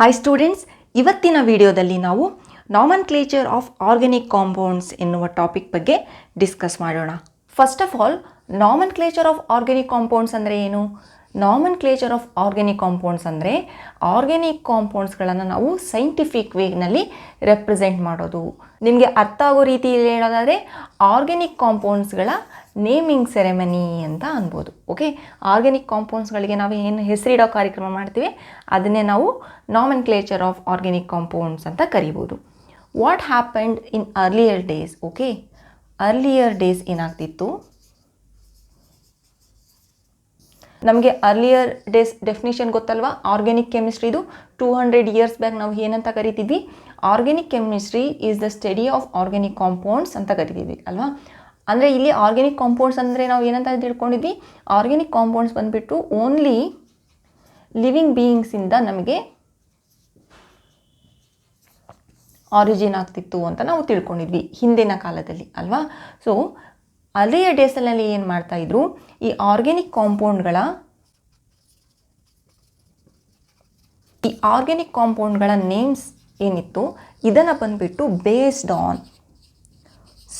Hi students, ಇವತ್ತಿನ ವಿಡಿಯೋದಲ್ಲಿ ನಾವು ನಾಮನ್ಕ್ಲೇಚರ್ ಆಫ್ ಆರ್ಗ್ಯಾನಿಕ್ ಕಾಂಪೌಂಡ್ಸ್ ಎನ್ನುವ ಟಾಪಿಕ್ ಬಗ್ಗೆ ಡಿಸ್ಕಸ್ ಮಾಡೋಣ. First of all, nomenclature of organic compounds ಅಂದರೆ ಏನು? ನಾಮನ್ಕ್ಲೇಚರ್ ಆಫ್ ಆರ್ಗ್ಯಾನಿಕ್ ಕಾಂಪೌಂಡ್ಸ್ ಅಂದರೆ ಆರ್ಗ್ಯಾನಿಕ್ ಕಾಂಪೌಂಡ್ಸ್ಗಳನ್ನು ನಾವು ಸೈಂಟಿಫಿಕ್ ವೇನಲ್ಲಿ ರೆಪ್ರೆಸೆಂಟ್ ಮಾಡೋದು. ನಿಮಗೆ ಅರ್ಥ ಆಗೋ ರೀತಿಯಲ್ಲಿ ಹೇಳೋದಾದರೆ ಆರ್ಗ್ಯಾನಿಕ್ ಕಾಂಪೌಂಡ್ಸ್ಗಳ ನೇಮಿಂಗ್ ಸೆರೆಮನಿ ಅಂತ ಅನ್ಬೋದು. ಓಕೆ, ಆರ್ಗ್ಯಾನಿಕ್ ಕಾಂಪೌಂಡ್ಸ್ಗಳಿಗೆ ನಾವು ಏನು ಹೆಸರಿಡೋ ಕಾರ್ಯಕ್ರಮ ಮಾಡ್ತೀವಿ ಅದನ್ನೇ ನಾವು ನಾಮನ್ಕ್ಲೇಚರ್ ಆಫ್ ಆರ್ಗ್ಯಾನಿಕ್ ಕಾಂಪೌಂಡ್ಸ್ ಅಂತ ಕರಿಬೋದು. What happened in earlier days? Okay, earlier days ಏನಾಗ್ತಿತ್ತು, ನಮಗೆ ಅರ್ಲಿಯರ್ ಡೇಸ್ ಡೆಫಿನಿಷನ್ ಗೊತ್ತಲ್ವಾ? ಆರ್ಗ್ಯಾನಿಕ್ ಕೆಮಿಸ್ಟ್ರಿದು 200 ಇಯರ್ಸ್ ಬ್ಯಾಕ್ ನಾವು ಏನಂತ ಕರಿತಿದ್ವಿ? Organic chemistry is the study of organic compounds ಅಂತ ಕರಿತಿದ್ವಿ ಅಲ್ವಾ? ಅಂದರೆ ಇಲ್ಲಿ ಆರ್ಗ್ಯಾನಿಕ್ ಕಾಂಪೌಂಡ್ಸ್ ಅಂದರೆ ನಾವು ಏನಂತ ತಿಳ್ಕೊಂಡಿದ್ವಿ? ಆರ್ಗ್ಯಾನಿಕ್ ಕಾಂಪೌಂಡ್ಸ್ ಬಂದುಬಿಟ್ಟು ಓನ್ಲಿ ಲಿವಿಂಗ್ ಬೀಯಿಂಗ್ಸಿಂದ ನಮಗೆ ಆರಿಜಿನ್ ಆಗ್ತಿತ್ತು ಅಂತ ನಾವು ತಿಳ್ಕೊಂಡಿದ್ವಿ ಹಿಂದಿನ ಕಾಲದಲ್ಲಿ ಅಲ್ವಾ? ಸೊ ಅರ್ಲಿಯ ಡೇಸಲ್ಲಿ ಏನು ಮಾಡ್ತಾಯಿದ್ರು, ಈ ಆರ್ಗ್ಯಾನಿಕ್ ಕಾಂಪೌಂಡ್ಗಳ ನೇಮ್ಸ್ ಏನಿತ್ತು ಇದನ್ನು ಬಂದುಬಿಟ್ಟು based on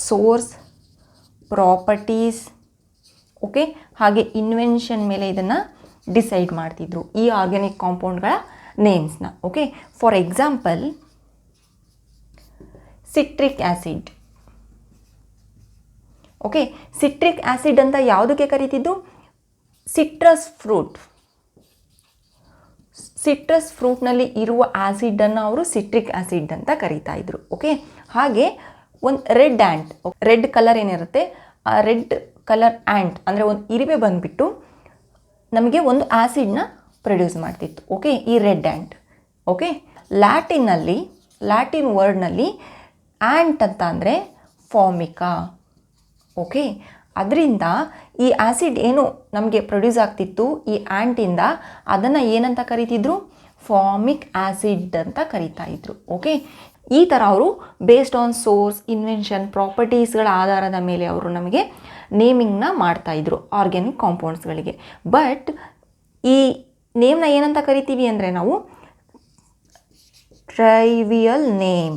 source, properties, okay, ಹಾಗೆ ಇನ್ವೆನ್ಷನ್ ಮೇಲೆ ಇದನ್ನು ಡಿಸೈಡ್ ಮಾಡ್ತಿದ್ರು ಈ ಆರ್ಗ್ಯಾನಿಕ್ ಕಾಂಪೌಂಡ್ಗಳ ನೇಮ್ಸ್ನ. Okay, for example citric acid. Okay, citric acid ಅಂತ ಯಾವುದಕ್ಕೆ ಕರೀತಿದ್ದು? ಸಿಟ್ರಸ್ ಫ್ರೂಟ್ನಲ್ಲಿ ಇರುವ ಆ್ಯಸಿಡನ್ನು ಅವರು ಸಿಟ್ರಿಕ್ ಆ್ಯಸಿಡ್ ಅಂತ ಕರೀತಾ ಇದ್ರು. ಓಕೆ, ಹಾಗೆ ಒಂದು ರೆಡ್ ಕಲರ್ ಏನಿರುತ್ತೆ, ಆ ರೆಡ್ ಕಲರ್ ಆ್ಯಂಟ್ ಅಂದರೆ ಒಂದು ಇರುವೆ ಬಂದುಬಿಟ್ಟು ನಮಗೆ ಒಂದು ಆ್ಯಸಿಡ್ನ ಪ್ರೊಡ್ಯೂಸ್ ಮಾಡ್ತಿತ್ತು. ಓಕೆ, ಈ ರೆಡ್ ಆ್ಯಂಟ್. ಓಕೆ, ಲ್ಯಾಟಿನ್ ವರ್ಡ್ನಲ್ಲಿ ಆ್ಯಂಟ್ ಅಂತ ಅಂದರೆ ಫಾರ್ಮಿಕಾ. ಓಕೆ, ಅದರಿಂದ ಈ ಆ್ಯಸಿಡ್ ಏನು ನಮಗೆ ಪ್ರೊಡ್ಯೂಸ್ ಆಗ್ತಿತ್ತು ಈ ಆ್ಯಂಟಿಂದ, ಅದನ್ನು ಏನಂತ ಕರಿತಿದ್ರು? ಫಾರ್ಮಿಕ್ ಆ್ಯಸಿಡ್ ಅಂತ ಕರಿತಾ ಇದ್ರು. ಓಕೆ, ಈ ಥರ ಅವರು ಬೇಸ್ಡ್ ಆನ್ ಸೋರ್ಸ್, ಇನ್ವೆನ್ಷನ್, ಪ್ರಾಪರ್ಟೀಸ್ಗಳ ಆಧಾರದ ಮೇಲೆ ಅವರು ನಮಗೆ ನೇಮಿಂಗ್ನ ಮಾಡ್ತಾಯಿದ್ರು ಆರ್ಗ್ಯಾನಿಕ್ ಕಾಂಪೌಂಡ್ಸ್ಗಳಿಗೆ. ಬಟ್ ಈ ನೇಮ್ನ ಏನಂತ ಕರಿತೀವಿ ಅಂದರೆ ನಾವು ಟ್ರೈವಿಯಲ್ ನೇಮ್.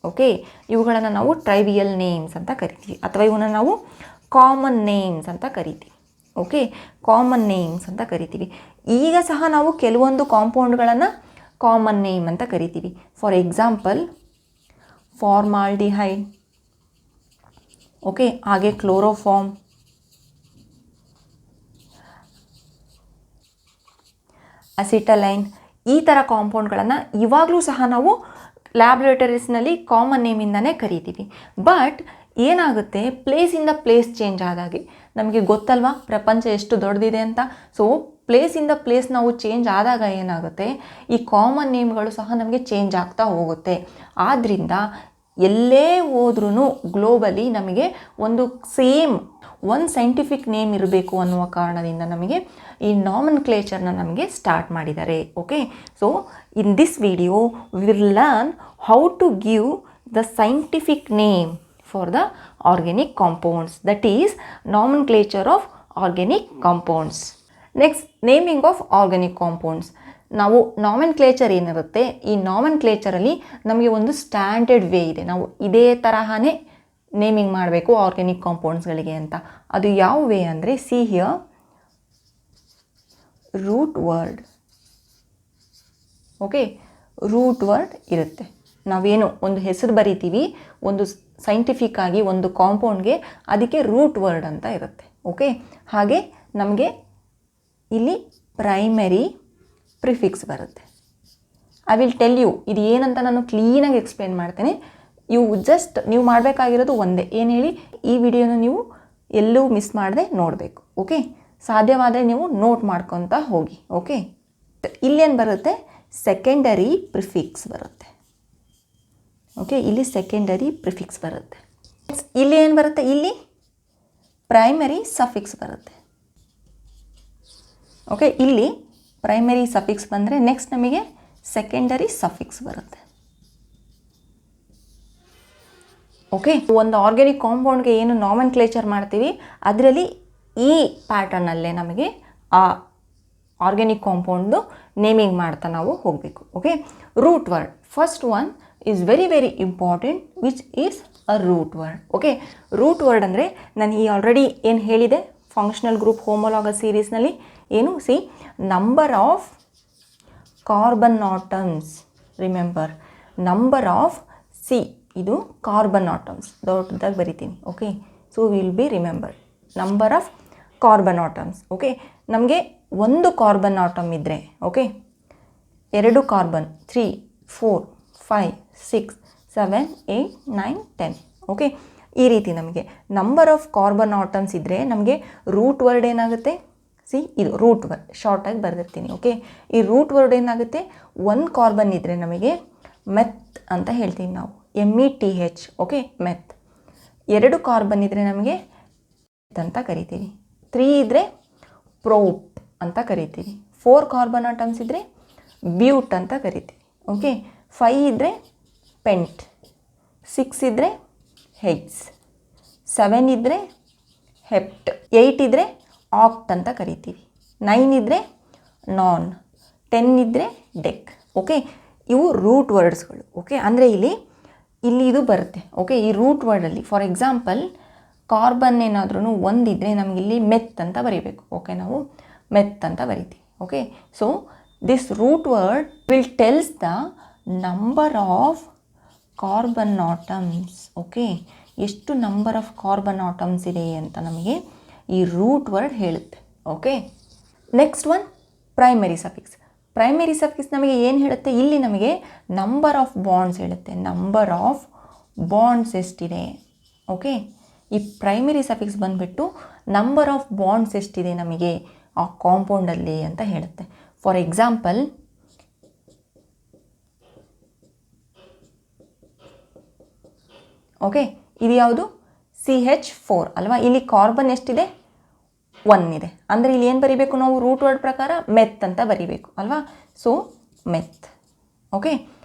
ಓಕೆ, ಇವುಗಳನ್ನು ನಾವು ಟ್ರೈವಿಯಲ್ ನೇಮ್ಸ್ ಅಂತ ಕರಿತೀವಿ, ಅಥವಾ ಇವನ್ನ ನಾವು ಕಾಮನ್ ನೇಮ್ಸ್ ಅಂತ ಕರಿತೀವಿ. ಓಕೆ, ಕಾಮನ್ ನೇಮ್ಸ್ ಅಂತ ಕರಿತೀವಿ. ಈಗ ಸಹ ನಾವು ಕೆಲವೊಂದು ಕಾಂಪೌಂಡ್ಗಳನ್ನು ಕಾಮನ್ ನೇಮ್ ಅಂತ ಕರಿತೀವಿ. ಫಾರ್ ಎಕ್ಸಾಂಪಲ್ ಫಾರ್ಮಾಲ್ಡಿಹೈಡ್, ಓಕೆ, ಹಾಗೆ ಕ್ಲೋರೋಫಾರ್ಮ್, ಅಸಿಟಲೈನ್, ಈ ಥರ ಕಾಂಪೌಂಡ್ಗಳನ್ನು ಇವಾಗಲೂ ಸಹ ನಾವು ಲ್ಯಾಬ್ರೇಟರೀಸ್ನಲ್ಲಿ ಕಾಮನ್ ನೇಮಿಂದನೇ ಕರಿತೀವಿ. ಬಟ್ ಏನಾಗುತ್ತೆ, ಪ್ಲೇಸಿಂದ ಪ್ಲೇಸ್ ಚೇಂಜ್ ಆದಾಗೆ ನಮಗೆ ಗೊತ್ತಲ್ವಾ ಪ್ರಪಂಚ ಎಷ್ಟು ದೊಡ್ಡದಿದೆ ಅಂತ. ಸೊ ಪ್ಲೇಸಿಂದ ಪ್ಲೇಸ್ ನಾವು ಚೇಂಜ್ ಆದಾಗ ಏನಾಗುತ್ತೆ, ಈ ಕಾಮನ್ ನೇಮ್ಗಳು ಸಹ ನಮಗೆ ಚೇಂಜ್ ಆಗ್ತಾ ಹೋಗುತ್ತೆ. ಆದ್ದರಿಂದ ಎಲ್ಲೇ ಹೋದ್ರೂ ಗ್ಲೋಬಲಿ ನಮಗೆ ಒಂದು ಸೈಂಟಿಫಿಕ್ ನೇಮ್ ಇರಬೇಕು ಅನ್ನುವ ಕಾರಣದಿಂದ ನಮಗೆ ಈ ನಾಮನ್ಕ್ಲೇಚರ್ನ ನಮಗೆ ಸ್ಟಾರ್ಟ್ ಮಾಡಿದ್ದಾರೆ. Okay, so in this video we will learn how to give the scientific name for the organic compounds, that is nomenclature of organic compounds. Next, naming of organic compounds. ನಾವು nomenclature ಏನಿರುತ್ತೆ, ಈ ನಾಮನ್ಕ್ಲೇಚರಲ್ಲಿ ನಮಗೆ ಒಂದು standard way ಇದೆ. ನಾವು ಇದೇ ತರಹನೇ naming ಮಾಡಬೇಕು organic ಕಾಂಪೌಂಡ್ಸ್ಗಳಿಗೆ ಅಂತ. ಅದು ಯಾವ ವೇ ಅಂದರೆ, see here, root word. Okay, root word ಇರುತ್ತೆ. ನಾವೇನು ಒಂದು ಹೆಸರು ಬರಿತೀವಿ ಒಂದು ಸೈಂಟಿಫಿಕ್ ಆಗಿ ಒಂದು ಕಾಂಪೌಂಡ್ಗೆ, ಅದಕ್ಕೆ ರೂಟ್ ವರ್ಡ್ ಅಂತ ಇರುತ್ತೆ. ಓಕೆ, ಹಾಗೆ ನಮಗೆ ಇಲ್ಲಿ ಪ್ರೈಮರಿ ಪ್ರಿಫಿಕ್ಸ್ ಬರುತ್ತೆ. ಐ ವಿಲ್ ಟೆಲ್ ಯು ಇದು ಏನಂತ ನಾನು ಕ್ಲೀನಾಗಿ ಎಕ್ಸ್ಪ್ಲೇನ್ ಮಾಡ್ತೇನೆ. ನೀವು ಮಾಡಬೇಕಾಗಿರೋದು ಒಂದೇ, ಏನು ಹೇಳಿ, ಈ ವಿಡಿಯೋನ ನೀವು ಎಲ್ಲೂ ಮಿಸ್ ಮಾಡದೆ ನೋಡಬೇಕು. ಓಕೆ, ಸಾಧ್ಯವಾದರೆ ನೀವು ನೋಟ್ ಮಾಡ್ಕೊತ ಹೋಗಿ. ಓಕೆ, ಇಲ್ಲೇನು ಬರುತ್ತೆ, ಸೆಕೆಂಡರಿ ಪ್ರಿಫಿಕ್ಸ್ ಬರುತ್ತೆ. ಓಕೆ, ಇಲ್ಲಿ ಸೆಕೆಂಡರಿ ಪ್ರಿಫಿಕ್ಸ್ ಬರುತ್ತೆ. ಇಲ್ಲಿ ಏನು ಬರುತ್ತೆ, ಇಲ್ಲಿ ಪ್ರೈಮರಿ ಸಫಿಕ್ಸ್ ಬರುತ್ತೆ. ಓಕೆ, ಇಲ್ಲಿ ಪ್ರೈಮರಿ ಸಫಿಕ್ಸ್ ಬಂದರೆ ನೆಕ್ಸ್ಟ್ ನಮಗೆ ಸೆಕೆಂಡರಿ ಸಫಿಕ್ಸ್ ಬರುತ್ತೆ. ಓಕೆ, ಒಂದು ಆರ್ಗ್ಯಾನಿಕ್ ಕಾಂಪೌಂಡ್ಗೆ ಏನು ನಾಮನ್ಕ್ಲೇಚರ್ ಮಾಡ್ತೀವಿ ಅದರಲ್ಲಿ ಈ ಪ್ಯಾಟರ್ನಲ್ಲೇ ನಮಗೆ ಆ ಆರ್ಗ್ಯಾನಿಕ್ ಕಾಂಪೌಂಡ್ದು ನೇಮಿಂಗ್ ಮಾಡ್ತಾ ನಾವು ಹೋಗಬೇಕು. Okay, root word first one is very very important, which is a root word. Okay, root word ಅಂದರೆ ನಾನು ಈ ಆಲ್ರೆಡಿ ಏನು ಹೇಳಿದೆ ಫಂಕ್ಷನಲ್ ಗ್ರೂಪ್ ಹೋಮೋಲಾಗಸ್ ಸೀರೀಸ್ನಲ್ಲಿ ಏನು C number of carbon atoms. Remember number of C ಇದು ಕಾರ್ಬನ್ ಆಟಮ್ಸ್ ದೊಡ್ಡದಾಗಿ ಬರಿತೀನಿ. Okay, so will be remember number of carbon atoms. Okay, ನಮಗೆ ಒಂದು ಕಾರ್ಬನ್ ಆಟಮ್ ಇದ್ದರೆ, ಓಕೆ, 2 ಕಾರ್ಬನ್ 3 4 5 6 7 8 9 10. ಓಕೆ, ಈ ರೀತಿ ನಮಗೆ ನಂಬರ್ ಆಫ್ ಕಾರ್ಬನ್ ಆಟಮ್ಸ್ ಇದ್ದರೆ ನಮಗೆ ರೂಟ್ ವರ್ಡ್ ಏನಾಗುತ್ತೆ, ಸಿ ಇದು ರೂಟ್ ವರ್ಡ್ ಶಾರ್ಟಾಗಿ ಬರೆದಿರ್ತೀನಿ. ಓಕೆ, ಈ ರೂಟ್ ವರ್ಡ್ ಏನಾಗುತ್ತೆ, 1 ಕಾರ್ಬನ್ ಇದ್ದರೆ ನಮಗೆ ಮೆತ್ ಅಂತ ಹೇಳ್ತೀವಿ ನಾವು, METH. ಓಕೆ, ಮೆತ್. 2 ಕಾರ್ಬನ್ ಇದ್ದರೆ ನಮಗೆ ಅಂತ ಕರಿತೀವಿ, 3 ಇದ್ದರೆ ಪ್ರೋಪ್ ಅಂತ ಕರಿತೀವಿ, 4 ಕಾರ್ಬನ್ ಆಟಮ್ಸ್ ಇದ್ದರೆ ಬ್ಯೂಟ್ ಅಂತ ಕರಿತೀವಿ. ಓಕೆ, 5 ಇದ್ದರೆ ಪೆಂಟ್, 6 ಇದ್ದರೆ ಹೆಕ್ಸ್, 7 ಇದ್ದರೆ ಹೆಪ್ಟ್, 8 ಇದ್ದರೆ ಆಕ್ಟ್ ಅಂತ ಕರಿತೀವಿ, 9 ಇದ್ದರೆ ನಾನ್, 10 ಇದ್ದರೆ ಡೆಕ್. ಓಕೆ, ಇವು ರೂಟ್ ವರ್ಡ್ಸ್ಗಳು. ಓಕೆ, ಅಂದರೆ ಇಲ್ಲಿ ಇದು ಬರುತ್ತೆ. ಓಕೆ, ಈ ರೂಟ್ ವರ್ಡಲ್ಲಿ ಫಾರ್ ಎಕ್ಸಾಂಪಲ್ ಕಾರ್ಬನ್ ಏನಾದ್ರೂ ಒಂದಿದ್ದರೆ ನಮಗಿಲ್ಲಿ ಮೆತ್ ಅಂತ ಬರೀಬೇಕು. ಓಕೆ, ನಾವು ಮೆತ್ ಅಂತ ಬರಿತೀವಿ. Okay, so this root word will tells the number of carbon atoms. Okay, ಎಷ್ಟು ನಂಬರ್ ಆಫ್ ಕಾರ್ಬನ್ ಆಟಮ್ಸ್ ಇದೆ ಅಂತ ನಮಗೆ ಈ ರೂಟ್ ವರ್ಡ್ ಹೇಳುತ್ತೆ. Okay, next one primary suffix. Primary suffix ನಮಗೆ ಏನು ಹೇಳುತ್ತೆ, ಇಲ್ಲಿ ನಮಗೆ ನಂಬರ್ ಆಫ್ ಬಾಂಡ್ಸ್ ಹೇಳುತ್ತೆ, ನಂಬರ್ ಆಫ್ ಬಾಂಡ್ಸ್ ಎಷ್ಟಿದೆ. ಓಕೆ, ಈ ಪ್ರೈಮರಿ ಸಫಿಕ್ಸ್ ಬಂದುಬಿಟ್ಟು ನಂಬರ್ ಆಫ್ ಬಾಂಡ್ಸ್ ಎಷ್ಟಿದೆ ನಮಗೆ ಆ ಕಾಂಪೌಂಡಲ್ಲಿ ಅಂತ ಹೇಳುತ್ತೆ. ಫಾರ್ ಎಕ್ಸಾಂಪಲ್ ಓಕೆ, ಇದು ಯಾವುದು CH4 ಅಲ್ವಾ, ಇಲ್ಲಿ ಕಾರ್ಬನ್ ಎಷ್ಟಿದೆ 1 ಇದೆ, ಅಂದರೆ ಇಲ್ಲಿ ಏನು ಬರೀಬೇಕು ನಾವು ರೂಟ್ ವರ್ಡ್ ಪ್ರಕಾರ ಮೆತ್ ಅಂತ ಬರೀಬೇಕು ಅಲ್ವಾ. ಸೊ ಮೆತ್. ಓಕೆ,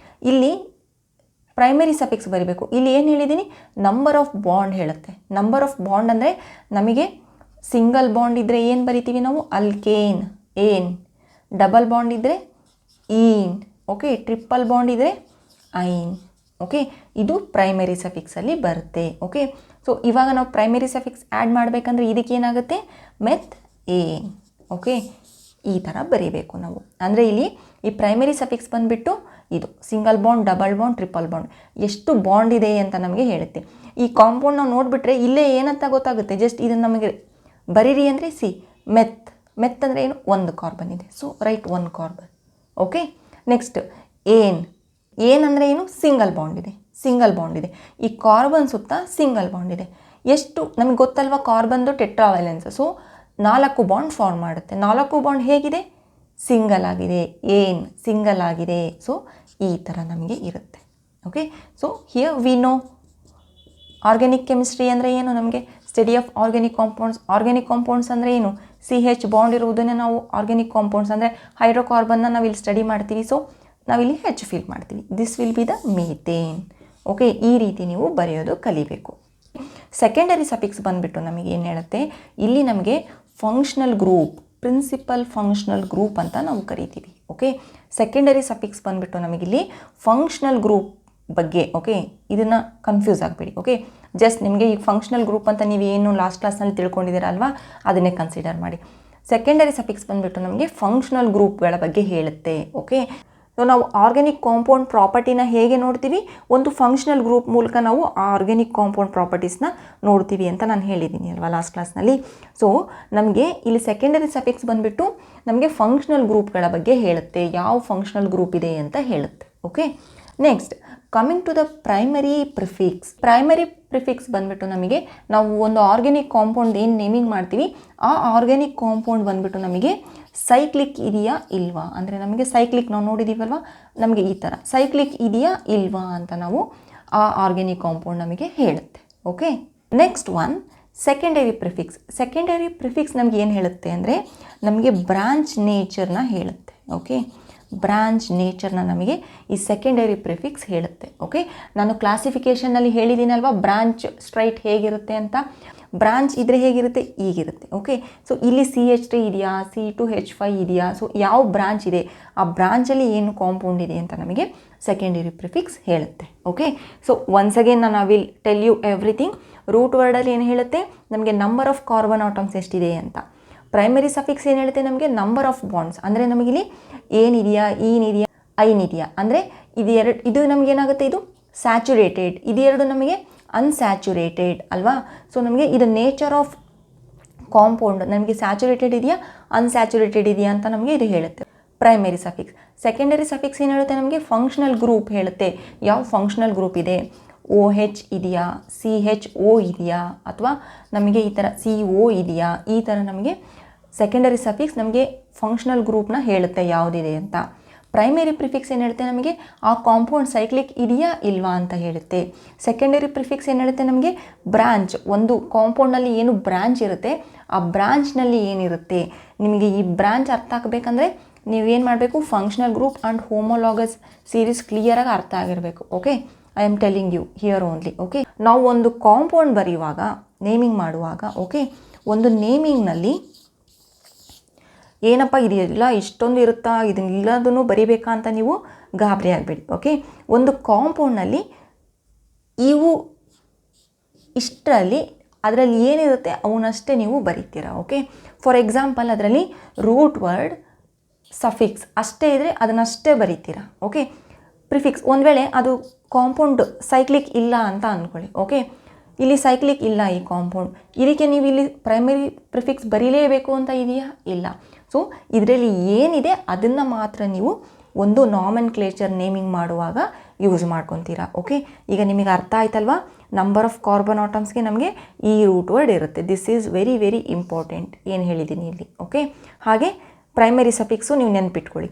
ಇಲ್ಲಿ ಪ್ರೈಮರಿ ಸಫಿಕ್ಸ್ ಬರೀಬೇಕು. ಇಲ್ಲಿ ಏನು ಹೇಳಿದ್ದೀನಿ, ನಂಬರ್ ಆಫ್ ಬಾಂಡ್ ಹೇಳುತ್ತೆ. ನಂಬರ್ ಆಫ್ ಬಾಂಡ್ ಅಂದರೆ ನಮಗೆ ಸಿಂಗಲ್ ಬಾಂಡ್ ಇದ್ದರೆ ಏನು ಬರಿತೀವಿ ನಾವು, ಅಲ್ಕೇನ್ ಏನ್, ಡಬಲ್ ಬಾಂಡ್ ಇದ್ದರೆ ಈನ್. ಓಕೆ, ಟ್ರಿಪಲ್ ಬಾಂಡ್ ಇದ್ದರೆ ಐನ್. ಓಕೆ, ಇದು ಪ್ರೈಮರಿ ಸಫಿಕ್ಸಲ್ಲಿ ಬರುತ್ತೆ. ಓಕೆ, ಸೊ ಇವಾಗ ನಾವು ಪ್ರೈಮರಿ ಸಫಿಕ್ಸ್ ಆ್ಯಡ್ ಮಾಡಬೇಕಂದ್ರೆ ಇದಕ್ಕೇನಾಗುತ್ತೆ, ಮೆತ್ ಏನ್. ಓಕೆ, ಈ ಥರ ಬರೀಬೇಕು ನಾವು. ಅಂದರೆ ಇಲ್ಲಿ ಈ ಪ್ರೈಮರಿ ಸಫಿಕ್ಸ್ ಬಂದುಬಿಟ್ಟು ಇದು single bond, double bond, triple bond ಎಷ್ಟು ಬಾಂಡ್ ಇದೆ ಅಂತ ನಮಗೆ ಹೇಳುತ್ತೆ. ಈ ಕಾಂಪೌಂಡ್ ನಾವು ನೋಡಿಬಿಟ್ರೆ ಇಲ್ಲೇ ಏನಂತ ಗೊತ್ತಾಗುತ್ತೆ, ಜಸ್ಟ್ ಇದನ್ನು ನಮಗೆ ಬರೀರಿ ಅಂದರೆ ಸಿ ಮೆತ್. ಮೆತ್ ಅಂದರೆ ಏನು, 1 ಕಾರ್ಬನ್ ಇದೆ, so right 1 carbon. Okay, next ಏನಂದರೆ ಏನು, ಸಿಂಗಲ್ ಬಾಂಡ್ ಇದೆ, ಸಿಂಗಲ್ ಬಾಂಡ್ ಇದೆ. ಈ ಕಾರ್ಬನ್ ಸುತ್ತ ಸಿಂಗಲ್ ಬಾಂಡ್ ಇದೆ. ಎಷ್ಟು ನಮಗೆ ಗೊತ್ತಲ್ವ, ಕಾರ್ಬನ್ದು ಟೆಟ್ರಾವೈಲೆನ್ಸ್. ಸೊ 4 ಬಾಂಡ್ ಫಾರ್ಮ್ ಮಾಡುತ್ತೆ. 4 ಬಾಂಡ್ ಹೇಗಿದೆ, ಸಿಂಗಲ್ ಆಗಿದೆ, ಸಿಂಗಲ್ ಆಗಿದೆ. ಸೊ ಈ ಥರ ನಮಗೆ ಇರುತ್ತೆ. Okay, so here we know organic chemistry ಅಂದರೆ ಏನು, ನಮಗೆ study of organic compounds. Organic compounds ಅಂದರೆ ಏನು, CH ಬಾಂಡ್ ಇರುವುದನ್ನೇ ನಾವು ಆರ್ಗ್ಯಾನಿಕ್ ಕಾಂಪೌಂಡ್ಸ್ ಅಂದರೆ ಹೈಡ್ರೋಕಾರ್ಬನ್ನ ನಾವಿಲ್ಲಿ ಸ್ಟಡಿ ಮಾಡ್ತೀವಿ. ಸೊ ನಾವಿಲ್ಲಿ H ಫಿಲ್ ಮಾಡ್ತೀವಿ. This will be the methane. Okay, ಈ ರೀತಿ ನೀವು ಬರೆಯೋದು ಕಲಿಬೇಕು. ಸೆಕೆಂಡರಿ ಸಫಿಕ್ಸ್ ಬಂದುಬಿಟ್ಟು ನಮಗೆ ಏನು ಹೇಳುತ್ತೆ, ಇಲ್ಲಿ ನಮಗೆ functional group, principal functional group ಅಂತ ನಾವು ಕರಿತೀವಿ. ಓಕೆ, ಸೆಕೆಂಡರಿ ಸಫಿಕ್ಸ್ ಬಂದುಬಿಟ್ಟು ನಮಗಿಲ್ಲಿ ಫಂಕ್ಷನಲ್ ಗ್ರೂಪ್ ಬಗ್ಗೆ. ಓಕೆ, ಇದನ್ನು ಕನ್ಫ್ಯೂಸ್ ಆಗಬೇಡಿ. ಓಕೆ, ಜಸ್ಟ್ ನಿಮಗೆ ಈ ಫಂಕ್ಷನಲ್ ಗ್ರೂಪ್ ಅಂತ ನೀವು ಏನು ಲಾಸ್ಟ್ ಕ್ಲಾಸ್ನಲ್ಲಿ ತಿಳ್ಕೊಂಡಿದ್ದೀರಲ್ವಾ, ಅದನ್ನೇ ಕನ್ಸಿಡರ್ ಮಾಡಿ. ಸೆಕೆಂಡರಿ ಸಫಿಕ್ಸ್ ಬಂದುಬಿಟ್ಟು ನಮಗೆ ಫಂಕ್ಷನಲ್ ಗ್ರೂಪ್ಗಳ ಬಗ್ಗೆ ಹೇಳುತ್ತೆ. ಓಕೆ, ಸೊ ನಾವು ಆರ್ಗ್ಯಾನಿಕ್ ಕಾಂಪೌಂಡ್ ಪ್ರಾಪರ್ಟಿನ ಹೇಗೆ ನೋಡ್ತೀವಿ, ಒಂದು ಫಂಕ್ಷನಲ್ ಗ್ರೂಪ್ ಮೂಲಕ ನಾವು ಆರ್ಗ್ಯಾನಿಕ್ ಕಾಂಪೌಂಡ್ ಪ್ರಾಪರ್ಟೀಸ್ನ ನೋಡ್ತೀವಿ ಅಂತ ನಾನು ಹೇಳಿದ್ದೀನಿ ಅಲ್ವಾ ಲಾಸ್ಟ್ ಕ್ಲಾಸ್ನಲ್ಲಿ. ಸೊ ನಮಗೆ ಇಲ್ಲಿ ಸೆಕೆಂಡರಿ ಸಫಿಕ್ಸ್ ಬಂದುಬಿಟ್ಟು ನಮಗೆ ಫಂಕ್ಷನಲ್ ಗ್ರೂಪ್ಗಳ ಬಗ್ಗೆ ಹೇಳುತ್ತೆ, ಯಾವ ಫಂಕ್ಷನಲ್ ಗ್ರೂಪ್ ಇದೆ ಅಂತ ಹೇಳುತ್ತೆ. Okay, next coming to the primary prefix. Primary prefix ಬಂದುಬಿಟ್ಟು ನಮಗೆ ನಾವು ಒಂದು ಆರ್ಗ್ಯಾನಿಕ್ ಕಾಂಪೌಂಡ್ ಏನು ನೇಮಿಂಗ್ ಮಾಡ್ತೀವಿ, ಆ ಆರ್ಗ್ಯಾನಿಕ್ ಕಾಂಪೌಂಡ್ ಬಂದುಬಿಟ್ಟು ನಮಗೆ ಸೈಕ್ಲಿಕ್ ಇದೆಯಾ ಇಲ್ವಾ, ಅಂದರೆ ನಮಗೆ ಸೈಕ್ಲಿಕ್ ನಾವು ನೋಡಿದ್ದೀವಲ್ವ, ನಮಗೆ ಈ ಥರ ಸೈಕ್ಲಿಕ್ ಇದೆಯಾ ಇಲ್ವಾ ಅಂತ ನಾವು ಆ ಆರ್ಗ್ಯಾನಿಕ್ ಕಾಂಪೌಂಡ್ ನಮಗೆ ಹೇಳುತ್ತೆ. Okay, next one secondary prefix. Secondary prefix ನಮಗೆ ಏನು ಹೇಳುತ್ತೆ ಅಂದರೆ ನಮಗೆ ಬ್ರಾಂಚ್ ನೇಚರ್ನ ಹೇಳುತ್ತೆ. ಓಕೆ, ಬ್ರಾಂಚ್ ನೇಚರ್ನ ನಮಗೆ ಈ ಸೆಕೆಂಡರಿ ಪ್ರಿಫಿಕ್ಸ್ ಹೇಳುತ್ತೆ. ಓಕೆ, ನಾನು ಕ್ಲಾಸಿಫಿಕೇಷನಲ್ಲಿ ಹೇಳಿದ್ದೀನಲ್ವಾ ಬ್ರಾಂಚ್ ಸ್ಟ್ರೈಟ್ ಹೇಗಿರುತ್ತೆ ಅಂತ. ಬ್ರಾಂಚ್ ಇದ್ದರೆ ಹೇಗಿರುತ್ತೆ, ಈಗಿರುತ್ತೆ. ಓಕೆ, ಸೊ ಇಲ್ಲಿ CH3 ಇದೆಯಾ, C2H5 ಇದೆಯಾ, ಸೊ ಯಾವ ಬ್ರಾಂಚ್ ಇದೆ, ಆ ಬ್ರಾಂಚಲ್ಲಿ ಏನು ಕಾಂಪೌಂಡ್ ಇದೆ ಅಂತ ನಮಗೆ ಸೆಕೆಂಡರಿ ಪ್ರಿಫಿಕ್ಸ್ ಹೇಳುತ್ತೆ. ಓಕೆ, ಸೊ ಒನ್ಸ್ ಅಗೇನ್ ನಾನು will tell you everything. Root ವರ್ಡಲ್ಲಿ ಏನು ಹೇಳುತ್ತೆ, ನಮಗೆ ನಂಬರ್ ಆಫ್ ಕಾರ್ಬನ್ ಆಟಮ್ಸ್ ಎಷ್ಟಿದೆ ಅಂತ. ಪ್ರೈಮರಿ ಸಫಿಕ್ಸ್ ಏನು ಹೇಳುತ್ತೆ, ನಮಗೆ ನಂಬರ್ ಆಫ್ ಬಾಂಡ್ಸ್, ಅಂದರೆ ನಮಗಿಲ್ಲಿ ಏನಿದೆಯಾ, ಈನಿದೆಯಾ, ಐನಿದೆಯಾ, ಅಂದರೆ ಇದು ನಮಗೇನಾಗುತ್ತೆ, ಇದು ಸ್ಯಾಚುರೇಟೆಡ್, ಇದೆರಡು ನಮಗೆ ಅನ್ಸ್ಯಾಚುರೇಟೆಡ್ ಅಲ್ವಾ. ಸೊ ನಮಗೆ ಇದು ನೇಚರ್ ಆಫ್ ಕಾಂಪೌಂಡ್, ನಮಗೆ ಸ್ಯಾಚುರೇಟೆಡ್ ಇದೆಯಾ ಅನ್ಸ್ಯಾಚುರೇಟೆಡ್ ಇದೆಯಾ ಅಂತ ನಮಗೆ ಇದು ಹೇಳುತ್ತೆ ಪ್ರೈಮರಿ ಸಫಿಕ್ಸ್. ಸೆಕೆಂಡರಿ ಸಫಿಕ್ಸ್ ಏನು ಹೇಳುತ್ತೆ, ನಮಗೆ ಫಂಕ್ಷನಲ್ ಗ್ರೂಪ್ ಹೇಳುತ್ತೆ. ಯಾವ ಫಂಕ್ಷನಲ್ ಗ್ರೂಪ್ ಇದೆ, OH ಇದೆಯಾ, CHO ಇದೆಯಾ, ಅಥವಾ ನಮಗೆ ಈ ಥರ CO ಇದೆಯಾ, ಈ ಥರ ನಮಗೆ ಸೆಕೆಂಡರಿ ಸಫಿಕ್ಸ್ ನಮಗೆ ಫಂಕ್ಷನಲ್ ಗ್ರೂಪ್ನ ಹೇಳುತ್ತೆ ಯಾವುದಿದೆ ಅಂತ. ಪ್ರೈಮರಿ ಪ್ರಿಫಿಕ್ಸ್ ಏನು ಹೇಳುತ್ತೆ, ನಮಗೆ ಆ ಕಾಂಪೌಂಡ್ ಸೈಕ್ಲಿಕ್ ಇದೆಯಾ ಇಲ್ವಾ ಅಂತ ಹೇಳುತ್ತೆ. ಸೆಕೆಂಡರಿ ಪ್ರಿಫಿಕ್ಸ್ ಏನು ಹೇಳುತ್ತೆ, ನಮಗೆ ಬ್ರಾಂಚ್, ಒಂದು ಕಾಂಪೌಂಡ್ನಲ್ಲಿ ಏನು ಬ್ರಾಂಚ್ ಇರುತ್ತೆ ಆ ಬ್ರಾಂಚ್ನಲ್ಲಿ ಏನಿರುತ್ತೆ. ನಿಮಗೆ ಈ ಬ್ರಾಂಚ್ ಅರ್ಥ ಆಗಬೇಕಂದ್ರೆ ನೀವೇನು ಮಾಡಬೇಕು, functional group and homologous series ಕ್ಲಿಯರಾಗಿ ಅರ್ಥ ಆಗಿರಬೇಕು. Okay, I am telling you here only. Okay, ನಾವು ಒಂದು ಕಾಂಪೌಂಡ್ ಬರೆಯುವಾಗ, ನೇಮಿಂಗ್ ಮಾಡುವಾಗ, ಓಕೆ, ಒಂದು ನೇಮಿಂಗ್ನಲ್ಲಿ ಏನಪ್ಪ ಇದೆಯಲ್ಲ ಇಷ್ಟೊಂದು ಇರುತ್ತಾ, ಇದನ್ನೆಲ್ಲದನ್ನು ಬರಿಬೇಕಾ ಅಂತ ನೀವು ಗಾಬರಿ ಆಗಬೇಡಿ. ಓಕೆ, ಒಂದು ಕಾಂಪೌಂಡ್ನಲ್ಲಿ ಇವು ಇಷ್ಟರಲ್ಲಿ ಅದರಲ್ಲಿ ಏನಿರುತ್ತೆ ಅವನ್ನಷ್ಟೇ ನೀವು ಬರೀತೀರಾ. ಓಕೆ, ಫಾರ್ ಎಕ್ಸಾಂಪಲ್ ಅದರಲ್ಲಿ ರೂಟ್ ವರ್ಡ್ ಸಫಿಕ್ಸ್ ಅಷ್ಟೇ ಇದ್ದರೆ ಅದನ್ನಷ್ಟೇ ಬರೀತೀರಾ. ಓಕೆ, ಪ್ರಿಫಿಕ್ಸ್ ಒಂದು ವೇಳೆ ಅದು ಕಾಂಪೌಂಡ್ ಸೈಕ್ಲಿಕ್ ಇಲ್ಲ ಅಂತ ಅಂದ್ಕೊಳ್ಳಿ. ಓಕೆ, ಇಲ್ಲಿ ಸೈಕ್ಲಿಕ್ ಇಲ್ಲ ಈ ಕಾಂಪೌಂಡ್, ಇದಕ್ಕೆ ನೀವು ಇಲ್ಲಿ ಪ್ರೈಮರಿ ಪ್ರಿಫಿಕ್ಸ್ ಬರೀಲೇಬೇಕು ಅಂತ ಇದೆಯಾ, ಇಲ್ಲ. ಸೊ ಇದರಲ್ಲಿ ಏನಿದೆ ಅದನ್ನು ಮಾತ್ರ ನೀವು ಒಂದು ನಾಮೆನ್ಕ್ಲೇಚರ್ ನೇಮಿಂಗ್ ಮಾಡುವಾಗ ಯೂಸ್ ಮಾಡ್ಕೊತೀರಾ. ಓಕೆ, ಈಗ ನಿಮಗೆ ಅರ್ಥ ಆಯ್ತಲ್ವಾ, ನಂಬರ್ ಆಫ್ ಕಾರ್ಬನ್ ಆಟಮ್ಸ್ಗೆ ನಮಗೆ ಈ ರೂಟ್ ವರ್ಡ್ ಇರುತ್ತೆ. This is very very important ಏನು ಹೇಳಿದ್ದೀನಿ ಇಲ್ಲಿ. ಓಕೆ, ಹಾಗೆ ಪ್ರೈಮರಿ ಸಫಿಕ್ಸು ನೀವು ನೆನ್ಪಿಟ್ಕೊಳ್ಳಿ.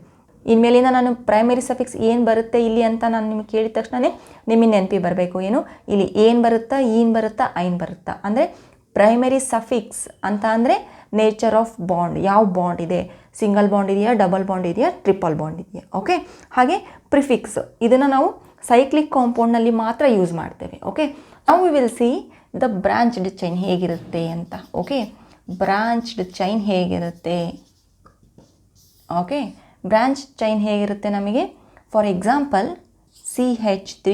ಇನ್ಮೇಲಿಂದ ನಾನು ಪ್ರೈಮರಿ ಸಫಿಕ್ಸ್ ಏನು ಬರುತ್ತೆ ಇಲ್ಲಿ ಅಂತ ನಾನು ನಿಮಗೆ ಕೇಳಿದ ತಕ್ಷಣವೇ ನಿಮಗೆ ನೆನಪಿ ಬರಬೇಕು. ಏನು ಇಲ್ಲಿ ಏನು ಬರುತ್ತಾ, ಈನ್ ಬರುತ್ತಾ, ಐನ್ ಬರುತ್ತಾ, ಅಂದರೆ ಪ್ರೈಮರಿ ಸಫಿಕ್ಸ್ ಅಂತ ಅಂದರೆ ನೇಚರ್ ಆಫ್ ಬಾಂಡ್, ಯಾವ ಬಾಂಡ್ ಇದೆ, ಸಿಂಗಲ್ ಬಾಂಡ್ ಇದೆಯಾ, ಡಬಲ್ ಬಾಂಡ್ ಇದೆಯಾ, ಟ್ರಿಪಲ್ ಬಾಂಡ್ ಇದೆಯಾ. ಓಕೆ, ಹಾಗೆ ಪ್ರಿಫಿಕ್ಸ್ ಇದನ್ನು ನಾವು ಸೈಕ್ಲಿಕ್ ಕಾಂಪೌಂಡ್ನಲ್ಲಿ ಮಾತ್ರ ಯೂಸ್ ಮಾಡ್ತೇವೆ. ಓಕೆ, ನಾವು we will see the branched chain ಹೇಗಿರುತ್ತೆ ಅಂತ. ಓಕೆ, ಬ್ರಾಂಚ್ಡ್ ಚೈನ್ ಹೇಗಿರುತ್ತೆ. ಓಕೆ, ಬ್ರಾಂಚ್ ಚೈನ್ ಹೇಗಿರುತ್ತೆ ನಮಗೆ, for example CH3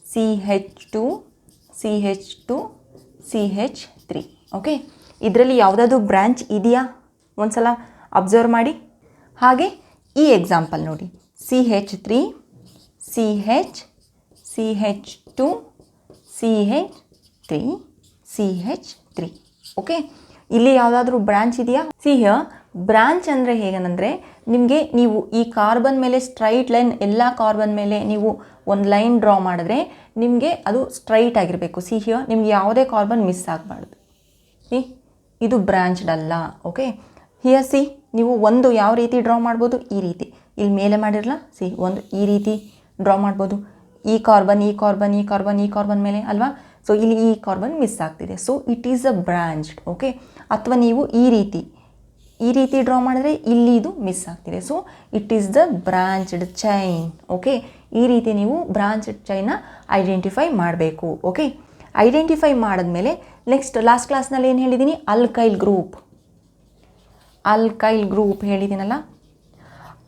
CH2 CH2 CH3. Okay, ಇದರಲ್ಲಿ ಯಾವುದಾದ್ರು ಬ್ರಾಂಚ್ ಇದೆಯಾ ಒಂದ್ಸಲ ಅಬ್ಸರ್ವ್ ಮಾಡಿ. ಹಾಗೆ ಈ ಎಕ್ಸಾಂಪಲ್ ನೋಡಿ, CH3 CH CH2 CH3 CH3. Okay, ಇಲ್ಲಿ ಯಾವುದಾದ್ರೂ ಬ್ರಾಂಚ್ ಇದೆಯಾ. ಸಿ ಹಿಯರ್, ಬ್ರಾಂಚ್ ಅಂದರೆ ಹೇಗಂದರೆ ನಿಮಗೆ ನೀವು ಈ ಕಾರ್ಬನ್ ಮೇಲೆ ಸ್ಟ್ರೈಟ್ ಲೈನ್, ಎಲ್ಲ ಕಾರ್ಬನ್ ಮೇಲೆ ನೀವು ಒಂದು ಲೈನ್ ಡ್ರಾ ಮಾಡಿದ್ರೆ ನಿಮಗೆ ಅದು ಸ್ಟ್ರೈಟ್ ಆಗಿರಬೇಕು. ಸಿ ಹಿಯರ್, ನಿಮ್ಗೆ ಯಾವುದೇ ಕಾರ್ಬನ್ ಮಿಸ್ ಆಗಬಾರ್ದು. ಇದು ಬ್ರಾಂಚ್ಡ್ ಅಲ್ಲ. ಓಕೆ, ಹಿಯರ್ ಸಿ, ನೀವು ಒಂದು ಯಾವ ರೀತಿ ಡ್ರಾ ಮಾಡ್ಬೋದು, ಈ ರೀತಿ ಇಲ್ಲಿ ಮೇಲೆ ಮಾಡಿರಲ್ಲ, ಸಿ ಒಂದು ಈ ರೀತಿ ಡ್ರಾ ಮಾಡ್ಬೋದು. ಈ ಕಾರ್ಬನ್ ಈ ಕಾರ್ಬನ್ ಈ ಕಾರ್ಬನ್ ಈ ಕಾರ್ಬನ್ ಮೇಲೆ ಅಲ್ವಾ. ಸೊ ಇಲ್ಲಿ ಈ ಕಾರ್ಬನ್ ಮಿಸ್ ಆಗ್ತಿದೆ, so it is a branched. Okay, ಅಥವಾ ನೀವು ಈ ರೀತಿ ಡ್ರಾ ಮಾಡಿದ್ರೆ ಇಲ್ಲಿ ಇದು ಮಿಸ್ ಆಗ್ತಿದೆ, so it is the branched chain. Okay, ಈ ರೀತಿ ನೀವು ಬ್ರಾಂಚ್ಡ್ ಚೈನ್ನ ಐಡೆಂಟಿಫೈ ಮಾಡಬೇಕು. ಓಕೆ, ಐಡೆಂಟಿಫೈ ಮಾಡಿದ್ಮೇಲೆ ನೆಕ್ಸ್ಟ್ ಲಾಸ್ಟ್ ಕ್ಲಾಸ್ನಲ್ಲಿ ಏನು ಹೇಳಿದ್ದೀನಿ, ಅಲ್ಕೈಲ್ ಗ್ರೂಪ್ ಹೇಳಿದ್ದೀನಲ್ಲ.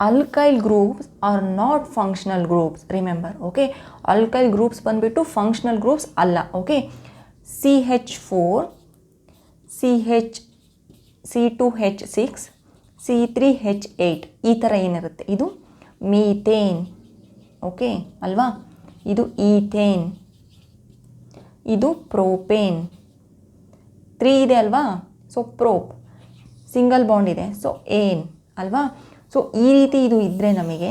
Alkyl groups are not functional groups, remember. Okay, alkyl groups ಬಂದುಬಿಟ್ಟು ಫಂಕ್ಷನಲ್ ಗ್ರೂಪ್ಸ್ ಅಲ್ಲ. ಓಕೆ, CH4 C2H6 C3H8 ಈ ಥರ ಏನಿರುತ್ತೆ ಇದು ಮೀಥೇನ್. ಓಕೆ ಅಲ್ವಾ, ಇದು ಈಥೇನ್, ಇದು ಪ್ರೋಪೇನ್. 3 ಇದೆ ಅಲ್ವಾ, ಸೊ ಪ್ರೋಪ್, ಸಿಂಗಲ್ ಬಾಂಡ್ ಇದೆ, ಸೊ ಏನ್ ಅಲ್ವಾ. ಸೊ ಈ ರೀತಿ ಇದು ಇದ್ದರೆ ನಮಗೆ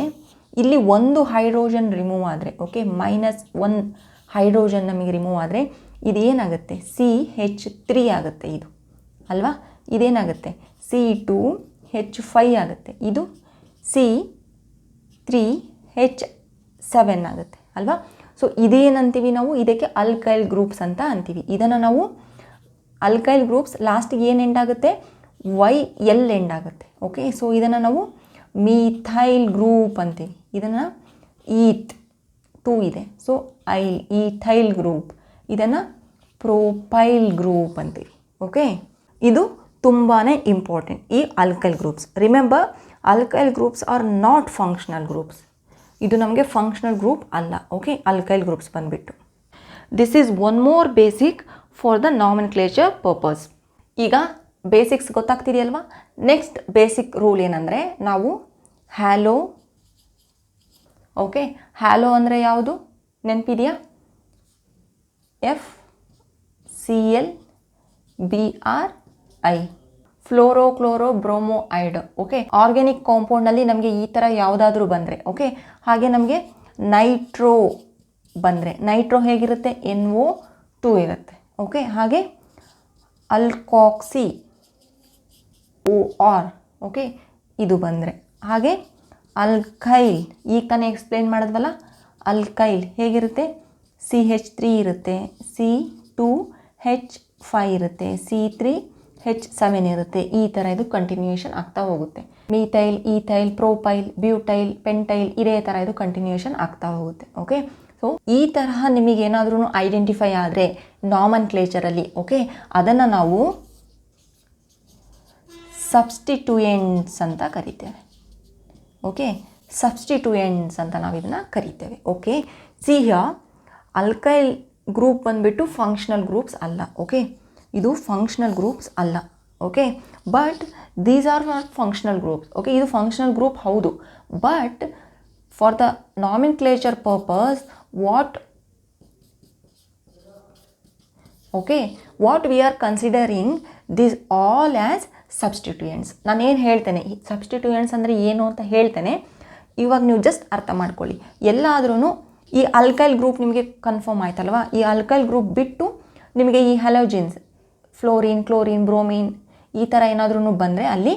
ಇಲ್ಲಿ ಒಂದು ಹೈಡ್ರೋಜನ್ ರಿಮೂವ್ ಆದರೆ, ಓಕೆ, -1 ಹೈಡ್ರೋಜನ್ ನಮಗೆ ರಿಮೂವ್ ಆದರೆ ಇದೇನಾಗುತ್ತೆ, CH3 ಆಗುತ್ತೆ ಇದು ಅಲ್ವಾ. ಇದೇನಾಗುತ್ತೆ C2H5 ಆಗುತ್ತೆ, ಇದು C3H7 ಆಗುತ್ತೆ ಅಲ್ವಾ. ಸೊ ಇದೇನಂತೀವಿ ನಾವು, ಇದಕ್ಕೆ ಅಲ್ಕೈಲ್ ಗ್ರೂಪ್ಸ್ ಅಂತ ಅಂತೀವಿ. ಇದನ್ನು ನಾವು ಅಲ್ಕೈಲ್ ಗ್ರೂಪ್ಸ್ ಲಾಸ್ಟಿಗೆ ಏನು ಎಂಡ್ ಆಗುತ್ತೆ, YL ಎಂಡ್ ಆಗುತ್ತೆ. ಓಕೆ, ಸೊ ಇದನ್ನು ನಾವು ಮೀಥೈಲ್ ಗ್ರೂಪ್ ಅಂತೀವಿ. ಇದನ್ನು ಈತ್ 2 ಇದೆ, ಸೊ ಈಥೈಲ್ ಗ್ರೂಪ್. ಇದನ್ನು ಪ್ರೋಪೈಲ್ ಗ್ರೂಪ್ ಅಂತೀವಿ. ಓಕೆ, ಇದು ತುಂಬಾ ಇಂಪಾರ್ಟೆಂಟ್ ಈ alkyl groups. Remember, alkyl groups are not functional groups. ಇದು ನಮಗೆ ಫಂಕ್ಷನಲ್ ಗ್ರೂಪ್ ಅಲ್ಲ. ಓಕೆ, ಆಲ್ಕೈಲ್ ಗ್ರೂಪ್ಸ್ ಬಂದುಬಿಟ್ಟು this is one more basic for the nomenclature purpose. ಈಗ ಬೇಸಿಕ್ಸ್ ಗೊತ್ತಾಗ್ತಿದೆಯಲ್ವಾ? ನೆಕ್ಸ್ಟ್ ಬೇಸಿಕ್ ರೂಲ್ ಏನಂದರೆ, ನಾವು ಹ್ಯಾಲೋ, ಓಕೆ, ಹ್ಯಾಲೋ ಅಂದರೆ ಯಾವುದು ನೆನಪಿದೆಯಾ? FClBrI, fluoro chloro bromo iodo. Okay, organic ಕಾಂಪೌಂಡ್ನಲ್ಲಿ ನಮಗೆ ಈ ಥರ ಯಾವುದಾದ್ರೂ ಬಂದರೆ, ಓಕೆ, ಹಾಗೆ ನಮಗೆ ನೈಟ್ರೋ ಬಂದರೆ, ನೈಟ್ರೋ ಹೇಗಿರುತ್ತೆ? NO2 ಇರುತ್ತೆ. ಓಕೆ, ಹಾಗೆ ಅಲ್ಕಾಕ್ಸಿ OR, ಓಕೆ, ಇದು ಬಂದರೆ, ಹಾಗೆ ಅಲ್ಕೈಲ್, ಈಗ ತಾನೇ ಎಕ್ಸ್ಪ್ಲೇನ್ ಮಾಡಿದ್ವಲ್ಲ, ಅಲ್ಕೈಲ್ ಹೇಗಿರುತ್ತೆ? CH3 ಇರುತ್ತೆ, C2H5 ಇರುತ್ತೆ, C3H7 ಇರುತ್ತೆ. ಈ ಥರ ಇದು ಕಂಟಿನ್ಯೂಯೇಷನ್ ಆಗ್ತಾ ಹೋಗುತ್ತೆ. ಮೀಥೈಲ್, ಈಥೈಲ್, ಪ್ರೋಪೈಲ್, ಬ್ಯೂಟೈಲ್, ಪೆಂಟೈಲ್, ಇದೇ ಥರ ಇದು ಕಂಟಿನ್ಯೂಯೇಷನ್ ಆಗ್ತಾ ಹೋಗುತ್ತೆ. ಓಕೆ, ಸೊ ಈ ತರಹ ನಿಮಗೇನಾದ್ರೂ ಐಡೆಂಟಿಫೈ ಆದರೆ ನಾಮನ್ಕ್ಲೇಚರಲ್ಲಿ, ಓಕೆ, ಅದನ್ನು ನಾವು ಸಬ್ಸ್ಟಿಟ್ಯೂಯೆಂಟ್ಸ್ ಅಂತ ಕರಿತೇವೆ. ಓಕೆ, ಸಬ್ಸ್ಟಿಟ್ಯೂಯೆಂಟ್ಸ್ ಅಂತ ನಾವು ಇದನ್ನು ಕರಿತೇವೆ. ಓಕೆ, ಆಲ್ಕೈಲ್ ಗ್ರೂಪ್ ಬಂದುಬಿಟ್ಟು ಫಂಕ್ಷನಲ್ ಗ್ರೂಪ್ಸ್ ಅಲ್ಲ. ಓಕೆ, ಇದು ಫಂಕ್ಷನಲ್ ಗ್ರೂಪ್ಸ್ ಅಲ್ಲ. Okay, but these are not functional groups. Okay, ಇದು ಫಂಕ್ಷನಲ್ ಗ್ರೂಪ್ ಹೌದು, but for the nomenclature purpose what we are considering this all as substituents. ನಾನು ಏನು ಹೇಳ್ತೇನೆ, ಸಬ್ಸ್ಟಿಟ್ಯೂಯೆಂಟ್ಸ್ ಅಂದರೆ ಏನು ಅಂತ ಹೇಳ್ತೇನೆ. ಇವಾಗ ನೀವು ಜಸ್ಟ್ ಅರ್ಥ ಮಾಡ್ಕೊಳ್ಳಿ. ಎಲ್ಲಾದ್ರೂ ಈ ಆಲ್ಕೈಲ್ ಗ್ರೂಪ್ ನಿಮಗೆ ಕನ್ಫರ್ಮ್ ಆಯ್ತಲ್ವಾ? ಈ ಆಲ್ಕೈಲ್ ಗ್ರೂಪ್ ಬಿಟ್ಟು ನಿಮಗೆ ಈ ಹ್ಯಾಲೋಜಿನ್ಸ್, ಫ್ಲೋರಿನ್, ಕ್ಲೋರಿನ್, ಬ್ರೋಮಿನ್, ಈ ಥರ ಏನಾದ್ರೂ ಬಂದರೆ ಅಲ್ಲಿ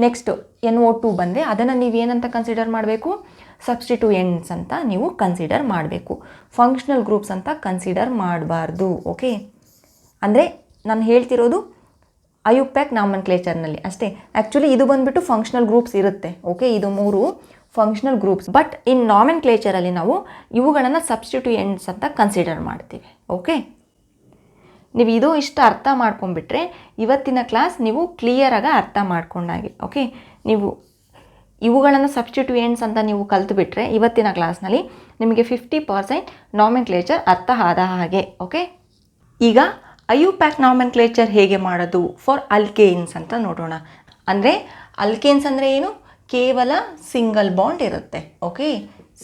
ನೆಕ್ಸ್ಟ್ NO2 ಬಂದರೆ ಅದನ್ನು ನೀವೇನಂತ ಕನ್ಸಿಡರ್ ಮಾಡಬೇಕು? ಸಬ್ಸ್ಟಿಟ್ಯೂಯೆಂಟ್ಸ್ ಅಂತ ನೀವು ಕನ್ಸಿಡರ್ ಮಾಡಬೇಕು. ಫಂಕ್ಷನಲ್ ಗ್ರೂಪ್ಸ್ ಅಂತ ಕನ್ಸಿಡರ್ ಮಾಡಬಾರ್ದು. ಓಕೆ, ಅಂದರೆ ನಾನು ಹೇಳ್ತಿರೋದು ಐಯುಪ್ಯಾಕ್ ನಾಮನ್ಕ್ಲೇಚರ್ನಲ್ಲಿ ಅಷ್ಟೇ. ಆ್ಯಕ್ಚುಲಿ ಇದು ಬಂದುಬಿಟ್ಟು ಫಂಕ್ಷನಲ್ ಗ್ರೂಪ್ಸ್ ಇರುತ್ತೆ. ಓಕೆ, ಇದು 3 ಫಂಕ್ಷನಲ್ ಗ್ರೂಪ್ಸ್, ಬಟ್ ಇನ್ ನಾಮೆನ್ಕ್ಲೇಚರಲ್ಲಿ ನಾವು ಇವುಗಳನ್ನು ಸಬ್ಸ್ಟಿಟ್ಯೂಯೆಂಟ್ಸ್ ಅಂತ ಕನ್ಸಿಡರ್ ಮಾಡ್ತೀವಿ. ಓಕೆ, ನೀವು ಇದು ಇಷ್ಟು ಅರ್ಥ ಮಾಡ್ಕೊಂಡ್ಬಿಟ್ರೆ ಇವತ್ತಿನ ಕ್ಲಾಸ್ ನೀವು ಕ್ಲಿಯರಾಗಿ ಅರ್ಥ ಮಾಡ್ಕೊಂಡಾಗೆ. ಓಕೆ, ನೀವು ಇವುಗಳನ್ನು ಸಬ್ಸ್ಟಿಟ್ಯೂಯೆಂಟ್ಸ್ ಅಂತ ನೀವು ಕಲ್ತುಬಿಟ್ರೆ ಇವತ್ತಿನ ಕ್ಲಾಸ್ನಲ್ಲಿ ನಿಮಗೆ 50% ನಾಮೆನ್ಕ್ಲೇಚರ್ ಅರ್ಥ ಆದ ಹಾಗೆ. ಓಕೆ, ಈಗ ಐಯುಪ್ಯಾಕ್ ನಾಮೆನ್ಕ್ಲೇಚರ್ ಹೇಗೆ ಮಾಡೋದು ಫಾರ್ ಅಲ್ಕೇನ್ಸ್ ಅಂತ ನೋಡೋಣ. ಅಂದರೆ ಅಲ್ಕೇನ್ಸ್ ಅಂದರೆ ಏನು? ಕೇವಲ ಸಿಂಗಲ್ ಬಾಂಡ್ ಇರುತ್ತೆ. ಓಕೆ,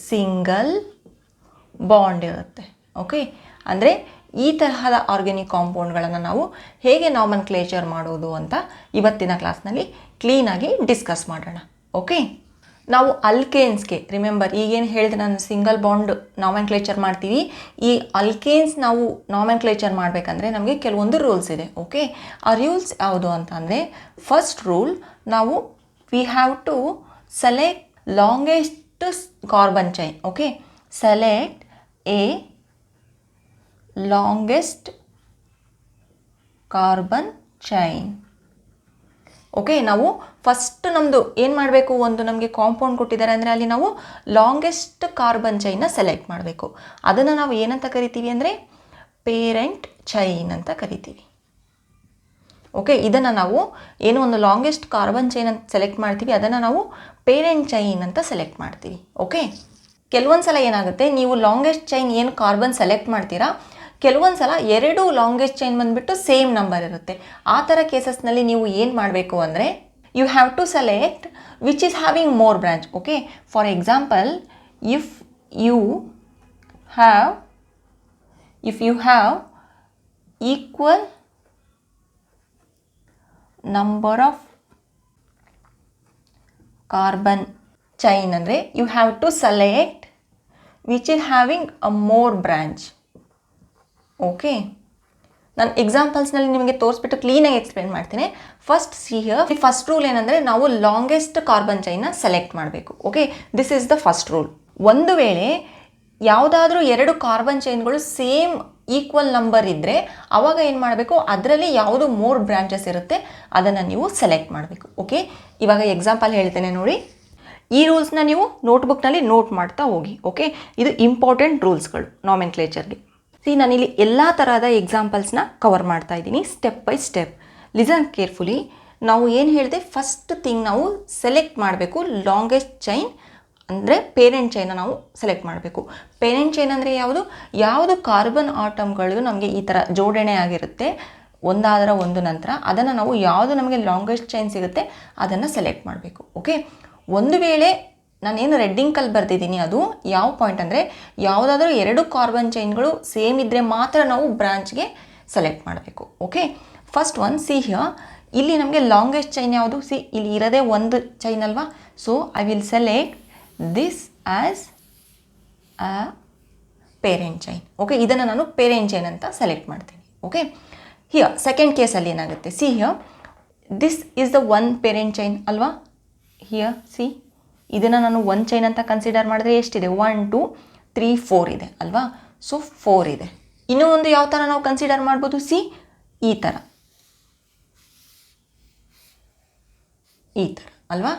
ಸಿಂಗಲ್ ಬಾಂಡ್ ಇರುತ್ತೆ. ಓಕೆ, ಅಂದರೆ ಈ ತರಹದ ಆರ್ಗ್ಯಾನಿಕ್ ಕಾಂಪೌಂಡ್ಗಳನ್ನು ನಾವು ಹೇಗೆ ನಾಮೆನ್ಕ್ಲೇಚರ್ ಮಾಡೋದು ಅಂತ ಇವತ್ತಿನ ಕ್ಲಾಸ್ನಲ್ಲಿ ಕ್ಲೀನಾಗಿ ಡಿಸ್ಕಸ್ ಮಾಡೋಣ. ಓಕೆ, ನಾವು ಅಲ್ಕೇನ್ಸ್ಗೆ, ರಿಮೆಂಬರ್ ಈಗೇನು ಹೇಳಿದೆ ನಾನು ಸಿಂಗಲ್ ಬಾಂಡ್ ನಾಮೆನ್ಕ್ಲೇಚರ್ ಮಾಡ್ತೀವಿ. ಈ ಅಲ್ಕೇನ್ಸ್ ನಾವು ನಾಮೆನ್ಕ್ಲೇಚರ್ ಮಾಡಬೇಕಂದ್ರೆ ನಮಗೆ ಕೆಲವೊಂದು ರೂಲ್ಸ್ ಇದೆ. ಓಕೆ, ಆ ರೂಲ್ಸ್ ಯಾವುದು ಅಂತ ಅಂದರೆ, ಫಸ್ಟ್ ರೂಲ್, ನಾವು we have to select longest carbon chain. Okay, select a longest carbon chain. Okay, ನಾವು ಫಸ್ಟ್ ನಮ್ಮದು ಏನು ಮಾಡಬೇಕು, ಒಂದು ನಮಗೆ ಕಾಂಪೌಂಡ್ ಕೊಟ್ಟಿದ್ದಾರೆ ಅಂದರೆ ಅಲ್ಲಿ ನಾವು ಲಾಂಗೆಸ್ಟ್ ಕಾರ್ಬನ್ ಚೈನ್ನ ಸೆಲೆಕ್ಟ್ ಮಾಡಬೇಕು. ಅದನ್ನು ನಾವು ಏನಂತ ಕರಿತೀವಿ ಅಂದರೆ ಪೇರೆಂಟ್ ಚೈನ್ ಅಂತ ಕರಿತೀವಿ. ಓಕೆ, ಇದನ್ನು ನಾವು ಏನೋ ಒಂದು ಲಾಂಗೆಸ್ಟ್ ಕಾರ್ಬನ್ ಚೈನ್ ಅಂತ ಸೆಲೆಕ್ಟ್ ಮಾಡ್ತೀವಿ, ಅದನ್ನು ನಾವು ಪೇರೆಂಟ್ ಚೈನ್ ಅಂತ ಸೆಲೆಕ್ಟ್ ಮಾಡ್ತೀವಿ. ಓಕೆ, ಕೆಲವೊಂದು ಸಲ ಏನಾಗುತ್ತೆ, ನೀವು ಲಾಂಗೆಸ್ಟ್ ಚೈನ್ ಏನು ಕಾರ್ಬನ್ ಸೆಲೆಕ್ಟ್ ಮಾಡ್ತೀರಾ, ಕೆಲವೊಂದು ಸಲ 2 ಲಾಂಗೆಸ್ಟ್ ಚೈನ್ ಬಂದುಬಿಟ್ಟು ಸೇಮ್ ನಂಬರ್ ಇರುತ್ತೆ. ಆ ಥರ ಕೇಸಸ್ನಲ್ಲಿ ನೀವು ಏನು ಮಾಡಬೇಕು ಅಂದರೆ, you have to select which is having more branch. Okay, for example, if you have equal number of carbon chain ಅಂದರೆ you have to select which is having a more branch. Okay, ನಾನು ಎಕ್ಸಾಂಪಲ್ಸ್ನಲ್ಲಿ ನಿಮಗೆ ತೋರಿಸ್ಬಿಟ್ಟು ಕ್ಲೀನಾಗಿ explain ಮಾಡ್ತೀನಿ. First C here, first rule ಏನಂದರೆ ನಾವು longest carbon ಚೈನ್ನ select ಮಾಡಬೇಕು. Okay, this is the first rule. ಒಂದು ವೇಳೆ ಯಾವುದಾದ್ರೂ 2 ಕಾರ್ಬನ್ ಚೈನ್ಗಳು ಸೇಮ್ ಈಕ್ವಲ್ ನಂಬರ್ ಇದ್ದರೆ ಆವಾಗ ಏನು ಮಾಡಬೇಕು, ಅದರಲ್ಲಿ ಯಾವುದು ಮೋರ್ ಬ್ರಾಂಚಸ್ ಇರುತ್ತೆ ಅದನ್ನು ನೀವು ಸೆಲೆಕ್ಟ್ ಮಾಡಬೇಕು. ಓಕೆ, ಇವಾಗ ಎಕ್ಸಾಂಪಲ್ ಹೇಳ್ತೇನೆ ನೋಡಿ. ಈ ರೂಲ್ಸ್ನ ನೀವು ನೋಟ್ಬುಕ್ನಲ್ಲಿ ನೋಟ್ ಮಾಡ್ತಾ ಹೋಗಿ. ಓಕೆ, ಇದು ಇಂಪಾರ್ಟೆಂಟ್ ರೂಲ್ಸ್ಗಳು ನಾಮೆನ್ಕ್ಲೇಚರ್ಗೆ. ನಾನಿಲ್ಲಿ ಎಲ್ಲ ಥರದ ಎಕ್ಸಾಂಪಲ್ಸ್ನ ಕವರ್ ಮಾಡ್ತಾ ಇದ್ದೀನಿ step by step. Listen carefully. ನಾವು ಏನು ಹೇಳಿದೆ, ಫಸ್ಟ್ ಥಿಂಗ್ ನಾವು ಸೆಲೆಕ್ಟ್ ಮಾಡಬೇಕು ಲಾಂಗೆಸ್ಟ್ ಚೈನ್, ಅಂದರೆ ಪೇರೆಂಟ್ ಚೈನ ನಾವು ಸೆಲೆಕ್ಟ್ ಮಾಡಬೇಕು. ಪೇರೆಂಟ್ ಚೈನ್ ಅಂದರೆ ಯಾವುದು ಕಾರ್ಬನ್ ಆಟಮ್ಗಳು ನಮಗೆ ಈ ಥರ ಜೋಡಣೆ ಆಗಿರುತ್ತೆ ಒಂದಾದರ ಒಂದು ನಂತರ, ಅದನ್ನು ನಾವು ಯಾವುದು ನಮಗೆ ಲಾಂಗೆಸ್ಟ್ ಚೈನ್ ಸಿಗುತ್ತೆ ಅದನ್ನು ಸೆಲೆಕ್ಟ್ ಮಾಡಬೇಕು. ಓಕೆ, ಒಂದು ವೇಳೆ ನಾನೇನು ರೆಡ್ಡಿಂಕಲ್ಲಿ ಬರ್ತಿದ್ದೀನಿ ಅದು ಯಾವ ಪಾಯಿಂಟ್ ಅಂದರೆ, ಯಾವುದಾದ್ರೂ 2 ಕಾರ್ಬನ್ ಚೈನ್ಗಳು ಸೇಮ್ ಇದ್ದರೆ ಮಾತ್ರ ನಾವು ಬ್ರಾಂಚ್ಗೆ ಸೆಲೆಕ್ಟ್ ಮಾಡಬೇಕು. Okay, first one C here. ಇಲ್ಲಿ ನಮಗೆ ಲಾಂಗೆಸ್ಟ್ ಚೈನ್ ಯಾವುದು? ಇಲ್ಲಿ ಇರೋದೇ ಒಂದು ಚೈನ್ ಅಲ್ವಾ. So I will select this as a parent chain. Okay, ಇದನ್ನು ನಾನು ಪೇರೆಂಟ್ ಚೈನ್ ಅಂತ ಸೆಲೆಕ್ಟ್ ಮಾಡ್ತೀನಿ. ಓಕೆ, ಹಿಯರ್ ಸೆಕೆಂಡ್ ಕೇಸಲ್ಲಿ ಏನಾಗುತ್ತೆ, C here this is the one parent chain ಅಲ್ವಾ. ಹಿಯರ್ ಸಿ, ಇದನ್ನು ನಾನು ಒಂದು ಚೈನ್ ಅಂತ ಕನ್ಸಿಡರ್ ಮಾಡಿದ್ರೆ ಎಷ್ಟಿದೆ? 1 2 3 4 ಇದೆ ಅಲ್ವಾ. ಸೊ 4 ಇದೆ. ಇನ್ನೂ ಒಂದು ಯಾವ ಥರ ನಾವು ಕನ್ಸಿಡರ್ ಮಾಡ್ಬೋದು? ಸಿ, ಈ ಥರ ಅಲ್ವಾ.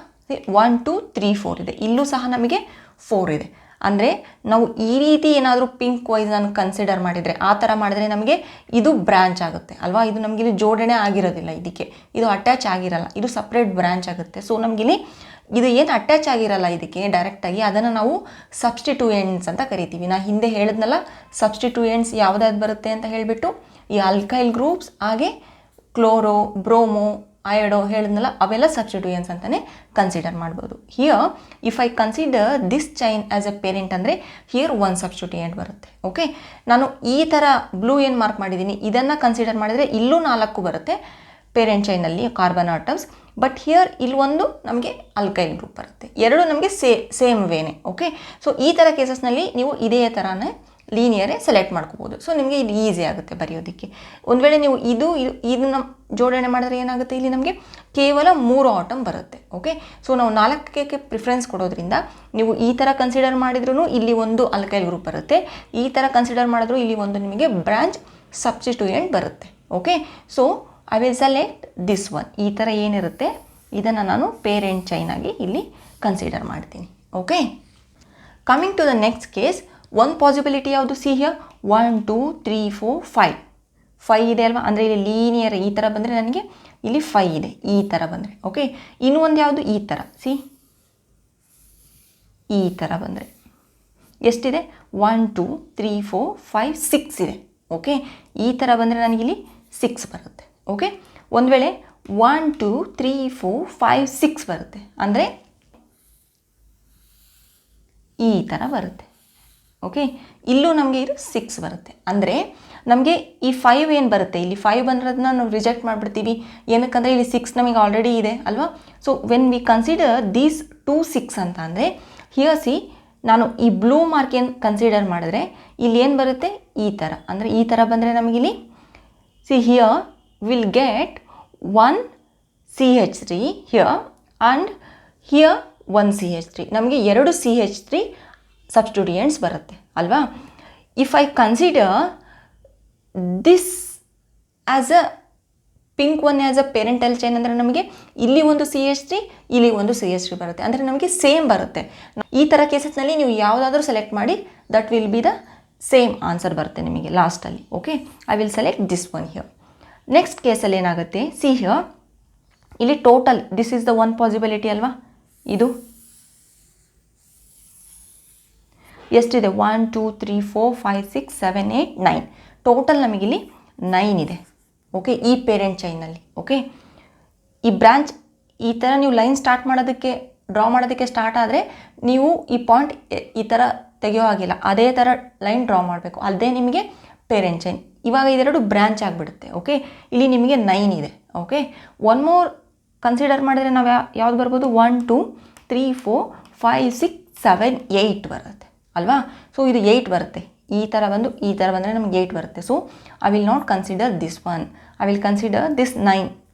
1 2 3 4 ಇದೆ. ಇಲ್ಲೂ ಸಹ ನಮಗೆ 4 ಇದೆ. ಅಂದರೆ ನಾವು ಈ ರೀತಿ ಏನಾದರೂ ಪಿಂಕ್ ವೈಸ್ ನಾನು ಕನ್ಸಿಡರ್ ಮಾಡಿದರೆ, ಆ ಥರ ಮಾಡಿದ್ರೆ ನಮಗೆ ಇದು ಬ್ರಾಂಚ್ ಆಗುತ್ತೆ ಅಲ್ವಾ. ಇದು ನಮಗಿಲ್ಲಿ ಜೋಡಣೆ ಆಗಿರೋದಿಲ್ಲ, ಇದಕ್ಕೆ ಇದು ಅಟ್ಯಾಚ್ ಆಗಿರಲ್ಲ, ಇದು ಸಪ್ರೇಟ್ ಬ್ರಾಂಚ್ ಆಗುತ್ತೆ. ಸೊ ನಮಗಿಲ್ಲಿ ಇದು ಏನು ಅಟ್ಯಾಚ್ ಆಗಿರಲ್ಲ ಇದಕ್ಕೆ ಡೈರೆಕ್ಟಾಗಿ, ಅದನ್ನು ನಾವು ಸಬ್ಸ್ಟಿಟ್ಯೂಯೆಂಟ್ಸ್ ಅಂತ ಕರಿತೀವಿ. ನಾನು ಹಿಂದೆ ಹೇಳಿದ್ನಲ್ಲ ಸಬ್ಸ್ಟಿಟ್ಯೂಯೆಂಟ್ಸ್ ಯಾವುದಾದ್ರು ಬರುತ್ತೆ ಅಂತ ಹೇಳಿಬಿಟ್ಟು, ಈ ಆಲ್ಕೈಲ್ ಗ್ರೂಪ್ಸ್ ಹಾಗೆ ಕ್ಲೋರೋ, ಬ್ರೋಮೋ, ಅಯೋಡೋ ಹೇಳಿದ್ನಲ್ಲ, ಅವೆಲ್ಲ ಸಬ್ಸ್ಟಿಟ್ಯೂಯೆಂಟ್ಸ್ ಅಂತಲೇ ಕನ್ಸಿಡರ್ ಮಾಡ್ಬೋದು. Here if I consider this chain as A parent ಅಂದರೆ ಹಿಯರ್ 1 ಸಬ್ಸ್ಟಿಟ್ಯೂಯೆಂಟ್ ಬರುತ್ತೆ. ಓಕೆ, ನಾನು ಈ ಥರ ಬ್ಲೂ ಏನು ಮಾರ್ಕ್ ಮಾಡಿದ್ದೀನಿ ಇದನ್ನು ಕನ್ಸಿಡರ್ ಮಾಡಿದರೆ ಇಲ್ಲೂ 4 ಬರುತ್ತೆ ಪೇರೆಂಟ್ ಚೈನಲ್ಲಿ ಕಾರ್ಬನ್ ಆಟಮ್ಸ್. ಬಟ್ ಹಿಯರ್ ಇಲ್ಲಿ ಒಂದು ನಮಗೆ ಅಲ್ಕೈಲ್ ಗ್ರೂಪ್ ಬರುತ್ತೆ, 2 ನಮಗೆ ಸೇಮ್ ವೇನೆ. ಓಕೆ, ಸೊ ಈ ಥರ ಕೇಸಸ್ನಲ್ಲಿ ನೀವು ಇದೇ ಥರನೇ ಲೀನಿಯರೇ ಸೆಲೆಕ್ಟ್ ಮಾಡ್ಕೋಬೋದು. ಸೊ ನಿಮಗೆ ಇಲ್ಲಿ ಈಸಿ ಆಗುತ್ತೆ ಬರೆಯೋದಕ್ಕೆ. ಒಂದು ವೇಳೆ ನೀವು ಇದನ್ನು ಜೋಡಣೆ ಮಾಡಿದ್ರೆ ಏನಾಗುತ್ತೆ, ಇಲ್ಲಿ ನಮಗೆ ಕೇವಲ 3 ಆಟಮ್ ಬರುತ್ತೆ. ಓಕೆ, ಸೊ ನಾವು 4ಕ್ಕೆ ಪ್ರಿಫರೆನ್ಸ್ ಕೊಡೋದ್ರಿಂದ ನೀವು ಈ ಥರ ಕನ್ಸಿಡರ್ ಮಾಡಿದ್ರೂ ಇಲ್ಲಿ ಒಂದು ಅಲ್ಕೈಲ್ ಗ್ರೂಪ್ ಬರುತ್ತೆ, ಈ ಥರ ಕನ್ಸಿಡರ್ ಮಾಡಿದ್ರೂ ಇಲ್ಲಿ ಒಂದು ನಿಮಗೆ ಬ್ರಾಂಚ್ ಸಬ್ಸ್ಟಿಟ್ಯೂಯೆಂಟ್ ಬರುತ್ತೆ. Okay, so I will select this one. ಈ ಥರ ಏನಿರುತ್ತೆ ಇದನ್ನು ನಾನು ಪೇರೆಂಟ್ ಚೈನ್ ಆಗಿ ಇಲ್ಲಿ ಕನ್ಸಿಡರ್ ಮಾಡ್ತೀನಿ. Okay, coming to the next case. ಒಂದು ಪಾಸಿಬಿಲಿಟಿ ಯಾವುದು? ಸಿ ಹಿಯರ್ 1 2 3 4 5 ಇದೆ ಅಲ್ವಾ. ಅಂದರೆ ಇಲ್ಲಿ ಲೀನಿಯರ್ ಈ ಥರ ಬಂದರೆ ನನಗೆ ಇಲ್ಲಿ 5 ಇದೆ, ಈ ಥರ ಬಂದರೆ. ಓಕೆ, ಇನ್ನೂ ಒಂದು ಯಾವುದು? ಈ ಥರ ಸಿ, ಈ ಥರ ಬಂದರೆ ಎಷ್ಟಿದೆ? 1 2 3 4 5 6 ಇದೆ. ಓಕೆ, ಈ ಥರ ಬಂದರೆ ನನಗಿಲ್ಲಿ 6 ಬರುತ್ತೆ. ಓಕೆ, ಒಂದು ವೇಳೆ 1 2 3 4 5 6 ಬರುತ್ತೆ ಅಂದರೆ ಈ ಥರ ಬರುತ್ತೆ. ಓಕೆ, ಇಲ್ಲೂ ನಮಗೆ ಇದು 6 ಬರುತ್ತೆ. ಅಂದರೆ ನಮಗೆ ಈ 5 ಏನು ಬರುತ್ತೆ, ಇಲ್ಲಿ 5 ಬಂದಿರೋದನ್ನ ನಾವು ರಿಜೆಕ್ಟ್ ಮಾಡಿಬಿಡ್ತೀವಿ. ಏನಕ್ಕಂದರೆ ಇಲ್ಲಿ 6 ನಮಗೆ ಆಲ್ರೆಡಿ ಇದೆ ಅಲ್ವಾ. So when we consider these 2 6 ಅಂತ ಅಂದರೆ ಹಿಯರ್ ಸಿ, ನಾನು ಈ ಬ್ಲೂ ಮಾರ್ಕ್ ಏನು ಕನ್ಸಿಡರ್ ಮಾಡಿದ್ರೆ ಇಲ್ಲಿ ಏನು ಬರುತ್ತೆ? ಈ ಥರ. ಅಂದರೆ ಈ ಥರ ಬಂದರೆ ನಮಗಿಲ್ಲಿ see here will get 1 CH3 here and here 1 CH3. ನಮಗೆ 2 CH3 ಸಬ್ಸ್ಟಿಟ್ಯೂಯೆಂಟ್ಸ್ ಬರುತ್ತೆ ಅಲ್ವಾ. If I consider this as a pink one as a parental chain ಅಂದರೆ ನಮಗೆ ಇಲ್ಲಿ ಒಂದು CH3 ಇಲ್ಲಿ ಒಂದು CH3 ಬರುತ್ತೆ, ಅಂದರೆ ನಮಗೆ ಸೇಮ್ ಬರುತ್ತೆ. ಈ ಥರ ಕೇಸಸ್ನಲ್ಲಿ ನೀವು ಯಾವುದಾದ್ರೂ ಸೆಲೆಕ್ಟ್ ಮಾಡಿ, that will be the same answer ಬರುತ್ತೆ ನಿಮಗೆ ಲಾಸ್ಟಲ್ಲಿ. Okay, I will select this one here. Next ಕೇಸಲ್ಲಿ ಏನಾಗುತ್ತೆ, ಸಿ ಹಿಯರ್ ಇಲ್ಲಿ total this is the one possibility ಅಲ್ವಾ. ಇದು ಎಷ್ಟಿದೆ? 1 2 3 4 5 6 7 8 9 ಟೋಟಲ್ ನಮಗಿಲ್ಲಿ 9 ಇದೆ. ಓಕೆ, ಈ ಪೇರೆಂಟ್ ಚೈನಲ್ಲಿ. ಓಕೆ, ಈ ಬ್ರಾಂಚ್ ಈ ಥರ ನೀವು ಲೈನ್ ಸ್ಟಾರ್ಟ್ ಮಾಡೋದಕ್ಕೆ ಡ್ರಾ ಮಾಡೋದಕ್ಕೆ ಸ್ಟಾರ್ಟ್ ಆದರೆ ನೀವು ಈ ಪಾಯಿಂಟ್ ಈ ಥರ ತೆಗೆಯೋ ಆಗಿಲ್ಲ, ಅದೇ ಥರ ಲೈನ್ ಡ್ರಾ ಮಾಡಬೇಕು, ಅದೇ ನಿಮಗೆ ಪೇರೆಂಟ್ ಚೈನ್. ಇವಾಗ ಇದೆರಡು ಬ್ರಾಂಚ್ ಆಗಿಬಿಡುತ್ತೆ. ಓಕೆ, ಇಲ್ಲಿ ನಿಮಗೆ 9 ಇದೆ. ಓಕೆ, ಒನ್ ಮೋರ್ ಕನ್ಸಿಡರ್ ಮಾಡಿದರೆ ನಾವು ಯಾವ್ದು ಬರ್ಬೋದು? 1 2 3 4 5 6 7 8 ಬರುತ್ತೆ ಅಲ್ವಾ. ಸೊ ಇದು 8 ಬರುತ್ತೆ. ಈ ಥರ ಬಂದು ಈ ಥರ ಬಂದರೆ ನಮಗೆ 8 ಬರುತ್ತೆ. So I will not consider this one, I will consider this 9.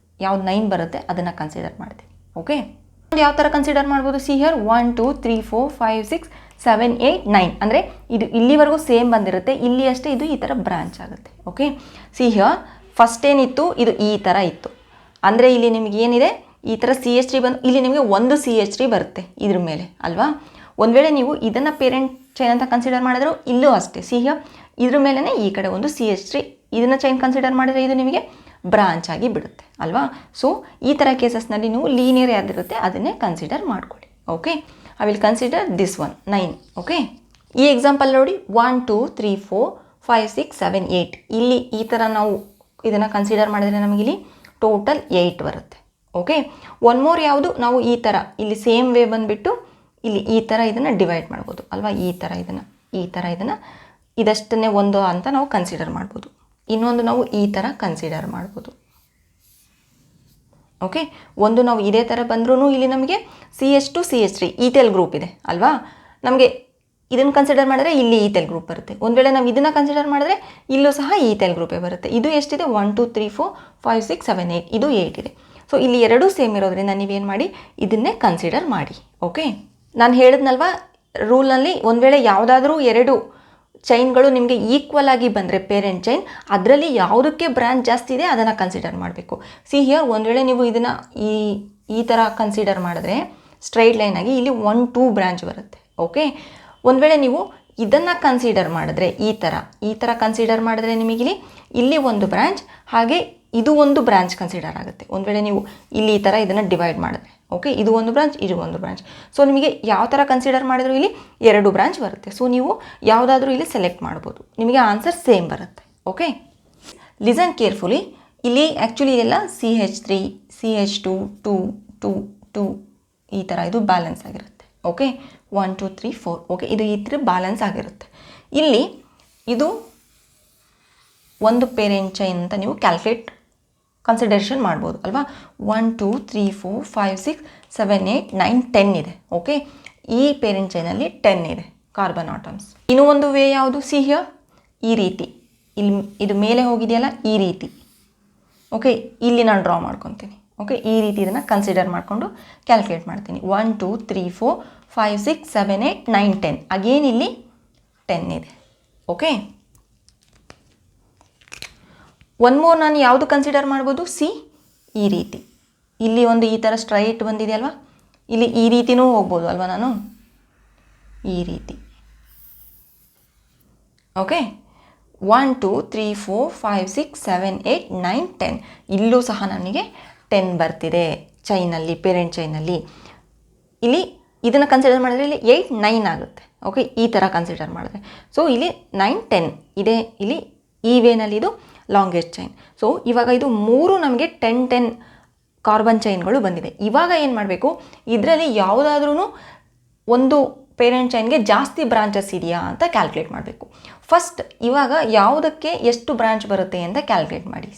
ಯಾವ್ದು 9 ಬರುತ್ತೆ ಅದನ್ನು ಕನ್ಸಿಡರ್ ಮಾಡ್ತೀನಿ. ಓಕೆ, ಯಾವ ಥರ ಕನ್ಸಿಡರ್ ಮಾಡ್ಬೋದು? ಸಿ ಹಿಯರ್ 1 2 3 4 5 6 7 8 9 ಅಂದರೆ ಇದು ಇಲ್ಲಿವರೆಗೂ ಸೇಮ್ ಬಂದಿರುತ್ತೆ, ಇಲ್ಲಿ ಅಷ್ಟೇ ಇದು ಈ ಥರ ಬ್ರಾಂಚ್ ಆಗುತ್ತೆ. ಓಕೆ, ಸಿ ಹಿಯರ್ ಫಸ್ಟ್ ಏನಿತ್ತು ಇದು ಈ ಥರ ಇತ್ತು, ಅಂದರೆ ಇಲ್ಲಿ ನಿಮಗೆ ಏನಿದೆ ಈ ಥರ CH3 ಬಂದು ಇಲ್ಲಿ ನಿಮಗೆ ಒಂದು CH3 ಬರುತ್ತೆ ಇದ್ರ ಮೇಲೆ ಅಲ್ವಾ. ಒಂದು ವೇಳೆ ನೀವು ಇದನ್ನು ಪೇರೆಂಟ್ ಚೈನ್ ಅಂತ ಕನ್ಸಿಡರ್ ಮಾಡಿದ್ರು ಇಲ್ಲೂ ಅಷ್ಟೇ ಇದ್ರ ಮೇಲೇ ಈ ಕಡೆ ಒಂದು CH3 ಇದನ್ನು ಚೈನ್ ಕನ್ಸಿಡರ್ ಮಾಡಿದರೆ ಇದು ನಿಮಗೆ ಬ್ರಾಂಚ್ ಆಗಿ ಬಿಡುತ್ತೆ ಅಲ್ವಾ. ಸೊ ಈ ಥರ ಕೇಸಸ್ನಲ್ಲಿ ನೀವು ಲೀನಿಯರ್ ಯಾವ್ದಿರುತ್ತೆ ಅದನ್ನೇ ಕನ್ಸಿಡರ್ ಮಾಡ್ಕೊಳ್ಳಿ. Okay, I will consider this one 9. Okay, ಈ ಎಕ್ಸಾಂಪಲ್ ನೋಡಿ 1 2 3 4 5 6 7 8 ಇಲ್ಲಿ ಈ ಥರ ನಾವು ಇದನ್ನು ಕನ್ಸಿಡರ್ ಮಾಡಿದರೆ ನಮಗಿಲ್ಲಿ ಟೋಟಲ್ 8 ಬರುತ್ತೆ. ಓಕೆ, ಒನ್ ಮೋರ್ ಯಾವುದು, ನಾವು ಈ ಥರ ಇಲ್ಲಿ ಸೇಮ್ ವೇ ಬಂದುಬಿಟ್ಟು ಇಲ್ಲಿ ಈ ಥರ ಇದನ್ನು ಡಿವೈಡ್ ಮಾಡ್ಬೋದು ಅಲ್ವಾ. ಈ ಥರ ಇದನ್ನು ಇದಷ್ಟನ್ನೇ ಒಂದು ಅಂತ ನಾವು ಕನ್ಸಿಡರ್ ಮಾಡ್ಬೋದು. ಇನ್ನೊಂದು ನಾವು ಈ ಥರ ಕನ್ಸಿಡರ್ ಮಾಡ್ಬೋದು. ಓಕೆ, ಒಂದು ನಾವು ಇದೇ ಥರ ಬಂದ್ರೂ ಇಲ್ಲಿ ನಮಗೆ CH2 CH3 ಈಥೈಲ್ ಗ್ರೂಪ್ ಇದೆ ಅಲ್ವಾ. ನಮಗೆ ಇದನ್ನು ಕನ್ಸಿಡರ್ ಮಾಡಿದ್ರೆ ಇಲ್ಲಿ ಈಥೈಲ್ ಗ್ರೂಪ್ ಬರುತ್ತೆ. ಒಂದು ವೇಳೆ ನಾವು ಇದನ್ನು ಕನ್ಸಿಡರ್ ಮಾಡಿದ್ರೆ ಇಲ್ಲೂ ಸಹ ಈಥೈಲ್ ಗ್ರೂಪೇ ಬರುತ್ತೆ. ಇದು ಎಷ್ಟಿದೆ 1 2 3 4 5 6 7 8 ಇದು 8 ಇದೆ. ಸೊ ಇಲ್ಲಿ ಎರಡೂ ಸೇಮ್ ಇರೋದ್ರಿಂದ ನೀವೇನು ಮಾಡಿ ಇದನ್ನೇ ಕನ್ಸಿಡರ್ ಮಾಡಿ. ಓಕೆ, ನಾನು ಹೇಳಿದ್ನಲ್ವ ರೂಲ್ನಲ್ಲಿ ಒಂದು ವೇಳೆ ಯಾವುದಾದ್ರೂ ಎರಡು ಚೈನ್ಗಳು ನಿಮಗೆ ಈಕ್ವಲ್ ಆಗಿ ಬಂದರೆ ಪೇರೆಂಟ್ ಚೈನ್ ಅದರಲ್ಲಿ ಯಾವುದಕ್ಕೆ ಬ್ರಾಂಚ್ ಜಾಸ್ತಿ ಇದೆ ಅದನ್ನು ಕನ್ಸಿಡರ್ ಮಾಡಬೇಕು. ಹಿಯರ್ ಒಂದು ವೇಳೆ ನೀವು ಇದನ್ನು ಈ ಥರ ಕನ್ಸಿಡರ್ ಮಾಡಿದ್ರೆ ಸ್ಟ್ರೈಟ್ ಲೈನಾಗಿ ಇಲ್ಲಿ 1 2 ಬ್ರಾಂಚ್ ಬರುತ್ತೆ. ಓಕೆ, ಒಂದು ವೇಳೆ ನೀವು ಇದನ್ನು ಕನ್ಸಿಡರ್ ಮಾಡಿದ್ರೆ ಈ ಥರ ಕನ್ಸಿಡರ್ ಮಾಡಿದ್ರೆ ನಿಮಗಿಲ್ಲಿ ಇಲ್ಲಿ ಒಂದು ಬ್ರಾಂಚ್ ಹಾಗೆ ಇದು ಒಂದು ಬ್ರಾಂಚ್ ಕನ್ಸಿಡರ್ ಆಗುತ್ತೆ. ಒಂದು ವೇಳೆ ನೀವು ಇಲ್ಲಿ ಈ ಥರ ಇದನ್ನು ಡಿವೈಡ್ ಮಾಡಿದ್ರೆ ಓಕೆ, ಇದು ಒಂದು ಬ್ರಾಂಚ್ ಇದು ಒಂದು ಬ್ರಾಂಚ್. ಸೊ ನಿಮಗೆ ಯಾವ ಥರ ಕನ್ಸಿಡರ್ ಮಾಡಿದ್ರು ಇಲ್ಲಿ 2 ಬ್ರಾಂಚ್ ಬರುತ್ತೆ. ಸೊ ನೀವು ಯಾವುದಾದ್ರೂ ಇಲ್ಲಿ ಸೆಲೆಕ್ಟ್ ಮಾಡ್ಬೋದು, ನಿಮಗೆ ಆನ್ಸರ್ ಸೇಮ್ ಬರುತ್ತೆ. Okay, listen carefully. ಇಲ್ಲಿ ಆ್ಯಕ್ಚುಲಿ ಇದೆಲ್ಲ CH3 CH2 2 2 2 ಈ ಥರ ಇದು ಬ್ಯಾಲೆನ್ಸ್ ಆಗಿರುತ್ತೆ. ಓಕೆ, 1 2 3 4 ಓಕೆ, ಇದು ಈ ಥರ ಬ್ಯಾಲೆನ್ಸ್ ಆಗಿರುತ್ತೆ. ಇಲ್ಲಿ ಇದು ಒಂದು ಪೇರೆಂಟ್ ಚೈನ್ ಅಂತ ನೀವು ಕನ್ಸಿಡರೇಷನ್ ಮಾಡ್ಬೋದು ಅಲ್ವಾ. 1 2 3 4 5 6 7 8 9 10 ಇದೆ. ಓಕೆ, ಈ ಪೇರೆಂಟ್ ಚೈನಲ್ಲಿ 10 ಇದೆ ಕಾರ್ಬನ್ ಆಟಮ್ಸ್. ಇನ್ನೂ ಒಂದು ವೇ ಯಾವುದು, ಹಿಯರ್ ಈ ರೀತಿ ಇಲ್ಲಿ ಇದು ಮೇಲೆ ಹೋಗಿದೆಯಲ್ಲ ಈ ರೀತಿ. ಓಕೆ, ಇಲ್ಲಿ ನಾನು ಡ್ರಾ ಮಾಡ್ಕೊತೀನಿ. ಓಕೆ, ಈ ರೀತಿ ಇದನ್ನು ಕನ್ಸಿಡರ್ ಮಾಡಿಕೊಂಡು ಕ್ಯಾಲ್ಕುಲೇಟ್ ಮಾಡ್ತೀನಿ. 1 2 3 4 5 6 7 8 9 10 ಅಗೇನ್ ಇಲ್ಲಿ 10 ಇದೆ. ಓಕೆ, ಒನ್ ಮೋರ್ ನಾನು ಯಾವುದು ಕನ್ಸಿಡರ್ ಮಾಡ್ಬೋದು, ಈ ರೀತಿ ಇಲ್ಲಿ ಒಂದು ಈ ಥರ ಸ್ಟ್ರೈಟ್ ಬಂದಿದೆ ಅಲ್ವಾ, ಇಲ್ಲಿ ಈ ರೀತಿನೂ ಹೋಗ್ಬೋದು ಅಲ್ವಾ ನಾನು ಈ ರೀತಿ. ಓಕೆ, 1 2 3 4 5 6 7 8 9 10 ಇಲ್ಲೂ ಸಹ ನನಗೆ 10 ಬರ್ತಿದೆ ಚೈನಲ್ಲಿ, ಪೇರೆಂಟ್ ಚೈನಲ್ಲಿ. ಇಲ್ಲಿ ಇದನ್ನು ಕನ್ಸಿಡರ್ ಮಾಡಿದ್ರೆ ಇಲ್ಲಿ 8 9 ಆಗುತ್ತೆ. ಓಕೆ, ಈ ಥರ ಕನ್ಸಿಡರ್ ಮಾಡಿದ್ರೆ ಸೊ ಇಲ್ಲಿ 9 10 ಇದೆ. ಇಲ್ಲಿ ಈ ವೇನಲ್ಲಿ ಇದು ಲಾಂಗೆಸ್ಟ್ ಚೈನ್. ಸೊ ಇವಾಗ ಇದು 3 ನಮಗೆ 10 10 ಕಾರ್ಬನ್ ಚೈನ್ಗಳು ಬಂದಿದೆ. ಇವಾಗ ಏನು ಮಾಡಬೇಕು, ಇದರಲ್ಲಿ ಯಾವುದಾದ್ರೂ ಒಂದು ಪೇರೆಂಟ್ ಚೈನ್ಗೆ ಜಾಸ್ತಿ ಬ್ರಾಂಚಸ್ ಇದೆಯಾ ಅಂತ ಕ್ಯಾಲ್ಕುಲೇಟ್ ಮಾಡಬೇಕು. ಫಸ್ಟ್ ಇವಾಗ ಯಾವುದಕ್ಕೆ ಎಷ್ಟು ಬ್ರಾಂಚ್ ಬರುತ್ತೆ ಅಂತ ಕ್ಯಾಲ್ಕುಲೇಟ್ ಮಾಡಿ.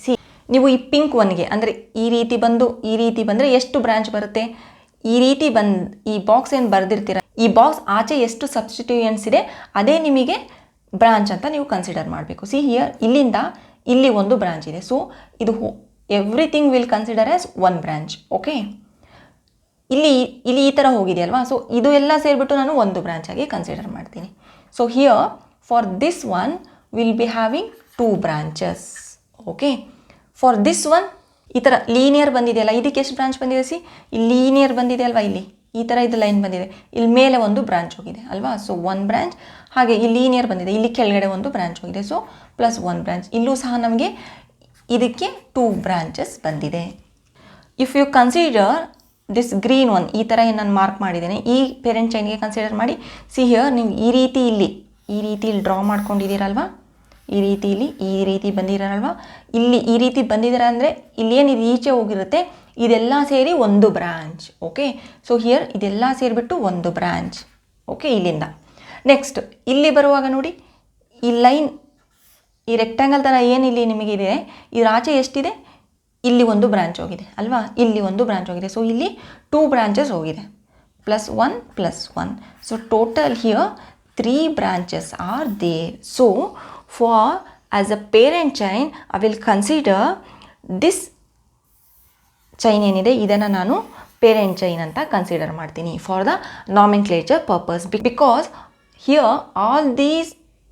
ನೀವು ಈ ಪಿಂಕ್ ಒನ್ಗೆ ಅಂದರೆ ಈ ರೀತಿ ಬಂದರೆ ಎಷ್ಟು ಬ್ರಾಂಚ್ ಬರುತ್ತೆ, ಈ ರೀತಿ ಈ ಬಾಕ್ಸ್ ಏನು ಬರೆದಿರ್ತೀರ ಈ ಬಾಕ್ಸ್ ಆಚೆ ಎಷ್ಟು ಸಬ್ಸ್ಟಿಟ್ಯೂಯೆಂಟ್ಸ್ ಇದೆ ಅದೇ ನಿಮಗೆ ಬ್ರಾಂಚ್ ಅಂತ ನೀವು ಕನ್ಸಿಡರ್ ಮಾಡಬೇಕು. ಹಿಯರ್ ಇಲ್ಲಿಂದ ಇಲ್ಲಿ ಒಂದು ಬ್ರಾಂಚ್ ಇದೆ. ಸೊ ಇದು everything will consider as 1 branch. Okay, ಇಲ್ಲಿ ಈ ಥರ ಹೋಗಿದೆಯಲ್ವಾ. ಸೊ ಇದು ಎಲ್ಲ ಸೇರಿಬಿಟ್ಟು ನಾನು ಒಂದು ಬ್ರಾಂಚ್ ಆಗಿ ಕನ್ಸಿಡರ್ ಮಾಡ್ತೀನಿ. So here for this one will be having 2 branches. Okay, for this one ಈ ಥರ ಲೀನಿಯರ್ ಬಂದಿದೆಯಲ್ಲ, ಇದಕ್ಕೆ ಎಷ್ಟು ಬ್ರಾಂಚ್ ಬಂದಿದೆ, ಇಲ್ಲಿ ಲೀನಿಯರ್ ಬಂದಿದೆ ಅಲ್ವಾ, ಇಲ್ಲಿ ಈ ಥರ ಇದು ಲೈನ್ ಬಂದಿದೆ, ಇಲ್ಲಿ ಮೇಲೆ ಒಂದು ಬ್ರಾಂಚ್ ಹೋಗಿದೆ ಅಲ್ವಾ. ಸೊ 1 ಬ್ರಾಂಚ್, ಹಾಗೆ ಇಲ್ಲಿ ಲೀನಿಯರ್ ಬಂದಿದೆ, ಇಲ್ಲಿ ಕೆಳಗಡೆ ಒಂದು ಬ್ರಾಂಚ್ ಹೋಗಿದೆ. ಸೊ ಪ್ಲಸ್ 1 ಬ್ರಾಂಚ್, ಇಲ್ಲೂ ಸಹ ನಮಗೆ ಇದಕ್ಕೆ 2 ಬ್ರಾಂಚಸ್ ಬಂದಿದೆ. If you consider this green one, ಈ ಥರ ಏನು ನಾನು ಮಾರ್ಕ್ ಮಾಡಿದ್ದೇನೆ ಈ ಪೇರೆಂಟ್ ಚೈನ್ಗೆ ಕನ್ಸಿಡರ್ ಮಾಡಿ. ಹಿಯರ್ ನೀವು ಈ ರೀತಿ ಇಲ್ಲಿ ಡ್ರಾ ಮಾಡ್ಕೊಂಡಿದ್ದೀರಲ್ವಾ, ಈ ರೀತಿ ಬಂದಿರಲ್ವಾ, ಇಲ್ಲಿ ಈ ರೀತಿ ಬಂದಿದ್ದೀರ ಅಂದರೆ ಇಲ್ಲೇನು ಇದು ಈಚೆ ಹೋಗಿರುತ್ತೆ ಇದೆಲ್ಲ ಸೇರಿ ಒಂದು ಬ್ರಾಂಚ್. ಓಕೆ, ಸೊ ಹಿಯರ್ ಇದೆಲ್ಲ ಸೇರಿಬಿಟ್ಟು ಒಂದು ಬ್ರಾಂಚ್. ಓಕೆ, ಇಲ್ಲಿಂದ ನೆಕ್ಸ್ಟ್ ಇಲ್ಲಿ ಬರುವಾಗ ನೋಡಿ ಈ ಲೈನ್ ಈ ರೆಕ್ಟ್ಯಾಂಗಲ್ ಥರ ಏನು ಇಲ್ಲಿ ನಿಮಗಿದೆ ಇದರ ಆಚೆ ಎಷ್ಟಿದೆ, ಇಲ್ಲಿ ಒಂದು ಬ್ರಾಂಚ್ ಹೋಗಿದೆ ಅಲ್ವಾ, ಇಲ್ಲಿ ಒಂದು ಬ್ರಾಂಚ್ ಹೋಗಿದೆ. ಸೊ ಇಲ್ಲಿ 2 ಬ್ರಾಂಚಸ್ ಹೋಗಿದೆ, +1 so total here 3 branches are there. So for as a parent chain I will consider this chain ಏನಿದೆ ಇದನ್ನು ನಾನು ಪೇರೆಂಟ್ ಚೈನ್ ಅಂತ ಕನ್ಸಿಡರ್ ಮಾಡ್ತೀನಿ for the nomenclature purpose. Because here all these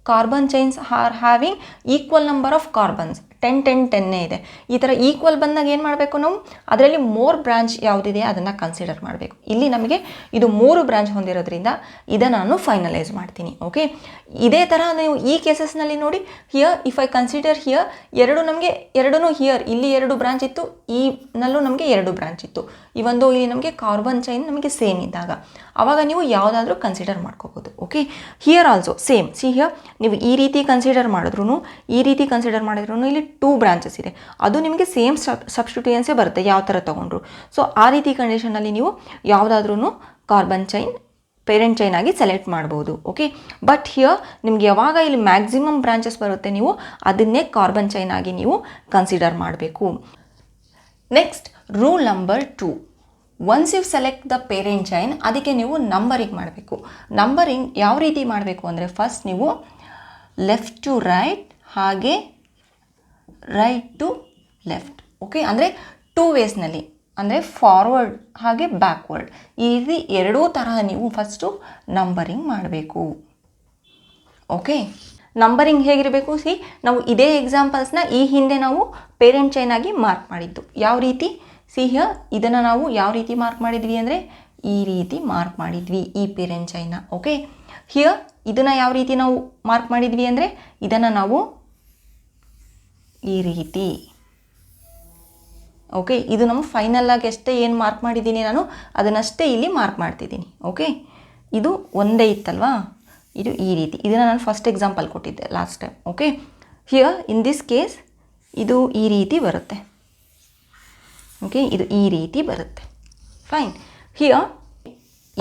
carbon chains are having equal number of carbons 10 ಇದೆ. ಈ ಥರ equal ಬಂದಾಗ ಏನು ಮಾಡಬೇಕು ನಾವು, ಅದರಲ್ಲಿ ಮೋರ್ ಬ್ರಾಂಚ್ ಯಾವುದಿದೆ ಅದನ್ನು ಕನ್ಸಿಡರ್ ಮಾಡಬೇಕು. ಇಲ್ಲಿ ನಮಗೆ ಇದು 3 ಬ್ರಾಂಚ್ ಹೊಂದಿರೋದ್ರಿಂದ ಇದನ್ನು ನಾನು ಫೈನಲೈಸ್ ಮಾಡ್ತೀನಿ. ಓಕೆ, ಇದೇ ಥರ ನೀವು ಈ ಕೇಸಸ್ನಲ್ಲಿ ನೋಡಿ, here if I consider here ಎರಡೂ ಹಿಯರ್ ಇಲ್ಲಿ 2 ಬ್ರಾಂಚ್ ಇತ್ತು, ಈ ನಲ್ಲೂ ನಮಗೆ 2 ಬ್ರಾಂಚ್ ಇತ್ತು. ಇವೊಂದು ಇಲ್ಲಿ ನಮಗೆ ಕಾರ್ಬನ್ ಚೈನ್ ನಮಗೆ ಸೇಮ್ ಇದ್ದಾಗ ಆವಾಗ ನೀವು ಯಾವುದಾದ್ರೂ ಕನ್ಸಿಡರ್ ಮಾಡ್ಕೋಬೋದು. Okay, here also same. See here ನೀವು ಈ ರೀತಿ ಕನ್ಸಿಡರ್ ಮಾಡಿದ್ರು ಇಲ್ಲಿ 2 ಬ್ರಾಂಚಸ್ ಇದೆ, ಅದು ನಿಮಗೆ ಸೇಮ್ ಸಬ್ಸ್ಟಿಟ್ಯೂಯೆನ್ಸೇ ಬರುತ್ತೆ ಯಾವ ಥರ ತೊಗೊಂಡ್ರು. ಸೊ ಆ ರೀತಿ ಕಂಡೀಷನಲ್ಲಿ ನೀವು ಯಾವುದಾದ್ರೂ ಕಾರ್ಬನ್ ಚೈನ್ ಪೇರೆಂಟ್ ಚೈನ್ ಆಗಿ ಸೆಲೆಕ್ಟ್ ಮಾಡ್ಬೋದು. ಓಕೆ, ಬಟ್ ಹಿಯರ್ ನಿಮ್ಗೆ ಯಾವಾಗ ಇಲ್ಲಿ ಮ್ಯಾಕ್ಸಿಮಮ್ ಬ್ರಾಂಚಸ್ ಬರುತ್ತೆ ನೀವು ಅದನ್ನೇ ಕಾರ್ಬನ್ ಚೈನ್ ಆಗಿ ನೀವು ಕನ್ಸಿಡರ್ ಮಾಡಬೇಕು. Next rule number 2, once you select the parent chain ಅದಕ್ಕೆ ನೀವು ನಂಬರಿಂಗ್ ಮಾಡಬೇಕು. ನಂಬರಿಂಗ್ ಯಾವ ರೀತಿ ಮಾಡಬೇಕು ಅಂದರೆ, ಫಸ್ಟ್ ನೀವು ಲೆಫ್ಟ್ ಟು ರೈಟ್ ಹಾಗೆ ರೈಟ್ ಟು ಲೆಫ್ಟ್. ಓಕೆ, ಅಂದರೆ 2 ವೇಸ್ನಲ್ಲಿ, ಅಂದರೆ ಫಾರ್ವರ್ಡ್ ಹಾಗೆ ಬ್ಯಾಕ್ವರ್ಡ್, ಈ ರೀತಿ ಎರಡೂ ತರಹ ನೀವು ಫಸ್ಟು ನಂಬರಿಂಗ್ ಮಾಡಬೇಕು. ಓಕೆ, ನಂಬರಿಂಗ್ ಹೇಗಿರಬೇಕು, ಸಿ ನಾವು ಇದೇ ಎಕ್ಸಾಂಪಲ್ಸ್ನ ಈ ಹಿಂದೆ ನಾವು ಪೇರೆಂಟ್ ಚೈನ್ ಆಗಿ ಮಾರ್ಕ್ ಮಾಡಿದ್ದು ಯಾವ ರೀತಿ. ಸಿ ಹಿಯರ್ ಇದನ್ನು ನಾವು ಯಾವ ರೀತಿ ಮಾರ್ಕ್ ಮಾಡಿದ್ವಿ ಅಂದರೆ ಈ ರೀತಿ ಮಾರ್ಕ್ ಮಾಡಿದ್ವಿ ಈ ಪೇರೆಂಟ್ ಚೈನ್ನ. ಓಕೆ, ಹಿಯರ್ ಇದನ್ನು ಯಾವ ರೀತಿ ನಾವು ಮಾರ್ಕ್ ಮಾಡಿದ್ವಿ ಅಂದರೆ ಇದನ್ನು ನಾವು ಈ ರೀತಿ. ಓಕೆ, ಇದು ನಮ್ಮ ಫೈನಲ್ ಆಗಿ ಅಷ್ಟೇ ಏನು ಮಾರ್ಕ್ ಮಾಡಿದ್ದೀನಿ ನಾನು ಅದನ್ನಷ್ಟೇ ಇಲ್ಲಿ ಮಾರ್ಕ್ ಮಾಡ್ತಿದ್ದೀನಿ. ಓಕೆ, ಇದು ಒಂದೇ ಇತ್ತಲ್ವಾ, ಇದು ಈ ರೀತಿ. ಇದನ್ನು ನಾನು ಫಸ್ಟ್ ಎಕ್ಸಾಂಪಲ್ ಕೊಟ್ಟಿದ್ದೆ last time. Okay, here in this case ಇದು ಈ ರೀತಿ ಬರುತ್ತೆ. ಓಕೆ, ಇದು ಈ ರೀತಿ ಬರುತ್ತೆ. ಫೈನ್, ಹಿಯರ್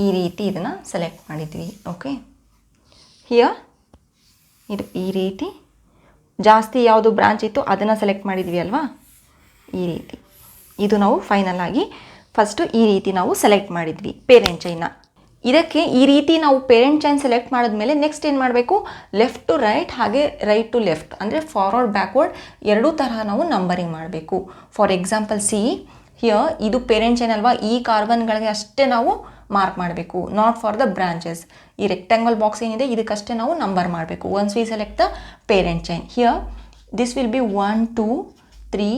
ಈ ರೀತಿ ಇದನ್ನು ಸೆಲೆಕ್ಟ್ ಮಾಡಿದ್ವಿ. ಓಕೆ, ಹಿಯರ್ ಇದು ಈ ರೀತಿ ಜಾಸ್ತಿ ಯಾವುದು ಬ್ರಾಂಚ್ ಇತ್ತು ಅದನ್ನು ಸೆಲೆಕ್ಟ್ ಮಾಡಿದ್ವಿ ಅಲ್ವಾ, ಈ ರೀತಿ. ಇದು ನಾವು ಫೈನಲ್ ಆಗಿ ಫಸ್ಟು ಈ ರೀತಿ ನಾವು ಸೆಲೆಕ್ಟ್ ಮಾಡಿದ್ವಿ ಪೇರೆಂಟ್ ಚೈನ್ನ. ಇದಕ್ಕೆ ಈ ರೀತಿ ನಾವು ಪೇರೆಂಟ್ ಚೈನ್ ಸೆಲೆಕ್ಟ್ ಮಾಡಿದ್ಮೇಲೆ ನೆಕ್ಸ್ಟ್ ಏನು ಮಾಡಬೇಕು, ಲೆಫ್ಟ್ ಟು ರೈಟ್ ಹಾಗೆ ರೈಟ್ ಟು ಲೆಫ್ಟ್, ಅಂದರೆ ಫಾರ್ವರ್ಡ್ ಬ್ಯಾಕ್ವರ್ಡ್ ಎರಡೂ ತರಹ ನಾವು ನಂಬರಿಂಗ್ ಮಾಡಬೇಕು. ಫಾರ್ ಎಕ್ಸಾಂಪಲ್ ಸಿ ಹಿಯರ್ ಇದು ಪೇರೆಂಟ್ ಚೈನ್ ಅಲ್ವಾ, ಈ ಕಾರ್ಬನ್ಗಳಿಗೆ ಅಷ್ಟೇ ನಾವು ಮಾರ್ಕ್ ಮಾಡಬೇಕು, ನಾಟ್ ಫಾರ್ ದ ಬ್ರಾಂಚಸ್. ಈ ರೆಕ್ಟ್ಯಾಂಗಲ್ ಬಾಕ್ಸ್ ಏನಿದೆ ಇದಕ್ಕಷ್ಟೇ ನಾವು ನಂಬರ್ ಮಾಡಬೇಕು. Once we select the parent chain here this will be 1 2 3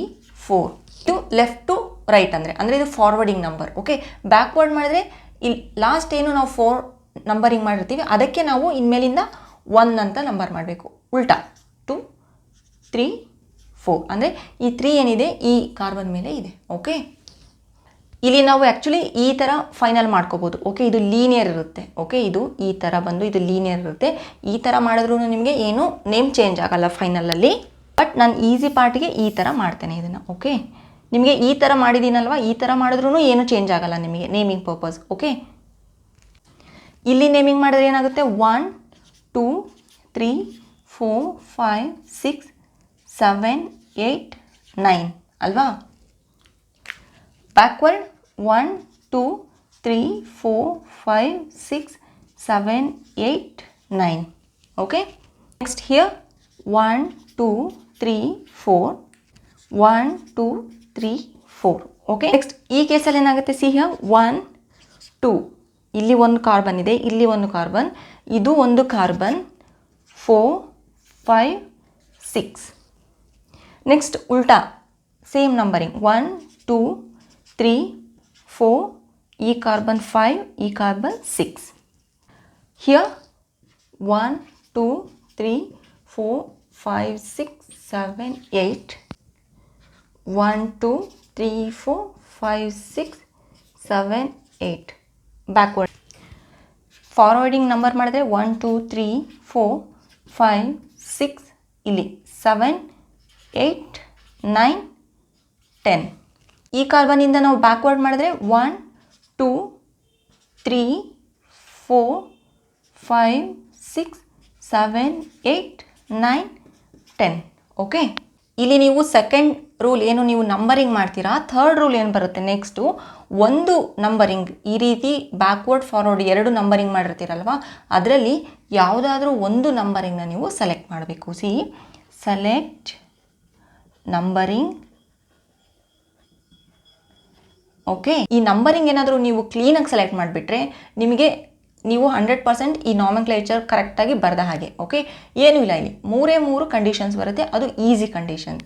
4. ಇದು ಲೆಫ್ಟ್ ಟು ರೈಟ್ ಅಂದರೆ ಇದು ಫಾರ್ವರ್ಡಿಂಗ್ ನಂಬರ್. ಓಕೆ, ಬ್ಯಾಕ್ವರ್ಡ್ ಮಾಡಿದ್ರೆ ಇಲ್ಲಿ ಲಾಸ್ಟ್ ಏನು ನಾವು 4 ನಂಬರಿಂಗ್ ಮಾಡಿರ್ತೀವಿ ಅದಕ್ಕೆ ನಾವು ಇನ್ಮೇಲಿಂದ 1 ಅಂತ ನಂಬರ್ ಮಾಡಬೇಕು. ಉಲ್ಟಾ 2 3 4 ಅಂದರೆ ಈ 3 ಏನಿದೆ ಈ ಕಾರ್ಬನ್ ಮೇಲೆ ಇದೆ. ಓಕೆ, ಇಲ್ಲಿ ನಾವು ಆ್ಯಕ್ಚುಲಿ ಈ ಥರ ಫೈನಲ್ ಮಾಡ್ಕೋಬೋದು. ಓಕೆ, ಇದು ಲೀನಿಯರ್ ಇರುತ್ತೆ. ಓಕೆ, ಇದು ಈ ಥರ ಬಂದು ಇದು ಲೀನಿಯರ್ ಇರುತ್ತೆ. ಈ ಥರ ಮಾಡಿದ್ರೂ ನಿಮಗೆ ಏನು ನೇಮ್ ಚೇಂಜ್ ಆಗಲ್ಲ ಫೈನಲಲ್ಲಿ. ಬಟ್ ನಾನು ಈಸಿ ಪಾರ್ಟಿಗೆ ಈ ಥರ ಮಾಡ್ತೇನೆ ಇದನ್ನು. ಓಕೆ, ನಿಮಗೆ ಈ ಥರ ಮಾಡಿದ್ದೀನಲ್ವ, ಈ ಥರ ಮಾಡಿದ್ರೂ ಏನು ಚೇಂಜ್ ಆಗಲ್ಲ ನಿಮಗೆ ನೇಮಿಂಗ್ ಪರ್ಪಸ್. ಓಕೆ, ಇಲ್ಲಿ ನೇಮಿಂಗ್ ಮಾಡಿದ್ರೆ ಏನಾಗುತ್ತೆ 1 2 3 4 5 6 7 8 9 ಅಲ್ವಾ. Backward 1 2 3 4 5 6 7 8 9. Okay, next here 1 2 3 4 1 2 3 4. Okay, next ಈ ಕೇಸಲ್ಲಿ ಏನಾಗುತ್ತೆ, ಸಿ ಹಿಯರ್ 1 2 ಇಲ್ಲಿ ಒಂದು ಕಾರ್ಬನ್ ಇದೆ, ಇಲ್ಲಿ ಒಂದು ಕಾರ್ಬನ್, ಇದು ಒಂದು ಕಾರ್ಬನ್, 4 5 6. ನೆಕ್ಸ್ಟ್ ಉಲ್ಟಾ ಸೇಮ್ ನಂಬರಿಂಗ್ 1 2 3 4 ಈ ಕಾರ್ಬನ್ 5 ಈ carbon 6. Here 1 2 3 4 5 6 7 8 1 2 3 4 5 6 7 8. Backward forwarding number ಮಾಡಿದ್ರೆ 1 2 3 4 5 6 ಇಲ್ಲಿ 7 8 9 10. ಈ ಕಾರ್ಬನಿಂದ ನಾವು ಬ್ಯಾಕ್ವರ್ಡ್ ಮಾಡಿದ್ರೆ 1 2 3 4 5 6 7 8 9 10. ಓಕೆ, ಇಲ್ಲಿ ನೀವು ಸೆಕೆಂಡ್ ರೂಲ್ ಏನು ನೀವು ನಂಬರಿಂಗ್ ಮಾಡ್ತೀರಾ, ಥರ್ಡ್ ರೂಲ್ ಏನು ಬರುತ್ತೆ ನೆಕ್ಸ್ಟು, ಒಂದು ನಂಬರಿಂಗ್ ಈ ರೀತಿ ಬ್ಯಾಕ್ವರ್ಡ್ ಫಾರ್ವರ್ಡ್ 2 ನಂಬರಿಂಗ್ ಮಾಡಿರ್ತೀರಲ್ವ ಅದರಲ್ಲಿ ಯಾವುದಾದ್ರೂ ಒಂದು ನಂಬರಿಂಗ್ನ ನೀವು ಸೆಲೆಕ್ಟ್ ಮಾಡಬೇಕು. C select numbering. ಓಕೆ, ಈ ನಂಬರಿಂಗ್ ಏನಾದರೂ ನೀವು ಕ್ಲೀನಾಗಿ ಸೆಲೆಕ್ಟ್ ಮಾಡಿಬಿಟ್ರೆ ನಿಮಗೆ ನೀವು 100% ಈ ನಾಮೆನ್ಕ್ಲೇಚರ್ ಕರೆಕ್ಟಾಗಿ ಬರೆದ ಹಾಗೆ. ಓಕೆ, ಏನೂ ಇಲ್ಲ, ಇಲ್ಲಿ ಮೂರು ಕಂಡೀಷನ್ಸ್ ಬರುತ್ತೆ, ಅದು ಈಸಿ ಕಂಡೀಷನ್.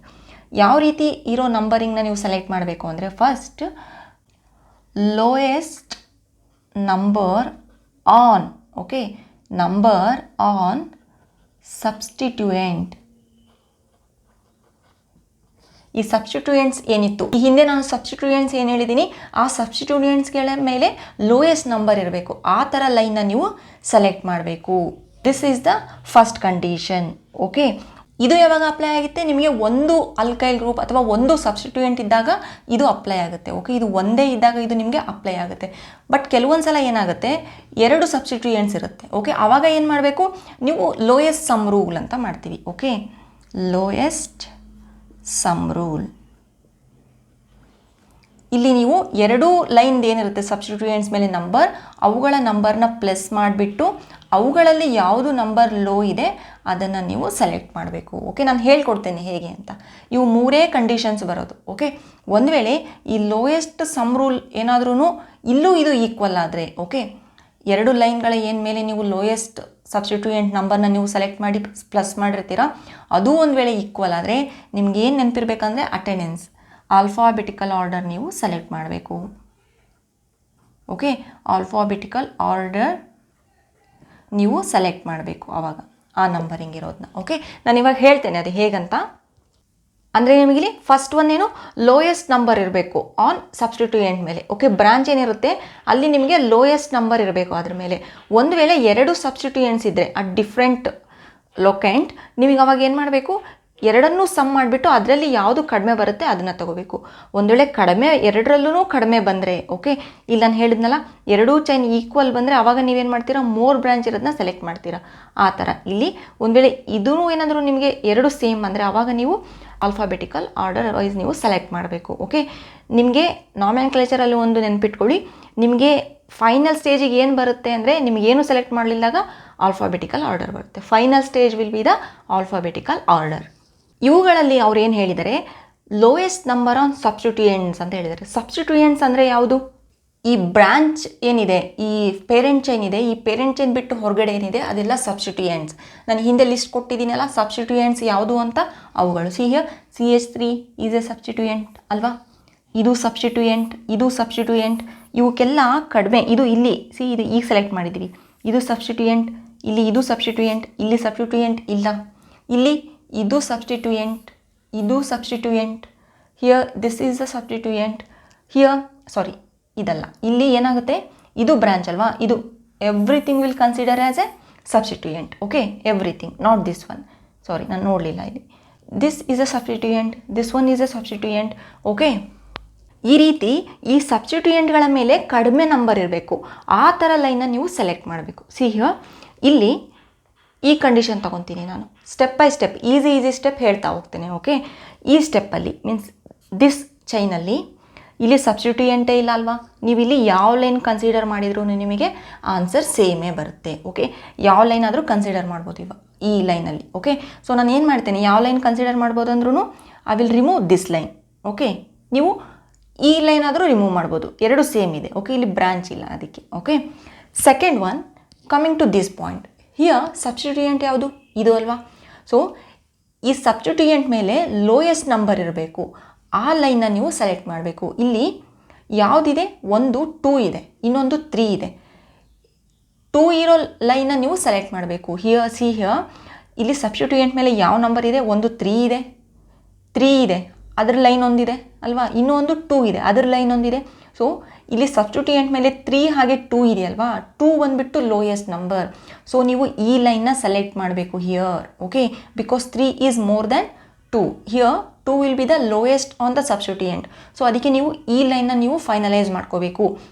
ಯಾವ ರೀತಿ ಇರೋ ನಂಬರಿಂಗ್ನ ನೀವು ಸೆಲೆಕ್ಟ್ ಮಾಡಬೇಕು ಅಂದರೆ, first lowest number on, okay, number on substituent. ಈ ಸಬ್ಸ್ಟಿಟ್ಯೂಯೆಂಟ್ಸ್ ಏನಿತ್ತು ಈ ಹಿಂದೆ ನಾನು ಸಬ್ಸ್ಟಿಟ್ಯೂಯೆಂಟ್ಸ್ ಏನು ಹೇಳಿದ್ದೀನಿ, ಆ ಸಬ್ಸ್ಟಿಟ್ಯೂಯೆಂಟ್ಸ್ಗಳ ಮೇಲೆ ಲೋಯೆಸ್ಟ್ ನಂಬರ್ ಇರಬೇಕು, ಆ ಥರ ಲೈನ್ನ ನೀವು ಸೆಲೆಕ್ಟ್ ಮಾಡಬೇಕು. This is the first condition. Okay, ಇದು ಯಾವಾಗ ಅಪ್ಲೈ ಆಗುತ್ತೆ, ನಿಮಗೆ ಒಂದು ಅಲ್ಕೈಲ್ ಗ್ರೂಪ್ ಅಥವಾ ಒಂದು ಸಬ್ಸ್ಟಿಟ್ಯೂಯೆಂಟ್ ಇದ್ದಾಗ ಇದು ಅಪ್ಲೈ ಆಗುತ್ತೆ. ಓಕೆ, ಇದು ಒಂದೇ ಇದ್ದಾಗ ಇದು ನಿಮಗೆ ಅಪ್ಲೈ ಆಗುತ್ತೆ. ಬಟ್ ಕೆಲವೊಂದು ಸಲ ಏನಾಗುತ್ತೆ, 2 ಸಬ್ಸ್ಟಿಟ್ಯೂಯೆಂಟ್ಸ್ ಇರುತ್ತೆ. ಓಕೆ, ಆವಾಗ ಏನು ಮಾಡಬೇಕು, ನೀವು ಲೋಯೆಸ್ಟ್ ಸಮ್ ರೂಲ್ ಅಂತ ಮಾಡ್ತೀವಿ. Okay, lowest sum rule. ಇಲ್ಲಿ ನೀವು 2 ಲೈನ್ ಏನಿರುತ್ತೆ ಸಬ್ಸ್ಟಿಟ್ಯೂಯೆಂಟ್ಸ್ ಮೇಲೆ ನಂಬರ್, ಅವುಗಳ ನಂಬರ್ನ ಪ್ಲಸ್ ಮಾಡಿಬಿಟ್ಟು ಅವುಗಳಲ್ಲಿ ಯಾವುದು ನಂಬರ್ ಲೋ ಇದೆ ಅದನ್ನು ನೀವು ಸೆಲೆಕ್ಟ್ ಮಾಡಬೇಕು. ಓಕೆ, ನಾನು ಹೇಳ್ಕೊಡ್ತೇನೆ ಹೇಗೆ ಅಂತ. ಇವು 3 ಕಂಡೀಷನ್ಸ್ ಬರೋದು. ಓಕೆ, ಒಂದು ವೇಳೆ ಈ ಲೋಯೆಸ್ಟ್ ಸಮ್ ರೂಲ್ ಏನಾದ್ರೂ ಇಲ್ಲೂ ಇದು ಈಕ್ವಲ್ ಆದರೆ, ಓಕೆ, 2 ಲೈನ್ಗಳ ಏನು ಮೇಲೆ ನೀವು ಲೋಯೆಸ್ಟ್ ಸಬ್ಸ್ಟಿಟ್ಯೂಯೆಂಟ್ ನಂಬರ್ನ ನೀವು ಸೆಲೆಕ್ಟ್ ಮಾಡಿ ಪ್ಲಸ್ ಮಾಡಿರ್ತೀರ, ಅದು ಒಂದು ವೇಳೆ ಈಕ್ವಲ್ ಆದರೆ ನಿಮ್ಗೆ ಏನು ನೆನಪಿರ್ಬೇಕಂದ್ರೆ ಅಟೆಂಡೆನ್ಸ್, ಆಲ್ಫಾಬೆಟಿಕಲ್ ಆರ್ಡರ್ ನೀವು ಸೆಲೆಕ್ಟ್ ಮಾಡಬೇಕು. ಓಕೆ, ಆಲ್ಫಾಬೆಟಿಕಲ್ ಆರ್ಡರ್ ನೀವು ಸೆಲೆಕ್ಟ್ ಮಾಡಬೇಕು ಆವಾಗ ಆ ನಂಬರಿಂಗ್ ಇರೋದನ್ನ. ಓಕೆ, ನಾನು ಇವಾಗ ಹೇಳ್ತೇನೆ ಅದು ಹೇಗಂತ. ಅಂದರೆ ನಿಮಗಿಲ್ಲಿ ಫಸ್ಟ್ ಒಂದೇನು ಲೋಯೆಸ್ಟ್ ನಂಬರ್ ಇರಬೇಕು ಆನ್ ಸಬ್ಸ್ಟಿಟ್ಯೂಯೆಂಟ್ ಮೇಲೆ. ಓಕೆ, ಬ್ರಾಂಚ್ ಏನಿರುತ್ತೆ ಅಲ್ಲಿ ನಿಮಗೆ ಲೋಯೆಸ್ಟ್ ನಂಬರ್ ಇರಬೇಕು ಅದ್ರ ಮೇಲೆ. ಒಂದು ವೇಳೆ 2 ಸಬ್ಸ್ಟಿಟ್ಯೂಯೆಂಟ್ಸ್ ಇದ್ದರೆ ಆ ಡಿಫ್ರೆಂಟ್ ಲೊಕೆಂಟ್, ನಿಮಗೆ ಅವಾಗ ಏನು ಮಾಡಬೇಕು, ಎರಡನ್ನೂ ಸಮ್ ಮಾಡಿಬಿಟ್ಟು ಅದರಲ್ಲಿ ಯಾವುದು ಕಡಿಮೆ ಬರುತ್ತೆ ಅದನ್ನು ತಗೋಬೇಕು. ಒಂದು ವೇಳೆ ಕಡಿಮೆ ಎರಡರಲ್ಲೂ ಕಡಿಮೆ ಬಂದರೆ, ಓಕೆ, ಇಲ್ಲಿ ನಾನು ಹೇಳಿದ್ನಲ್ಲ 2 ಚೈನ್ ಈಕ್ವಲ್ ಬಂದರೆ ಆವಾಗ ನೀವೇನು ಮಾಡ್ತೀರಾ, ಮೋರ್ ಬ್ರಾಂಚ್ ಇರೋದನ್ನ ಸೆಲೆಕ್ಟ್ ಮಾಡ್ತೀರಾ. ಆ ಥರ ಇಲ್ಲಿ ಒಂದು ವೇಳೆ ಇದೂ ಏನಾದರೂ ನಿಮಗೆ 2 ಸೇಮ್ ಅಂದರೆ ಆವಾಗ ನೀವು ಆಲ್ಫಾಬೆಟಿಕಲ್ ಆರ್ಡರ್ ವೈಸ್ ನೀವು ಸೆಲೆಕ್ಟ್ ಮಾಡಬೇಕು. ಓಕೆ, ನಿಮಗೆ ನಾಮೆನ್ಕ್ಲೇಚರಲ್ಲಿ ಒಂದು ನೆನ್ಪಿಟ್ಕೊಳ್ಳಿ, ನಿಮಗೆ ಫೈನಲ್ ಸ್ಟೇಜಿಗೆ ಏನು ಬರುತ್ತೆ ಅಂದರೆ ನಿಮಗೇನು ಸೆಲೆಕ್ಟ್ ಮಾಡಲಿಲ್ಲಾಗ ಆಲ್ಫಾಬೆಟಿಕಲ್ ಆರ್ಡರ್ ಬರುತ್ತೆ. Final stage will be the alphabetical order. ಇವುಗಳಲ್ಲಿ ಅವ್ರು ಏನು ಹೇಳಿದ್ದಾರೆ, ಲೋಯೆಸ್ಟ್ ನಂಬರ್ ಆನ್ ಸಬ್ಸ್ಟಿಟ್ಯೂಯೆಂಟ್ಸ್ ಅಂತ ಹೇಳಿದ್ದಾರೆ. ಸಬ್ಸ್ಟಿಟ್ಯೂಯೆಂಟ್ಸ್ ಅಂದರೆ ಯಾವುದು, ಈ ಬ್ರಾಂಚ್ ಏನಿದೆ, ಈ ಪೇರೆಂಟ್ ಚೈನ್ ಇದೆ, ಈ ಪೇರೆಂಟ್ ಚೈನ್ ಬಿಟ್ಟು ಹೊರಗಡೆ ಏನಿದೆ ಅದೆಲ್ಲ ಸಬ್ಸ್ಟಿಟ್ಯೂಯೆಂಟ್ಸ್. ನಾನು ಹಿಂದೆ ಲಿಸ್ಟ್ ಕೊಟ್ಟಿದ್ದೀನಲ್ಲ ಸಬ್ಸ್ಟಿಟ್ಯೂಯೆಂಟ್ಸ್ ಯಾವುದು ಅಂತ, ಅವುಗಳು. CH3 ಈಸ್ ಎ ಸಬ್ಸ್ಟಿಟ್ಯೂಯೆಂಟ್ ಅಲ್ವಾ, ಇದು ಸಬ್ಸ್ಟಿಟ್ಯೂಯೆಂಟ್, ಇದು ಸಬ್ಸ್ಟಿಟ್ಯೂಯೆಂಟ್, ಇವಕ್ಕೆಲ್ಲ ಕಡಿಮೆ. ಇದು ಇಲ್ಲಿ ಇದು ಈಗ ಸೆಲೆಕ್ಟ್ ಮಾಡಿದ್ದೀವಿ, ಇದು ಸಬ್ಸ್ಟಿಟ್ಯೂಯೆಂಟ್, ಇಲ್ಲಿ ಇದು ಸಬ್ಸ್ಟಿಟ್ಯೂಯೆಂಟ್, ಇಲ್ಲಿ ಸಬ್ಸ್ಟಿಟ್ಯೂಯೆಂಟ್ ಇಲ್ಲ, ಇಲ್ಲಿ ಇದು ಸಬ್ಸ್ಟಿಟ್ಯೂಯೆಂಟ್, ಇದು substituent, here this is a substituent, here sorry ಇದಲ್ಲ, ಇಲ್ಲಿ ಏನಾಗುತ್ತೆ ಇದು ಬ್ರಾಂಚ್ ಅಲ್ವಾ, ಇದು everything will consider as a substituent. Okay, everything, not this one, sorry ನಾನು ನೋಡಲಿಲ್ಲ ಇಲ್ಲಿ. This is a substituent, this one is a substituent. Okay, ಈ ರೀತಿ ಈ ಸಬ್ಸ್ಟಿಟ್ಯೂಯೆಂಟ್ಗಳ ಮೇಲೆ ಕಡಿಮೆ ನಂಬರ್ ಇರಬೇಕು, ಆ ಥರ ಲೈನ್ನ ನೀವು ಸೆಲೆಕ್ಟ್ ಮಾಡಬೇಕು. ಹಿಯರ್ ಇಲ್ಲಿ ಈ ಕಂಡೀಷನ್ ತೊಗೊತೀನಿ ನಾನು, step by step easy step ಹೇಳ್ತಾ ಹೋಗ್ತೇನೆ. ಓಕೆ, ಈ ಸ್ಟೆಪ್ಪಲ್ಲಿ ಮೀನ್ಸ್ ದಿಸ್ ಚೈನಲ್ಲಿ ಇಲ್ಲಿ ಸಬ್ಸ್ಟಿಟ್ಯೂಯೆಂಟೇ ಇಲ್ಲ ಅಲ್ವಾ, ನೀವು ಇಲ್ಲಿ ಯಾವ ಲೈನ್ ಕನ್ಸಿಡರ್ ಮಾಡಿದ್ರು ನಿಮಗೆ ಆನ್ಸರ್ ಸೇಮೇ ಬರುತ್ತೆ. ಓಕೆ, ಯಾವ ಲೈನ್ ಆದರೂ ಕನ್ಸಿಡರ್ ಮಾಡ್ಬೋದು ಇವಾಗ ಈ ಲೈನಲ್ಲಿ. ಓಕೆ, ಸೊ ನಾನು ಏನು ಮಾಡ್ತೇನೆ, ಯಾವ ಲೈನ್ ಕನ್ಸಿಡರ್ ಮಾಡ್ಬೋದು ಅಂದ್ರೂ I will remove this line. Okay, ನೀವು ಈ ಲೈನ್ ಆದರೂ ರಿಮೂವ್ ಮಾಡ್ಬೋದು, 2 ಸೇಮ್ ಇದೆ. ಓಕೆ, ಇಲ್ಲಿ ಬ್ರಾಂಚ್ ಇಲ್ಲ ಅದಕ್ಕೆ. Okay, second one coming to this point, here substituent ಯಾವುದು, ಇದು ಅಲ್ವಾ. ಸೊ ಈ ಸಬ್ಸ್ಟಿಟ್ಯೂಯೆಂಟ್ ಮೇಲೆ ಲೋಯೆಸ್ಟ್ ನಂಬರ್ ಇರಬೇಕು, ಆ ಲೈನ್ನ ನೀವು ಸೆಲೆಕ್ಟ್ ಮಾಡಬೇಕು. ಇಲ್ಲಿ ಯಾವುದಿದೆ, ಒಂದು 2 ಇದೆ, ಇನ್ನೊಂದು 3 ಇದೆ. 2 ಇರೋ ಲೈನ್ನ ನೀವು ಸೆಲೆಕ್ಟ್ ಮಾಡಬೇಕು. ಹಿಯರ್ ಇಲ್ಲಿ ಸಬ್ಸ್ಟಿಟ್ಯೂಯೆಂಟ್ ಮೇಲೆ ಯಾವ ನಂಬರ್ ಇದೆ, ಒಂದು 3 ಇದೆ, ಅದರ ಲೈನ್ ಒಂದಿದೆ ಅಲ್ವಾ, ಇನ್ನೂ ಒಂದು 2 ಇದೆ, ಅದರ ಲೈನ್ ಒಂದಿದೆ. ಸೊ ಇಲ್ಲಿ ಸಬ್ಸ್ಟಿಟ್ಯೂಯೆಂಟ್ ಮೇಲೆ 3 ಹಾಗೆ 2 ಇದೆಯಲ್ವಾ, 2 ಬಂದುಬಿಟ್ಟು ಲೋಯೆಸ್ಟ್ ನಂಬರ್. ಸೊ ನೀವು ಈ ಲೈನ್ನ ಸೆಲೆಕ್ಟ್ ಮಾಡಬೇಕು here. Okay, because 3 is more than 2. Here 2 will be the lowest on the substituent. So ಅದಕ್ಕೆ ನೀವು ಈ ಲೈನ್ನ ನೀವು ಫೈನಲೈಸ್ ಮಾಡ್ಕೋಬೇಕು,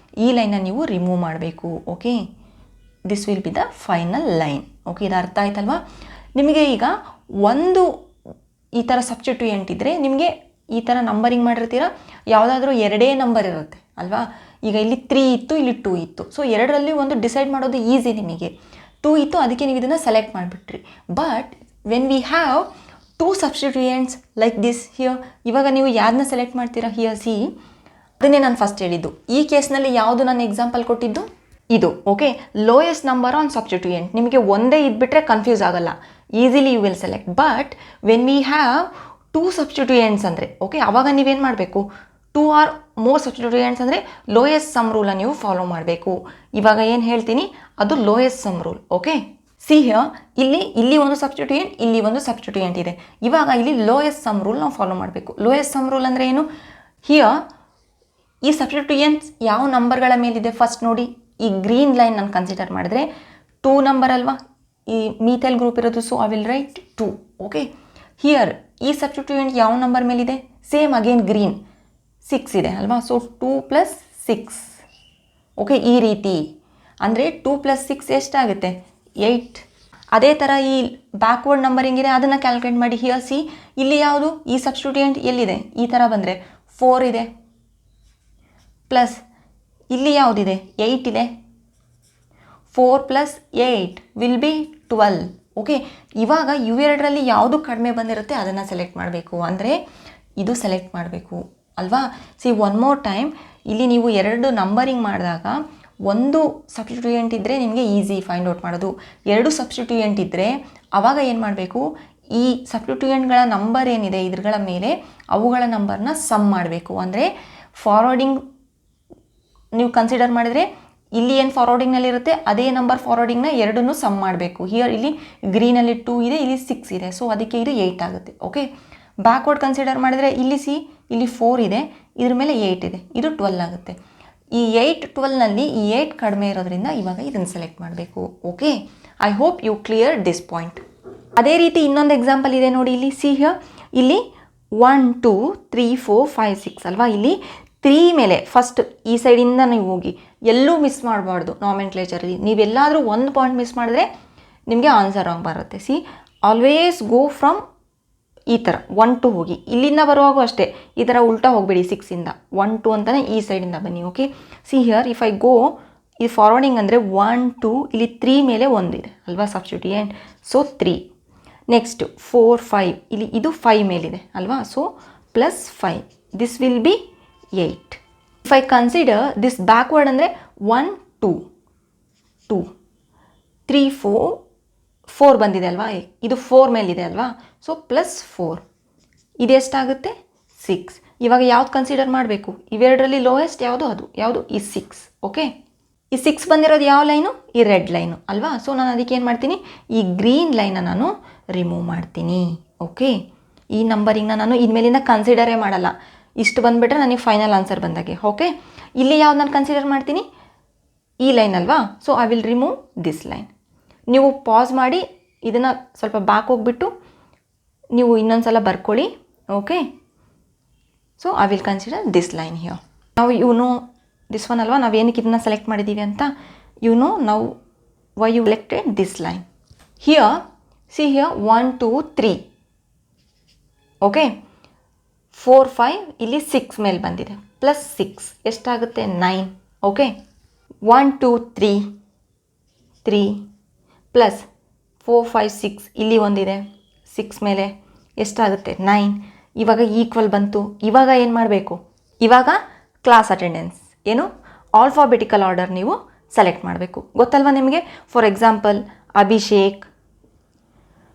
ಈ ಲೈನ್ನ ನೀವು ರಿಮೂವ್ ಮಾಡಬೇಕು. Okay, this will be the final line. Okay, ಇದು ಅರ್ಥ ಆಯ್ತಲ್ವಾ ನಿಮಗೆ. ಈಗ ಒಂದು ಈ ಥರ ಸಬ್ಸ್ಟಿಟ್ಯೂಯೆಂಟ್ ಇದ್ದರೆ ನಿಮಗೆ ಈ ಥರ ನಂಬರಿಂಗ್ ಮಾಡಿರ್ತೀರ, ಯಾವುದಾದ್ರೂ 2 ನಂಬರ್ ಇರುತ್ತೆ ಅಲ್ವಾ. ಈಗ ಇಲ್ಲಿ 3 ಇತ್ತು, ಇಲ್ಲಿ 2 ಇತ್ತು. ಸೊ ಎರಡರಲ್ಲಿ ಒಂದು ಡಿಸೈಡ್ ಮಾಡೋದು ಈಸಿ ನಿಮಗೆ. 2 ಇತ್ತು, ಅದಕ್ಕೆ ನೀವು ಇದನ್ನು ಸೆಲೆಕ್ಟ್ ಮಾಡಿಬಿಟ್ರಿ. But when we have 2 substituents like this here, ಇವಾಗ ನೀವು ಯಾರನ್ನ ಸೆಲೆಕ್ಟ್ ಮಾಡ್ತೀರಾ, ಹಿಯರ್ ಸಿ, ಅದನ್ನೇ ನಾನು ಫಸ್ಟ್ ಹೇಳಿದ್ದು. ಈ ಕೇಸ್ನಲ್ಲಿ ಯಾವುದು ನಾನು ಎಕ್ಸಾಂಪಲ್ ಕೊಟ್ಟಿದ್ದು, ಇದು okay. Lowest number on substituent, ನಿಮಗೆ ಒಂದೇ ಇದ್ಬಿಟ್ರೆ ಕನ್ಫ್ಯೂಸ್ ಆಗಲ್ಲ, easily you will select. But when we have 2 substituents ಅಂದರೆ ಓಕೆ, ಆವಾಗ ನೀವೇನು ಮಾಡಬೇಕು, 2 ಆರ್ ಮೋರ್ ಸಬ್ಸ್ಟಿಟ್ಯೂಯೆಂಟ್ಸ್ ಅಂದರೆ ಲೋಯೆಸ್ಟ್ ಸಮ್ ರೂಲನ್ನು ನೀವು ಫಾಲೋ ಮಾಡಬೇಕು. ಇವಾಗ ಏನು ಹೇಳ್ತೀನಿ ಅದು lowest sum rule okay. See here, ಇಲ್ಲಿ ಒಂದು ಸಬ್ಸ್ಟಿಟ್ಯೂಯೆಂಟ್, ಇಲ್ಲಿ ಒಂದು ಸಬ್ಸ್ಟಿಟ್ಯೂಯೆಂಟ್ ಇದೆ. ಇವಾಗ ಇಲ್ಲಿ ಲೋಯೆಸ್ಟ್ ಸಮ್ ರೂಲ್ ನಾವು ಫಾಲೋ ಮಾಡಬೇಕು. ಲೋಯೆಸ್ಟ್ ಸಮ್ ರೂಲ್ ಅಂದರೆ ಏನು? ಹಿಯರ್ ಈ ಸಬ್ಸ್ಟಿಟ್ಯೂಯೆಂಟ್ಸ್ ಯಾವ ನಂಬರ್ಗಳ ಮೇಲಿದೆ ಫಸ್ಟ್ ನೋಡಿ. ಈ ಗ್ರೀನ್ ಲೈನ್ ನಾನು ಕನ್ಸಿಡರ್ ಮಾಡಿದ್ರೆ 2 ನಂಬರ್ ಅಲ್ವಾ ಈ ಮೀಥೈಲ್ ಗ್ರೂಪ್ ಇರೋದು, so I will right 2 okay. Here ಈ ಸಬ್ಸ್ಟಿಟ್ಯೂಯೆಂಟ್ ಯಾವ ನಂಬರ್ ಮೇಲಿದೆ? ಸೇಮ್ ಅಗೇನ್ ಗ್ರೀನ್ 6 ಇದೆ ಅಲ್ವಾ, ಸೊ 2 + 6 ಓಕೆ. ಈ ರೀತಿ ಅಂದರೆ 2 + 6 ಎಷ್ಟಾಗುತ್ತೆ? 8. ಅದೇ ಥರ ಈ ಬ್ಯಾಕ್ವರ್ಡ್ ನಂಬರಿಂಗ್ ಇದೆ, ಅದನ್ನು ಕ್ಯಾಲ್ಕುಲೇಟ್ ಮಾಡಿ. ಹಿಯರ್ ಸಿ, ಇಲ್ಲಿ ಯಾವುದು ಈ ಸಬ್ಸ್ಟಿಟ್ಯೂಯೆಂಟ್ ಎಲ್ಲಿದೆ? ಈ ಥರ ಬಂದರೆ 4 ಇದೆ, ಪ್ಲಸ್ ಇಲ್ಲಿ ಯಾವುದಿದೆ? 8 ಇದೆ. 4 + 8 ವಿಲ್ ಬಿ 12 ಓಕೆ. ಇವಾಗ ಇವೆರಡರಲ್ಲಿ ಯಾವುದು ಕಡಿಮೆ ಬಂದಿರುತ್ತೆ ಅದನ್ನು ಸೆಲೆಕ್ಟ್ ಮಾಡಬೇಕು, ಅಂದರೆ ಇದು ಸೆಲೆಕ್ಟ್ ಮಾಡಬೇಕು ಅಲ್ವಾ. ಸಿ ಒನ್ ಮೋರ್ ಟೈಮ್, ಇಲ್ಲಿ ನೀವು 2 ನಂಬರಿಂಗ್ ಮಾಡಿದಾಗ ಒಂದು ಸಬ್ಸ್ಟಿಟ್ಯೂಯೆಂಟ್ ಇದ್ದರೆ ನಿಮಗೆ ಈಸಿ ಫೈಂಡ್ ಔಟ್ ಮಾಡೋದು. 2 ಸಬ್ಸ್ಟಿಟ್ಯೂಯೆಂಟ್ ಇದ್ದರೆ ಆವಾಗ ಏನು ಮಾಡಬೇಕು, ಈ ಸಬ್ಸ್ಟಿಟ್ಯೂಯೆಂಟ್ಗಳ ನಂಬರ್ ಏನಿದೆ ಇದ್ರಗಳ ಮೇಲೆ ಅವುಗಳ ನಂಬರ್ನ ಸಮ್ ಮಾಡಬೇಕು. ಅಂದರೆ ಫಾರ್ವರ್ಡಿಂಗ್ ನೀವು ಕನ್ಸಿಡರ್ ಮಾಡಿದರೆ ಇಲ್ಲಿ ಏನು ಫಾರ್ವರ್ಡಿಂಗ್ನಲ್ಲಿರುತ್ತೆ ಅದೇ ನಂಬರ್ ಫಾರ್ವರ್ಡಿಂಗ್ನ ಎರಡನ್ನೂ ಸಮ್ ಮಾಡಬೇಕು. ಹಿಯರ್ ಇಲ್ಲಿ ಗ್ರೀನಲ್ಲಿ 2 ಇದೆ, ಇಲ್ಲಿ 6 ಇದೆ, ಸೊ ಅದಕ್ಕೆ ಇದು 8 ಆಗುತ್ತೆ ಓಕೆ. ಬ್ಯಾಕ್ವರ್ಡ್ ಕನ್ಸಿಡರ್ ಮಾಡಿದರೆ ಇಲ್ಲಿ ಸಿ, ಇಲ್ಲಿ 4 ಇದೆ, ಇದ್ರ ಮೇಲೆ 8 ಇದೆ, ಇದು 12 ಆಗುತ್ತೆ. ಈ 8 12ನಲ್ಲಿ ಈ 8 ಕಡಿಮೆ ಇರೋದ್ರಿಂದ ಇವಾಗ ಇದನ್ನು ಸೆಲೆಕ್ಟ್ ಮಾಡಬೇಕು okay. I hope you clear this point. ಅದೇ ರೀತಿ ಇನ್ನೊಂದು ಎಕ್ಸಾಂಪಲ್ ಇದೆ ನೋಡಿ. ಇಲ್ಲಿ ಸಿ ಹಿಯರ್, ಇಲ್ಲಿ 1 2 3 4 5 6 ಅಲ್ವಾ. ಇಲ್ಲಿ 3 ಮೇಲೆ ಫಸ್ಟ್ ಈ ಸೈಡಿಂದ ನೀವು ಹೋಗಿ, ಎಲ್ಲೂ ಮಿಸ್ ಮಾಡಬಾರ್ದು. ನಾಮೆನ್ಕ್ಲೇಚರಲ್ಲಿ ನೀವೆಲ್ಲಾದರೂ ಒಂದು ಪಾಯಿಂಟ್ ಮಿಸ್ ಮಾಡಿದ್ರೆ ನಿಮಗೆ ಆನ್ಸರ್ ರಾಂಗ್ ಬರುತ್ತೆ. ಸಿ ಆಲ್ವೇಸ್ ಗೋ ಫ್ರಮ್ ಈ ಥರ 1 2 ಹೋಗಿ, ಇಲ್ಲಿಂದ ಬರುವಾಗೂ ಅಷ್ಟೇ ಈ ಥರ ಉಲ್ಟಾ ಹೋಗಬೇಡಿ. 6ಇಂದ 1 2 ಅಂತಲೇ ಈ ಸೈಡಿಂದ ಬನ್ನಿ okay. See here, if I go, ಈ ಫಾರ್ವರ್ಡಿಂಗ್ ಅಂದರೆ 1 2, ಇಲ್ಲಿ 3 ಮೇಲೆ 1 ಇದೆ ಅಲ್ವಾ ಸಬ್ಸ್ಟಿಟ್ಯೂಯೆಂಟ್, ಸೊ 3. ನೆಕ್ಸ್ಟ್ 4 5, ಇಲ್ಲಿ ಇದು 5 ಮೇಲಿದೆ ಅಲ್ವಾ, so +5, this will B 8. If I consider this backward ಅಂದರೆ 1 2 2 3 4 ಬಂದಿದೆ ಅಲ್ವಾ, ಇದು 4 ಮೇಲಿದೆ ಅಲ್ವಾ, ಸೊ +4, ಇದೆಷ್ಟಾಗುತ್ತೆ? 6. ಇವಾಗ ಯಾವ್ದು ಕನ್ಸಿಡರ್ ಮಾಡಬೇಕು? ಇವೆರಡರಲ್ಲಿ ಲೋಯೆಸ್ಟ್ ಯಾವುದು? ಅದು ಯಾವುದು? ಈ 6 ಓಕೆ. ಈ 6 ಬಂದಿರೋದು ಯಾವ ಲೈನು? ಈ ರೆಡ್ ಲೈನು ಅಲ್ವಾ. ಸೊ ನಾನು ಅದಕ್ಕೆ ಏನು ಮಾಡ್ತೀನಿ, ಈ ಗ್ರೀನ್ ಲೈನ ನಾನು ರಿಮೂವ್ ಮಾಡ್ತೀನಿ ಓಕೆ. ಈ ನಂಬರಿಂಗ್ನ ನಾನು ಇನ್ಮೇಲಿಂದ ಕನ್ಸಿಡರೇ ಮಾಡಲ್ಲ. ಇಷ್ಟು ಬಂದುಬಿಟ್ರೆ ನನಗೆ ಫೈನಲ್ ಆನ್ಸರ್ ಬಂದಾಗೆ ಓಕೆ. ಇಲ್ಲಿ ಯಾವ್ದು ನಾನು ಕನ್ಸಿಡರ್ ಮಾಡ್ತೀನಿ? ಈ ಲೈನ್ ಅಲ್ವಾ, so I will remove this line. ನೀವು ಪಾಸ್ ಮಾಡಿ ಇದನ್ನು ಸ್ವಲ್ಪ ಬ್ಯಾಕ್ ಹೋಗ್ಬಿಟ್ಟು ನೀವು ಇನ್ನೊಂದು ಸಲ ಬರ್ಕೊಳ್ಳಿ okay. So I will consider this line here. ನಾವು ದಿಸ್ ಒನ್ ಅಲ್ವಾ, ನಾವು ಏನಕ್ಕೆ ಇದನ್ನು ಸೆಲೆಕ್ಟ್ ಮಾಡಿದ್ದೀವಿ ಅಂತ ನಾವು why you selected this line here. See here 1 2 3 okay. 4 5, ಇಲ್ಲಿ 6 ಮೇಲೆ ಬಂದಿದೆ, +6 ಎಷ್ಟಾಗುತ್ತೆ? 9 ಓಕೆ. 1 2 3 3 ಪ್ಲಸ್ 4 5 6, ಇಲ್ಲಿ ಒಂದಿದೆ 6 ಮೇಲೆ ಎಷ್ಟಾಗುತ್ತೆ? 9. ಇವಾಗ ಈಕ್ವಲ್ ಬಂತು. ಇವಾಗ ಏನು ಮಾಡಬೇಕು? ಇವಾಗ ಕ್ಲಾಸ್ ಅಟೆಂಡೆನ್ಸ್ ಏನು ಆಲ್ಫಾಬೆಟಿಕಲ್ ಆರ್ಡರ್ ನೀವು ಸೆಲೆಕ್ಟ್ ಮಾಡಬೇಕು. ಗೊತ್ತಲ್ವ ನಿಮಗೆ? ಫಾರ್ ಎಕ್ಸಾಂಪಲ್ ಅಭಿಷೇಕ್,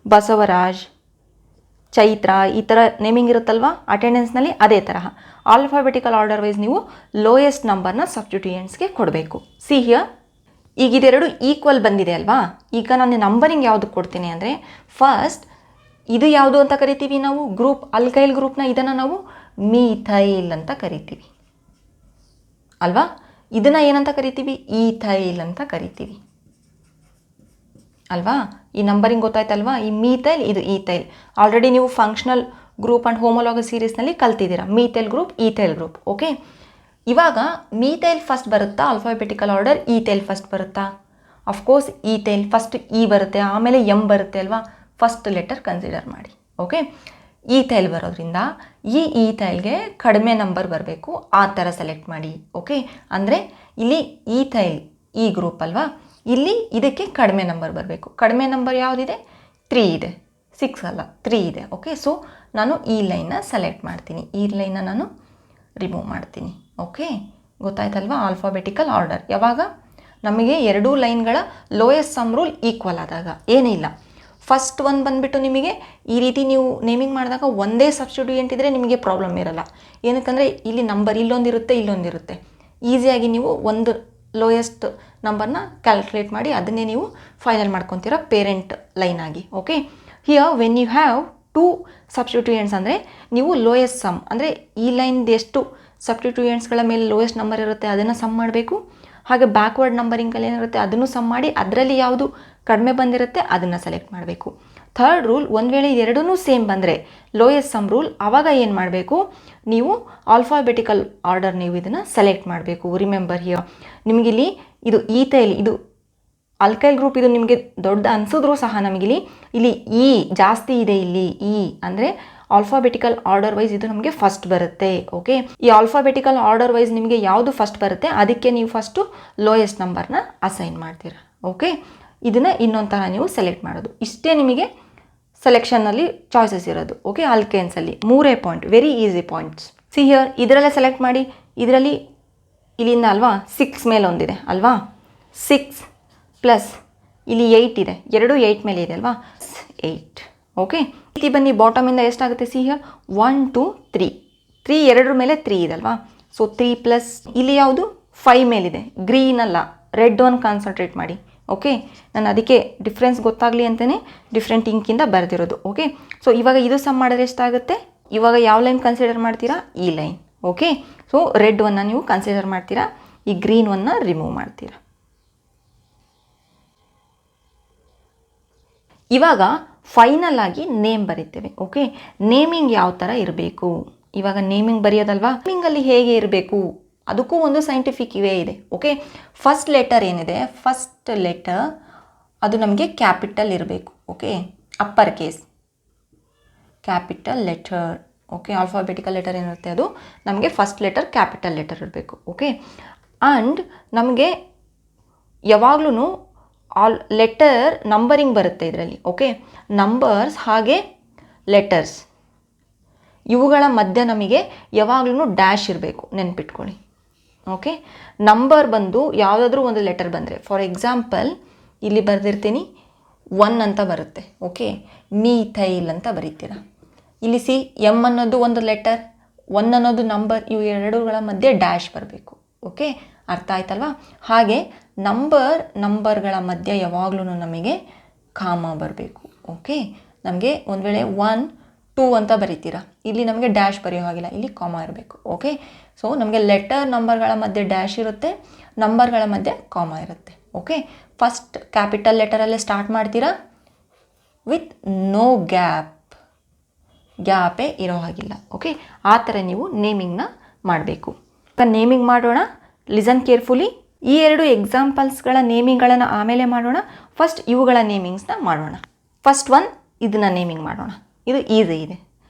ಬಸವರಾಜ್, ಚೈತ್ರ, ಈ ಥರ ನೇಮಿಂಗ್ ಇರುತ್ತಲ್ವ ಅಟೆಂಡೆನ್ಸ್ನಲ್ಲಿ, ಅದೇ ತರಹ ಆಲ್ಫಾಬೆಟಿಕಲ್ ಆರ್ಡರ್ ವೈಸ್ ನೀವು ಲೋಯೆಸ್ಟ್ ನಂಬರ್ನ ಸಬ್ಸ್ಟಿಟ್ಯೂಯೆಂಟ್ಸ್ಗೆ ಕೊಡಬೇಕು. ಸಿ ಹಿಯರ್, ಈಗ ಇದೆರಡು ಈಕ್ವಲ್ ಬಂದಿದೆ ಅಲ್ವಾ. ಈಗ ನಾನು ನಂಬರಿಂಗ್ ಯಾವುದು ಕೊಡ್ತೀನಿ ಅಂದರೆ, ಫಸ್ಟ್ ಇದು ಯಾವುದು ಅಂತ ಕರಿತೀವಿ ನಾವು? ಗ್ರೂಪ್, ಅಲ್ಕೈಲ್ ಗ್ರೂಪ್ನ ಇದನ್ನು ನಾವು ಮೀಥೈಲ್ ಅಂತ ಕರಿತೀವಿ ಅಲ್ವಾ. ಇದನ್ನು ಏನಂತ ಕರಿತೀವಿ? ಈಥೈಲ್ ಅಂತ ಕರಿತೀವಿ ಅಲ್ವಾ. ಈ ನಂಬರಿಂಗ್ ಗೊತ್ತಾಯ್ತಲ್ವಾ? ಈ ಮೀಥೈಲ್, ಇದು ಈಥೈಲ್. ಆಲ್ರೆಡಿ ನೀವು ಫಂಕ್ಷನಲ್ ಗ್ರೂಪ್ ಆ್ಯಂಡ್ ಹೋಮೋಲಾಗಸ್ ಸೀರೀಸ್ನಲ್ಲಿ ಕಲ್ತಿದ್ದೀರಾ, methyl group, ethyl group okay. ಇವಾಗ ಮೀಥೈಲ್ ಫಸ್ಟ್ ಬರುತ್ತಾ ಆಲ್ಫಾಬೆಟಿಕಲ್ ಆರ್ಡರ್? ಈಥೈಲ್ ಫಸ್ಟ್ ಬರುತ್ತಾ? ಅಫ್ಕೋರ್ಸ್ ಈಥೈಲ್ ಫಸ್ಟ್ ಇ ಬರುತ್ತೆ, ಆಮೇಲೆ ಎಮ್ ಬರುತ್ತೆ ಅಲ್ವಾ. ಫಸ್ಟ್ ಲೆಟರ್ ಕನ್ಸಿಡರ್ ಮಾಡಿ ಓಕೆ. ಈಥೈಲ್ ಬರೋದ್ರಿಂದ ಈ ಈಥೈಲ್ಗೆ ಕಡಿಮೆ ನಂಬರ್ ಬರಬೇಕು, ಆ ಥರ ಸೆಲೆಕ್ಟ್ ಮಾಡಿ ಓಕೆ. ಅಂದರೆ ಇಲ್ಲಿ ಈಥೈಲ್ ಈ ಗ್ರೂಪ್ ಅಲ್ವಾ, ಇಲ್ಲಿ ಇದಕ್ಕೆ ಕಡಿಮೆ ನಂಬರ್ ಬರಬೇಕು. ಕಡಿಮೆ ನಂಬರ್ ಯಾವುದಿದೆ? 3 ಇದೆ, 6 ಅಲ್ಲ 3 ಇದೆ ಓಕೆ. ಸೊ ನಾನು ಈ ಲೈನ್ನ ಸೆಲೆಕ್ಟ್ ಮಾಡ್ತೀನಿ, ಈ ಲೈನ್ನ ನಾನು ರಿಮೂವ್ ಮಾಡ್ತೀನಿ ಓಕೆ. ಗೊತ್ತಾಯ್ತಲ್ವಾ? ಆಲ್ಫಾಬೆಟಿಕಲ್ ಆರ್ಡರ್ ಯಾವಾಗ ನಮಗೆ ಎರಡೂ ಲೈನ್ಗಳ ಲೋಯೆಸ್ಟ್ ಸಮ್ ರೂಲ್ ಈಕ್ವಲ್ ಆದಾಗ ಏನಿಲ್ಲ. ಫಸ್ಟ್ ಒಂದು ಬಂದುಬಿಟ್ಟು ನಿಮಗೆ ಈ ರೀತಿ ನೀವು ನೇಮಿಂಗ್ ಮಾಡಿದಾಗ ಒಂದೇ ಸಬ್ಸ್ಟಿಟ್ಯೂಯೆಂಟ್ ಇದ್ದರೆ ನಿಮಗೆ ಪ್ರಾಬ್ಲಮ್ ಇರಲ್ಲ. ಏನಕ್ಕಂದರೆ ಇಲ್ಲಿ ನಂಬರ್ ಇಲ್ಲೊಂದಿರುತ್ತೆ ಇಲ್ಲೊಂದಿರುತ್ತೆ. ಈಸಿಯಾಗಿ ನೀವು ಒಂದು ಲೋಯೆಸ್ಟ್ ನಂಬರ್ನ ಕ್ಯಾಲ್ಕುಲೇಟ್ ಮಾಡಿ ಅದನ್ನೇ ನೀವು ಫೈನಲ್ ಮಾಡ್ಕೊತೀರ ಪೇರೆಂಟ್ ಲೈನ್ ಆಗಿ. Okay, here when you have two substituents ಅಂದರೆ ನೀವು ಲೋಯೆಸ್ಟ್ ಸಮ್ ಅಂದರೆ ಈ ಲೈನ್ದು ಎಷ್ಟು ಸಬ್ಸ್ಟಿಟ್ಯೂಯೆಂಟ್ಸ್ಗಳ ಮೇಲೆ ಲೋಯೆಸ್ಟ್ ನಂಬರ್ ಇರುತ್ತೆ ಅದನ್ನು ಸಮ್ ಮಾಡಬೇಕು. ಹಾಗೆ ಬ್ಯಾಕ್ವರ್ಡ್ ನಂಬರಿಂಗಲ್ಲಿ ಏನಿರುತ್ತೆ ಅದನ್ನು ಸಮ್ ಮಾಡಿ ಅದರಲ್ಲಿ ಯಾವುದು ಕಡಿಮೆ ಬಂದಿರುತ್ತೆ ಅದನ್ನು ಸೆಲೆಕ್ಟ್ ಮಾಡಬೇಕು. ಥರ್ಡ್ ರೂಲ್, ಒಂದು ವೇಳೆ ಎರಡೂ ಸೇಮ್ ಬಂದರೆ ಲೋಯೆಸ್ಟ್ ಸಮ್ ರೂಲ್, ಆವಾಗ ಏನು ಮಾಡಬೇಕು, ನೀವು ಆಲ್ಫಾಬೆಟಿಕಲ್ ಆರ್ಡರ್ ನೀವು ಇದನ್ನು ಸೆಲೆಕ್ಟ್ ಮಾಡಬೇಕು. ರಿಮೆಂಬರ್ ಹಿಯರ್ ನಿಮಗಿಲ್ಲಿ ಇದು ಈಥೈಲ್ ಇದು ಆಲ್ಕೈಲ್ ಗ್ರೂಪ್ ಇದು ನಿಮಗೆ ದೊಡ್ಡ ಅನಿಸಿದ್ರೂ ಸಹ ನಮಗಿಲ್ಲಿ ಇಲ್ಲಿ ಇ ಜಾಸ್ತಿ ಇದೆ. ಇಲ್ಲಿ ಇ ಅಂದರೆ ಆಲ್ಫಾಬೆಟಿಕಲ್ ಆರ್ಡರ್ ವೈಸ್ ಇದು ನಮಗೆ ಫಸ್ಟ್ ಬರುತ್ತೆ. ಓಕೆ, ಈ ಆಲ್ಫಾಬೆಟಿಕಲ್ ಆರ್ಡರ್ ವೈಸ್ ನಿಮಗೆ ಯಾವುದು ಫಸ್ಟ್ ಬರುತ್ತೆ ಅದಕ್ಕೆ ನೀವು ಫಸ್ಟು ಲೋಯೆಸ್ಟ್ ನಂಬರ್ನ ಅಸೈನ್ ಮಾಡ್ತೀರಾ. ಓಕೆ, ಇದನ್ನು ಇನ್ನೊಂದು ಥರ ನೀವು ಸೆಲೆಕ್ಟ್ ಮಾಡೋದು. ಇಷ್ಟೇ ನಿಮಗೆ ಸೆಲೆಕ್ಷನ್ನಲ್ಲಿ ಚಾಯ್ಸಸ್ ಇರೋದು. ಓಕೆ, ಆಲ್ಕೇನ್ಸಲ್ಲಿ 3 point, very easy points. See here ಇದರಲ್ಲೇ ಸೆಲೆಕ್ಟ್ ಮಾಡಿ. ಇದರಲ್ಲಿ ಇಲ್ಲಿಂದ ಅಲ್ವಾ 6 ಮೇಲೆ ಒಂದಿದೆ ಅಲ್ವಾ, 6 ಪ್ಲಸ್ ಇಲ್ಲಿ 8 ಇದೆ, ಎರಡು 8 ಮೇಲೆ ಇದೆ ಅಲ್ವಾ, 8. ಓಕೆ, ಇಲ್ಲಿ ಬನ್ನಿ ಬಾಟಮಿಂದ ಎಷ್ಟಾಗುತ್ತೆ. ಸಿ ಹಿಯರ್ 1 2 3 3 ಎರಡರ ಮೇಲೆ 3 ಇದೆ ಅಲ್ವಾ. ಸೊ 3 ಪ್ಲಸ್ ಇಲ್ಲಿ ಯಾವುದು 5 ಮೇಲಿದೆ, ಗ್ರೀನ್ ಅಲ್ಲ ರೆಡ್ ಒನ್ ಕಾನ್ಸಂಟ್ರೇಟ್ ಮಾಡಿ. ಓಕೆ, ನಾನು ಅದಕ್ಕೆ ಡಿಫ್ರೆನ್ಸ್ ಗೊತ್ತಾಗಲಿ ಅಂತಲೇ ಡಿಫ್ರೆಂಟ್ ಇಂಕಿಂದ ಬರೆದಿರೋದು. ಓಕೆ, ಸೊ ಇವಾಗ ಇದು ಸಮ್ ಮಾಡಿದ್ರೆ ಎಷ್ಟಾಗುತ್ತೆ. ಇವಾಗ ಯಾವ ಲೈನ್ ಕನ್ಸಿಡರ್ ಮಾಡ್ತೀರಾ, ಈ ಲೈನ್. ಓಕೆ, ಸೊ ರೆಡ್ ಒನ್ನ ನೀವು ಕನ್ಸಿಡರ್ ಮಾಡ್ತೀರಾ, ಈ ಗ್ರೀನ್ ಒನ್ನ ರಿಮೂವ್ ಮಾಡ್ತೀರಾ. ಇವಾಗ ಫೈನಲ್ ಆಗಿ ನೇಮ್ ಬರೀತೇವೆ. ಓಕೆ, ನೇಮಿಂಗ್ ಯಾವ ಥರ ಇರಬೇಕು, ಇವಾಗ ನೇಮಿಂಗ್ ಬರೆಯೋದಲ್ವಾ. ನೇಮಿಂಗಲ್ಲಿ ಹೇಗೆ ಇರಬೇಕು ಅದಕ್ಕೂ ಒಂದು ಸೈಂಟಿಫಿಕ್ ವೇ ಇದೆ. ಓಕೆ, ಫಸ್ಟ್ ಲೆಟರ್ ಏನಿದೆ, ಫಸ್ಟ್ ಲೆಟರ್ ಅದು ನಮಗೆ ಕ್ಯಾಪಿಟಲ್ ಇರಬೇಕು. Okay, upper case capital letter. Okay, alphabetical letter ಏನಿರುತ್ತೆ ಅದು ನಮಗೆ ಫಸ್ಟ್ ಲೆಟರ್ ಕ್ಯಾಪಿಟಲ್ ಲೆಟರ್ ಇರಬೇಕು. ಓಕೆ, ಆ್ಯಂಡ್ ನಮಗೆ ಯಾವಾಗ್ಲೂ ಲೆಟರ್ ನಂಬರಿಂಗ್ ಬರುತ್ತೆ ಇದರಲ್ಲಿ. ಓಕೆ, ನಂಬರ್ಸ್ ಹಾಗೆ ಲೆಟರ್ಸ್ ಇವುಗಳ ಮಧ್ಯೆ ನಮಗೆ ಯಾವಾಗ್ಲೂ ಡ್ಯಾಶ್ ಇರಬೇಕು, ನೆನ್ಪಿಟ್ಕೊಳ್ಳಿ. ಓಕೆ, ನಂಬರ್ ಬಂದು ಯಾವುದಾದ್ರೂ ಒಂದು ಲೆಟರ್ ಬಂದರೆ, ಫಾರ್ ಎಕ್ಸಾಂಪಲ್ ಇಲ್ಲಿ ಬರೆದಿರ್ತೀನಿ 1 ಅಂತ ಬರುತ್ತೆ. ಓಕೆ, ಮೀಥೈಲ್ ಅಂತ ಬರೀತೀರ. ಇಲ್ಲಿ ಸಿ ಎಮ್ ಅನ್ನೋದು ಒಂದು ಲೆಟರ್, 1 ಅನ್ನೋದು ನಂಬರ್, ಇವು ಎರಡುಗಳ ಮಧ್ಯೆ ಡ್ಯಾಶ್ ಬರಬೇಕು. ಓಕೆ, ಅರ್ಥ ಆಯ್ತಲ್ವಾ. ಹಾಗೆ ನಂಬರ್ಗಳ ಮಧ್ಯೆ ಯಾವಾಗಲೂ ನಮಗೆ ಕಾಮ ಬರಬೇಕು. ಓಕೆ, ನಮಗೆ ಒಂದು ವೇಳೆ 1 2 ಅಂತ ಬರೀತೀರಾ, ಇಲ್ಲಿ ನಮಗೆ ಡ್ಯಾಶ್ ಬರೆಯೋ ಹಾಗಿಲ್ಲ, ಇಲ್ಲಿ ಕಾಮ ಇರಬೇಕು. ಓಕೆ, ಸೊ ನಮಗೆ ಲೆಟರ್ ನಂಬರ್ಗಳ ಮಧ್ಯೆ ಡ್ಯಾಶ್ ಇರುತ್ತೆ, ನಂಬರ್ಗಳ ಮಧ್ಯೆ ಕಾಮ ಇರುತ್ತೆ. ಓಕೆ, ಫಸ್ಟ್ ಕ್ಯಾಪಿಟಲ್ ಲೆಟರಲ್ಲೇ ಸ್ಟಾರ್ಟ್ ಮಾಡ್ತೀರಾ ವಿತ್ ನೋ ಗ್ಯಾಪೇ ಇರೋ ಹಾಗಿಲ್ಲ. ಓಕೆ, ಆ ಥರ ನೀವು ನೇಮಿಂಗ್ನ ಮಾಡಬೇಕು. ನೇಮಿಂಗ್ ಮಾಡೋಣ, ಲಿಸನ್ ಕೇರ್ಫುಲಿ. ಈ ಎರಡು ಎಕ್ಸಾಂಪಲ್ಸ್ಗಳ ನೇಮಿಂಗ್ಗಳನ್ನು ಆಮೇಲೆ ಮಾಡೋಣ. ಫಸ್ಟ್ ಇವುಗಳ ನೇಮಿಂಗ್ಸ್ನ ಮಾಡೋಣ. ಫಸ್ಟ್ ಒನ್ ಇದನ್ನ ನೇಮಿಂಗ್ ಮಾಡೋಣ, ಇದು ಈಸಿ ಇದೆ.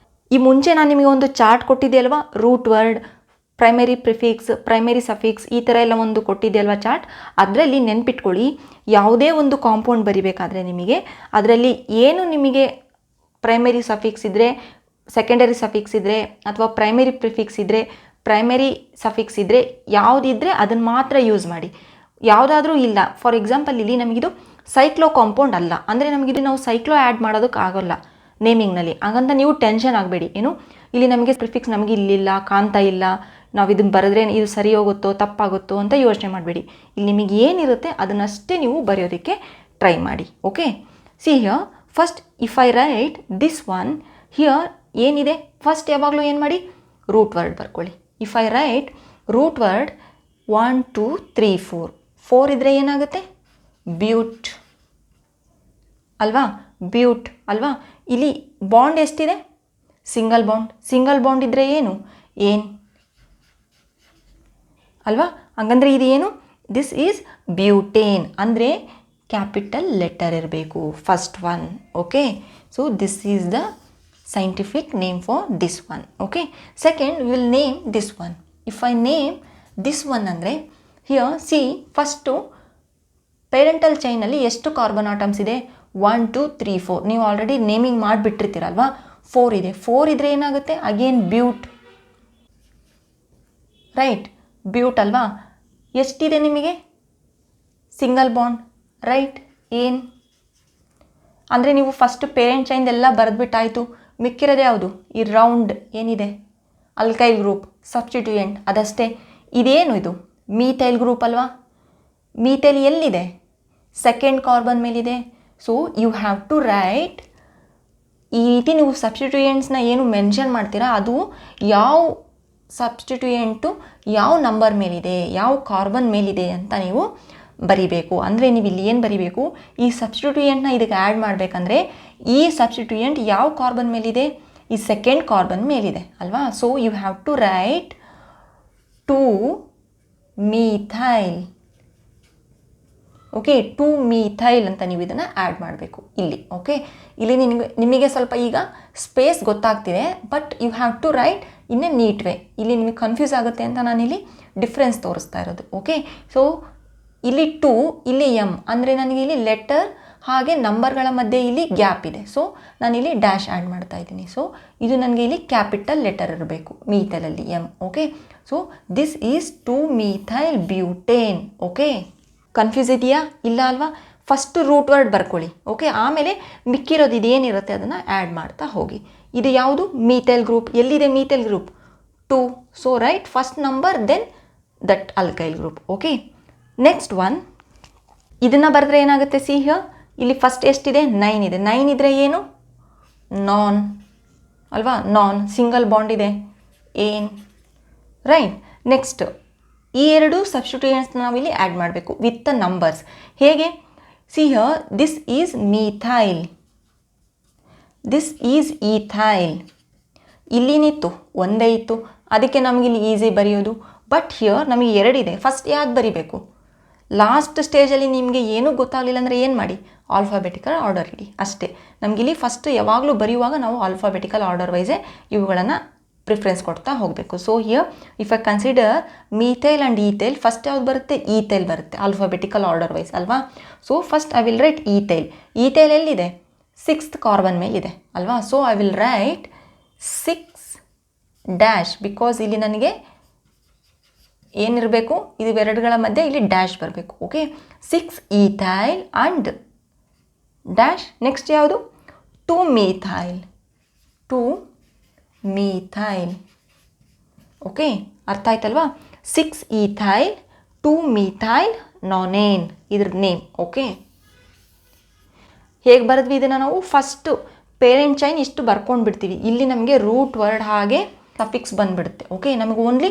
ಈ ಮುಂಚೆ ನಾನು ನಿಮಗೆ ಒಂದು ಚಾರ್ಟ್ ಕೊಟ್ಟಿದ್ದೆ ಅಲ್ವಾ, root word, primary prefix, primary suffix, ಈ ಥರ ಎಲ್ಲ ಒಂದು ಕೊಟ್ಟಿದ್ದೆ ಅಲ್ವಾ ಚಾರ್ಟ್. ಅದರಲ್ಲಿ ನೆನ್ಪಿಟ್ಕೊಳ್ಳಿ, ಯಾವುದೇ ಒಂದು ಕಾಂಪೌಂಡ್ ಬರಿಬೇಕಾದ್ರೆ ನಿಮಗೆ ಅದರಲ್ಲಿ ಏನು ನಿಮಗೆ ಪ್ರೈಮರಿ ಸಫಿಕ್ಸ್ ಇದ್ದರೆ, ಸೆಕೆಂಡರಿ ಸಫಿಕ್ಸ್ ಇದ್ದರೆ, ಅಥವಾ ಪ್ರೈಮರಿ ಪ್ರಿಫಿಕ್ಸ್ ಇದ್ದರೆ, ಪ್ರೈಮರಿ ಸಫಿಕ್ಸ್ ಇದ್ದರೆ, ಯಾವುದಿದ್ದರೆ ಅದನ್ನು ಮಾತ್ರ ಯೂಸ್ ಮಾಡಿ. ಯಾವುದಾದ್ರೂ ಇಲ್ಲ, ಫಾರ್ ಎಕ್ಸಾಂಪಲ್ ಇಲ್ಲಿ ನಮಗಿದು ಸೈಕ್ಲೋ ಕಾಂಪೌಂಡ್ ಅಲ್ಲ ಅಂದರೆ ನಮಗಿದು ನಾವು ಸೈಕ್ಲೋ ಆ್ಯಡ್ ಮಾಡೋದಕ್ಕಾಗಲ್ಲ ನೇಮಿಂಗ್ನಲ್ಲಿ. ಹಾಗಂತ ನೀವು ಟೆನ್ಷನ್ ಆಗಬೇಡಿ. ಏನು ಇಲ್ಲಿ ನಮಗೆ ಪ್ರಿಫಿಕ್ಸ್ ನಮಗೆ ಇಲ್ಲಿಲ್ಲ, ಕಾಣ್ತಾ ಇಲ್ಲ, ನಾವು ಇದನ್ನು ಬರೆದ್ರೆ ಇದು ಸರಿ ಹೋಗುತ್ತೋ ತಪ್ಪಾಗುತ್ತೋ ಅಂತ ಯೋಚನೆ ಮಾಡಬೇಡಿ. ಇಲ್ಲಿ ನಿಮಗೆ ಏನಿರುತ್ತೆ ಅದನ್ನಷ್ಟೇ ನೀವು ಬರೆಯೋದಕ್ಕೆ ಟ್ರೈ ಮಾಡಿ. Okay, see here first if I write this one here ಏನಿದೆ, ಫಸ್ಟ್ ಯಾವಾಗಲೂ ಏನು ಮಾಡಿ, ರೂಟ್ ವರ್ಡ್ ಬರ್ಕೊಳ್ಳಿ. If I write root word 1 2 3 4 ಇದ್ದರೆ ಏನಾಗುತ್ತೆ, ಬ್ಯೂಟ್ ಅಲ್ವಾ, ಬ್ಯೂಟ್ ಅಲ್ವಾ. ಇಲ್ಲಿ ಬಾಂಡ್ ಎಷ್ಟಿದೆ, ಸಿಂಗಲ್ ಬಾಂಡ್ ಇದ್ದರೆ ಏನು, ಏನ್ ಅಲ್ವಾ. ಹಂಗಂದ್ರೆ ಇದು ಏನು, ದಿಸ್ ಈಸ್ ಬ್ಯೂಟೇನ್ ಅಂದರೆ ಕ್ಯಾಪಿಟಲ್ ಲೆಟರ್ ಇರಬೇಕು first one. Okay, so this is the scientific name for this one. Okay, second we will name this one. If I name this one ಅಂದರೆ here see first ಪೇರೆಂಟಲ್ ಚೈನಲ್ಲಿ ಎಷ್ಟು carbon atoms ಇದೆ, 1 2 3 4. ನೀವು already naming ಮಾಡಿಬಿಟ್ಟಿರ್ತೀರಲ್ವಾ, 4 ಇದೆ. 4 ಇದ್ರೆ ಏನಾಗುತ್ತೆ, again ಬ್ಯೂಟ್, right, ಬ್ಯೂಟ್ ಅಲ್ವಾ. ಎಷ್ಟಿದೆ ನಿಮಗೆ, ಸಿಂಗಲ್ ಬಾಂಡ್ ರೈಟ್. ಏನು ಅಂದರೆ ನೀವು ಫಸ್ಟ್ ಪೇರೆಂಟ್ ಚೈನ್ ಎಲ್ಲ ಬರೆದ್ಬಿಟ್ಟಾಯಿತು. ಮಿಕ್ಕಿರೋದು ಯಾವುದು? ಈ ರೌಂಡ್ ಏನಿದೆ ಅಲ್ಕೈಲ್ ಗ್ರೂಪ್ ಸಬ್ಸ್ಟಿಟ್ಯೂಯೆಂಟ್ ಅದಷ್ಟೇ. ಇದೇನು ಇದು? ಮೀಥೈಲ್ ಗ್ರೂಪ್ ಅಲ್ವಾ? ಮೀಥೈಲ್ ಎಲ್ಲಿದೆ? ಸೆಕೆಂಡ್ ಕಾರ್ಬನ್ ಮೇಲಿದೆ. So you have to write. ಈ ರೀತಿ ನೀವು ಸಬ್ಸ್ಟಿಟ್ಯೂಯೆಂಟ್ಸ್ನ ಏನು ಮೆನ್ಷನ್ ಮಾಡ್ತೀರಾ ಅದು ಯಾವ ಸಬ್ಸ್ಟಿಟ್ಯೂಯೆಂಟು ಯಾವ ನಂಬರ್ ಮೇಲಿದೆ, ಯಾವ ಕಾರ್ಬನ್ ಮೇಲಿದೆ ಅಂತ ನೀವು ಬರಿಬೇಕು. ಅಂದರೆ ನೀವು ಇಲ್ಲಿ ಏನು ಬರಿಬೇಕು, ಈ ಸಬ್ಸ್ಟಿಟ್ಯೂಯೆಂಟ್ನ ಇದಕ್ಕೆ ಆ್ಯಡ್ ಮಾಡಬೇಕಂದ್ರೆ ಈ ಸಬ್ಸ್ಟಿಟ್ಯೂಯೆಂಟ್ ಯಾವ ಕಾರ್ಬನ್ ಮೇಲಿದೆ? ಈ ಸೆಕೆಂಡ್ ಕಾರ್ಬನ್ ಮೇಲಿದೆ ಅಲ್ವಾ? So you have to write two methyl. Okay, two methyl ಅಂತ ನೀವು ಇದನ್ನು ಆ್ಯಡ್ ಮಾಡಬೇಕು ಇಲ್ಲಿ. ಓಕೆ, ಇಲ್ಲಿ ನಿಮಗೆ ಸ್ವಲ್ಪ ಈಗ ಸ್ಪೇಸ್ ಗೊತ್ತಾಗ್ತಿದೆ, but you have to write in a neat way. ಇಲ್ಲಿ ನಿಮಗೆ ಕನ್ಫ್ಯೂಸ್ ಆಗುತ್ತೆ ಅಂತ ನಾನಿಲ್ಲಿ ಡಿಫ್ರೆನ್ಸ್ ತೋರಿಸ್ತಾ ಇರೋದು. ಓಕೆ, ಸೊ ಇಲ್ಲಿ 2, ಇಲ್ಲಿ ಎಮ್ ಅಂದರೆ ನನಗೆ ಇಲ್ಲಿ ಲೆಟರ್ ಹಾಗೆ ನಂಬರ್ಗಳ ಮಧ್ಯೆ ಇಲ್ಲಿ ಗ್ಯಾಪ್ ಇದೆ. ಸೊ ನಾನಿಲ್ಲಿ ಡ್ಯಾಶ್ ಆ್ಯಡ್ ಮಾಡ್ತಾ ಇದ್ದೀನಿ. ಸೊ ಇದು ನನಗೆ ಇಲ್ಲಿ ಕ್ಯಾಪಿಟಲ್ ಲೆಟರ್ ಇರಬೇಕು ಮೀಥೈಲಲ್ಲಿ M. Okay, so this is two methyl butane. Okay, confuse ಇದೆಯಾ? ಇಲ್ಲ ಅಲ್ವಾ? ಫಸ್ಟ್ ರೂಟ್ ವರ್ಡ್ ಬರ್ಕೊಳ್ಳಿ. ಓಕೆ, ಆಮೇಲೆ ಮಿಕ್ಕಿರೋದು ಇದೇನಿರುತ್ತೆ ಅದನ್ನು ಆ್ಯಡ್ ಮಾಡ್ತಾ ಹೋಗಿ. ಇದು ಯಾವುದು? Methyl group. ಎಲ್ಲಿದೆ methyl group? 2. So write first number then that alkyl group. Okay, next one ಇದನ್ನು ಬರೆದ್ರೆ ಏನಾಗುತ್ತೆ? ಸಿ ಹಿಯರ್, ಇಲ್ಲಿ ಫಸ್ಟ್ ಎಷ್ಟಿದೆ? 9 ಇದೆ. 9 ಇದ್ದರೆ ಏನು? ನಾನ್ ಅಲ್ವಾ? ನಾನ್. ಸಿಂಗಲ್ ಬಾಂಡ್ ಇದೆ ಏನ್, ರೈಟ್. ನೆಕ್ಸ್ಟ್ ಈ ಎರಡು ಸಬ್ಸ್ಟಿಟ್ಯೂಯೆಂಟ್ಸ್ನ ನಾವಿಲ್ಲಿ ಆ್ಯಡ್ ಮಾಡಬೇಕು ವಿತ್ ದ ನಂಬರ್ಸ್. ಹೇಗೆ? See here, this is methyl, this is ethyl. ಇಲ್ಲಿನಿತ್ತು ಒಂದೇ ಇತ್ತು, ಅದಕ್ಕೆ ನಮಗಿಲ್ಲಿ ಈಸಿ ಬರೆಯೋದು. ಬಟ್ ಹಿಯರ್ ನಮಗೆ 2 ಇದೆ. ಫಸ್ಟ್ ಯಾವ್ದು ಬರಿಬೇಕು? ಲಾಸ್ಟ್ ಸ್ಟೇಜಲ್ಲಿ ನಿಮಗೆ ಏನೂ ಗೊತ್ತಾಗಲಿಲ್ಲ ಅಂದರೆ ಏನು ಮಾಡಿ? ಆಲ್ಫಾಬೆಟಿಕಲ್ ಆರ್ಡರ್ ಇಡಿ ಅಷ್ಟೇ. ನಮಗಿಲ್ಲಿ ಫಸ್ಟ್ ಯಾವಾಗಲೂ ಬರೆಯುವಾಗ ನಾವು ಆಲ್ಫಾಬೆಟಿಕಲ್ ಆರ್ಡರ್ ವೈಸೇ ಇವುಗಳನ್ನು ಪ್ರಿಫರೆನ್ಸ್ ಕೊಡ್ತಾ ಹೋಗಬೇಕು. So here if I consider methyl and ethyl, first ಯಾವ್ದು ಬರುತ್ತೆ? ಈಥೈಲ್ ಬರುತ್ತೆ ಆಲ್ಫಾಬೆಟಿಕಲ್ ಆರ್ಡರ್ ವೈಸ್ ಅಲ್ವಾ? So first I will right ethyl. Ethyl ಎಲ್ಲಿದೆ? 6th ಕಾರ್ಬನ್ ಮೇಲಿದೆ ಅಲ್ವಾ? So I will right 6 because ಇಲ್ಲಿ ನನಗೆ ಏನಿರಬೇಕು? ಇದು ಎರಡುಗಳ ಮಧ್ಯೆ ಇಲ್ಲಿ ಡ್ಯಾಶ್ ಬರಬೇಕು. Okay, 6 ethyl and dash. Next ಯಾವುದು? 2-ಮೀಥೈಲ್, 2-ಮೀಥೈಲ್. ಓಕೆ, ಅರ್ಥ ಆಯ್ತಲ್ವಾ? 6 ಈಥೈಲ್ 2-ಮೀಥೈಲ್ ನಾನೇನ್ ಇದ್ರ ನೇಮ್. ಓಕೆ, ಹೇಗೆ ಬರೆದ್ವಿ ಇದನ್ನು ನಾವು? ಫಸ್ಟು ಪೇರೆಂಟ್ ಚೈನ್ ಇಷ್ಟು ಬರ್ಕೊಂಡು ಬಿಡ್ತೀವಿ. ಇಲ್ಲಿ ನಮಗೆ ರೂಟ್ ವರ್ಡ್ ಹಾಗೆ ಸಫಿಕ್ಸ್ ಬಂದುಬಿಡುತ್ತೆ. ಓಕೆ, ನಮಗೆ ಓನ್ಲಿ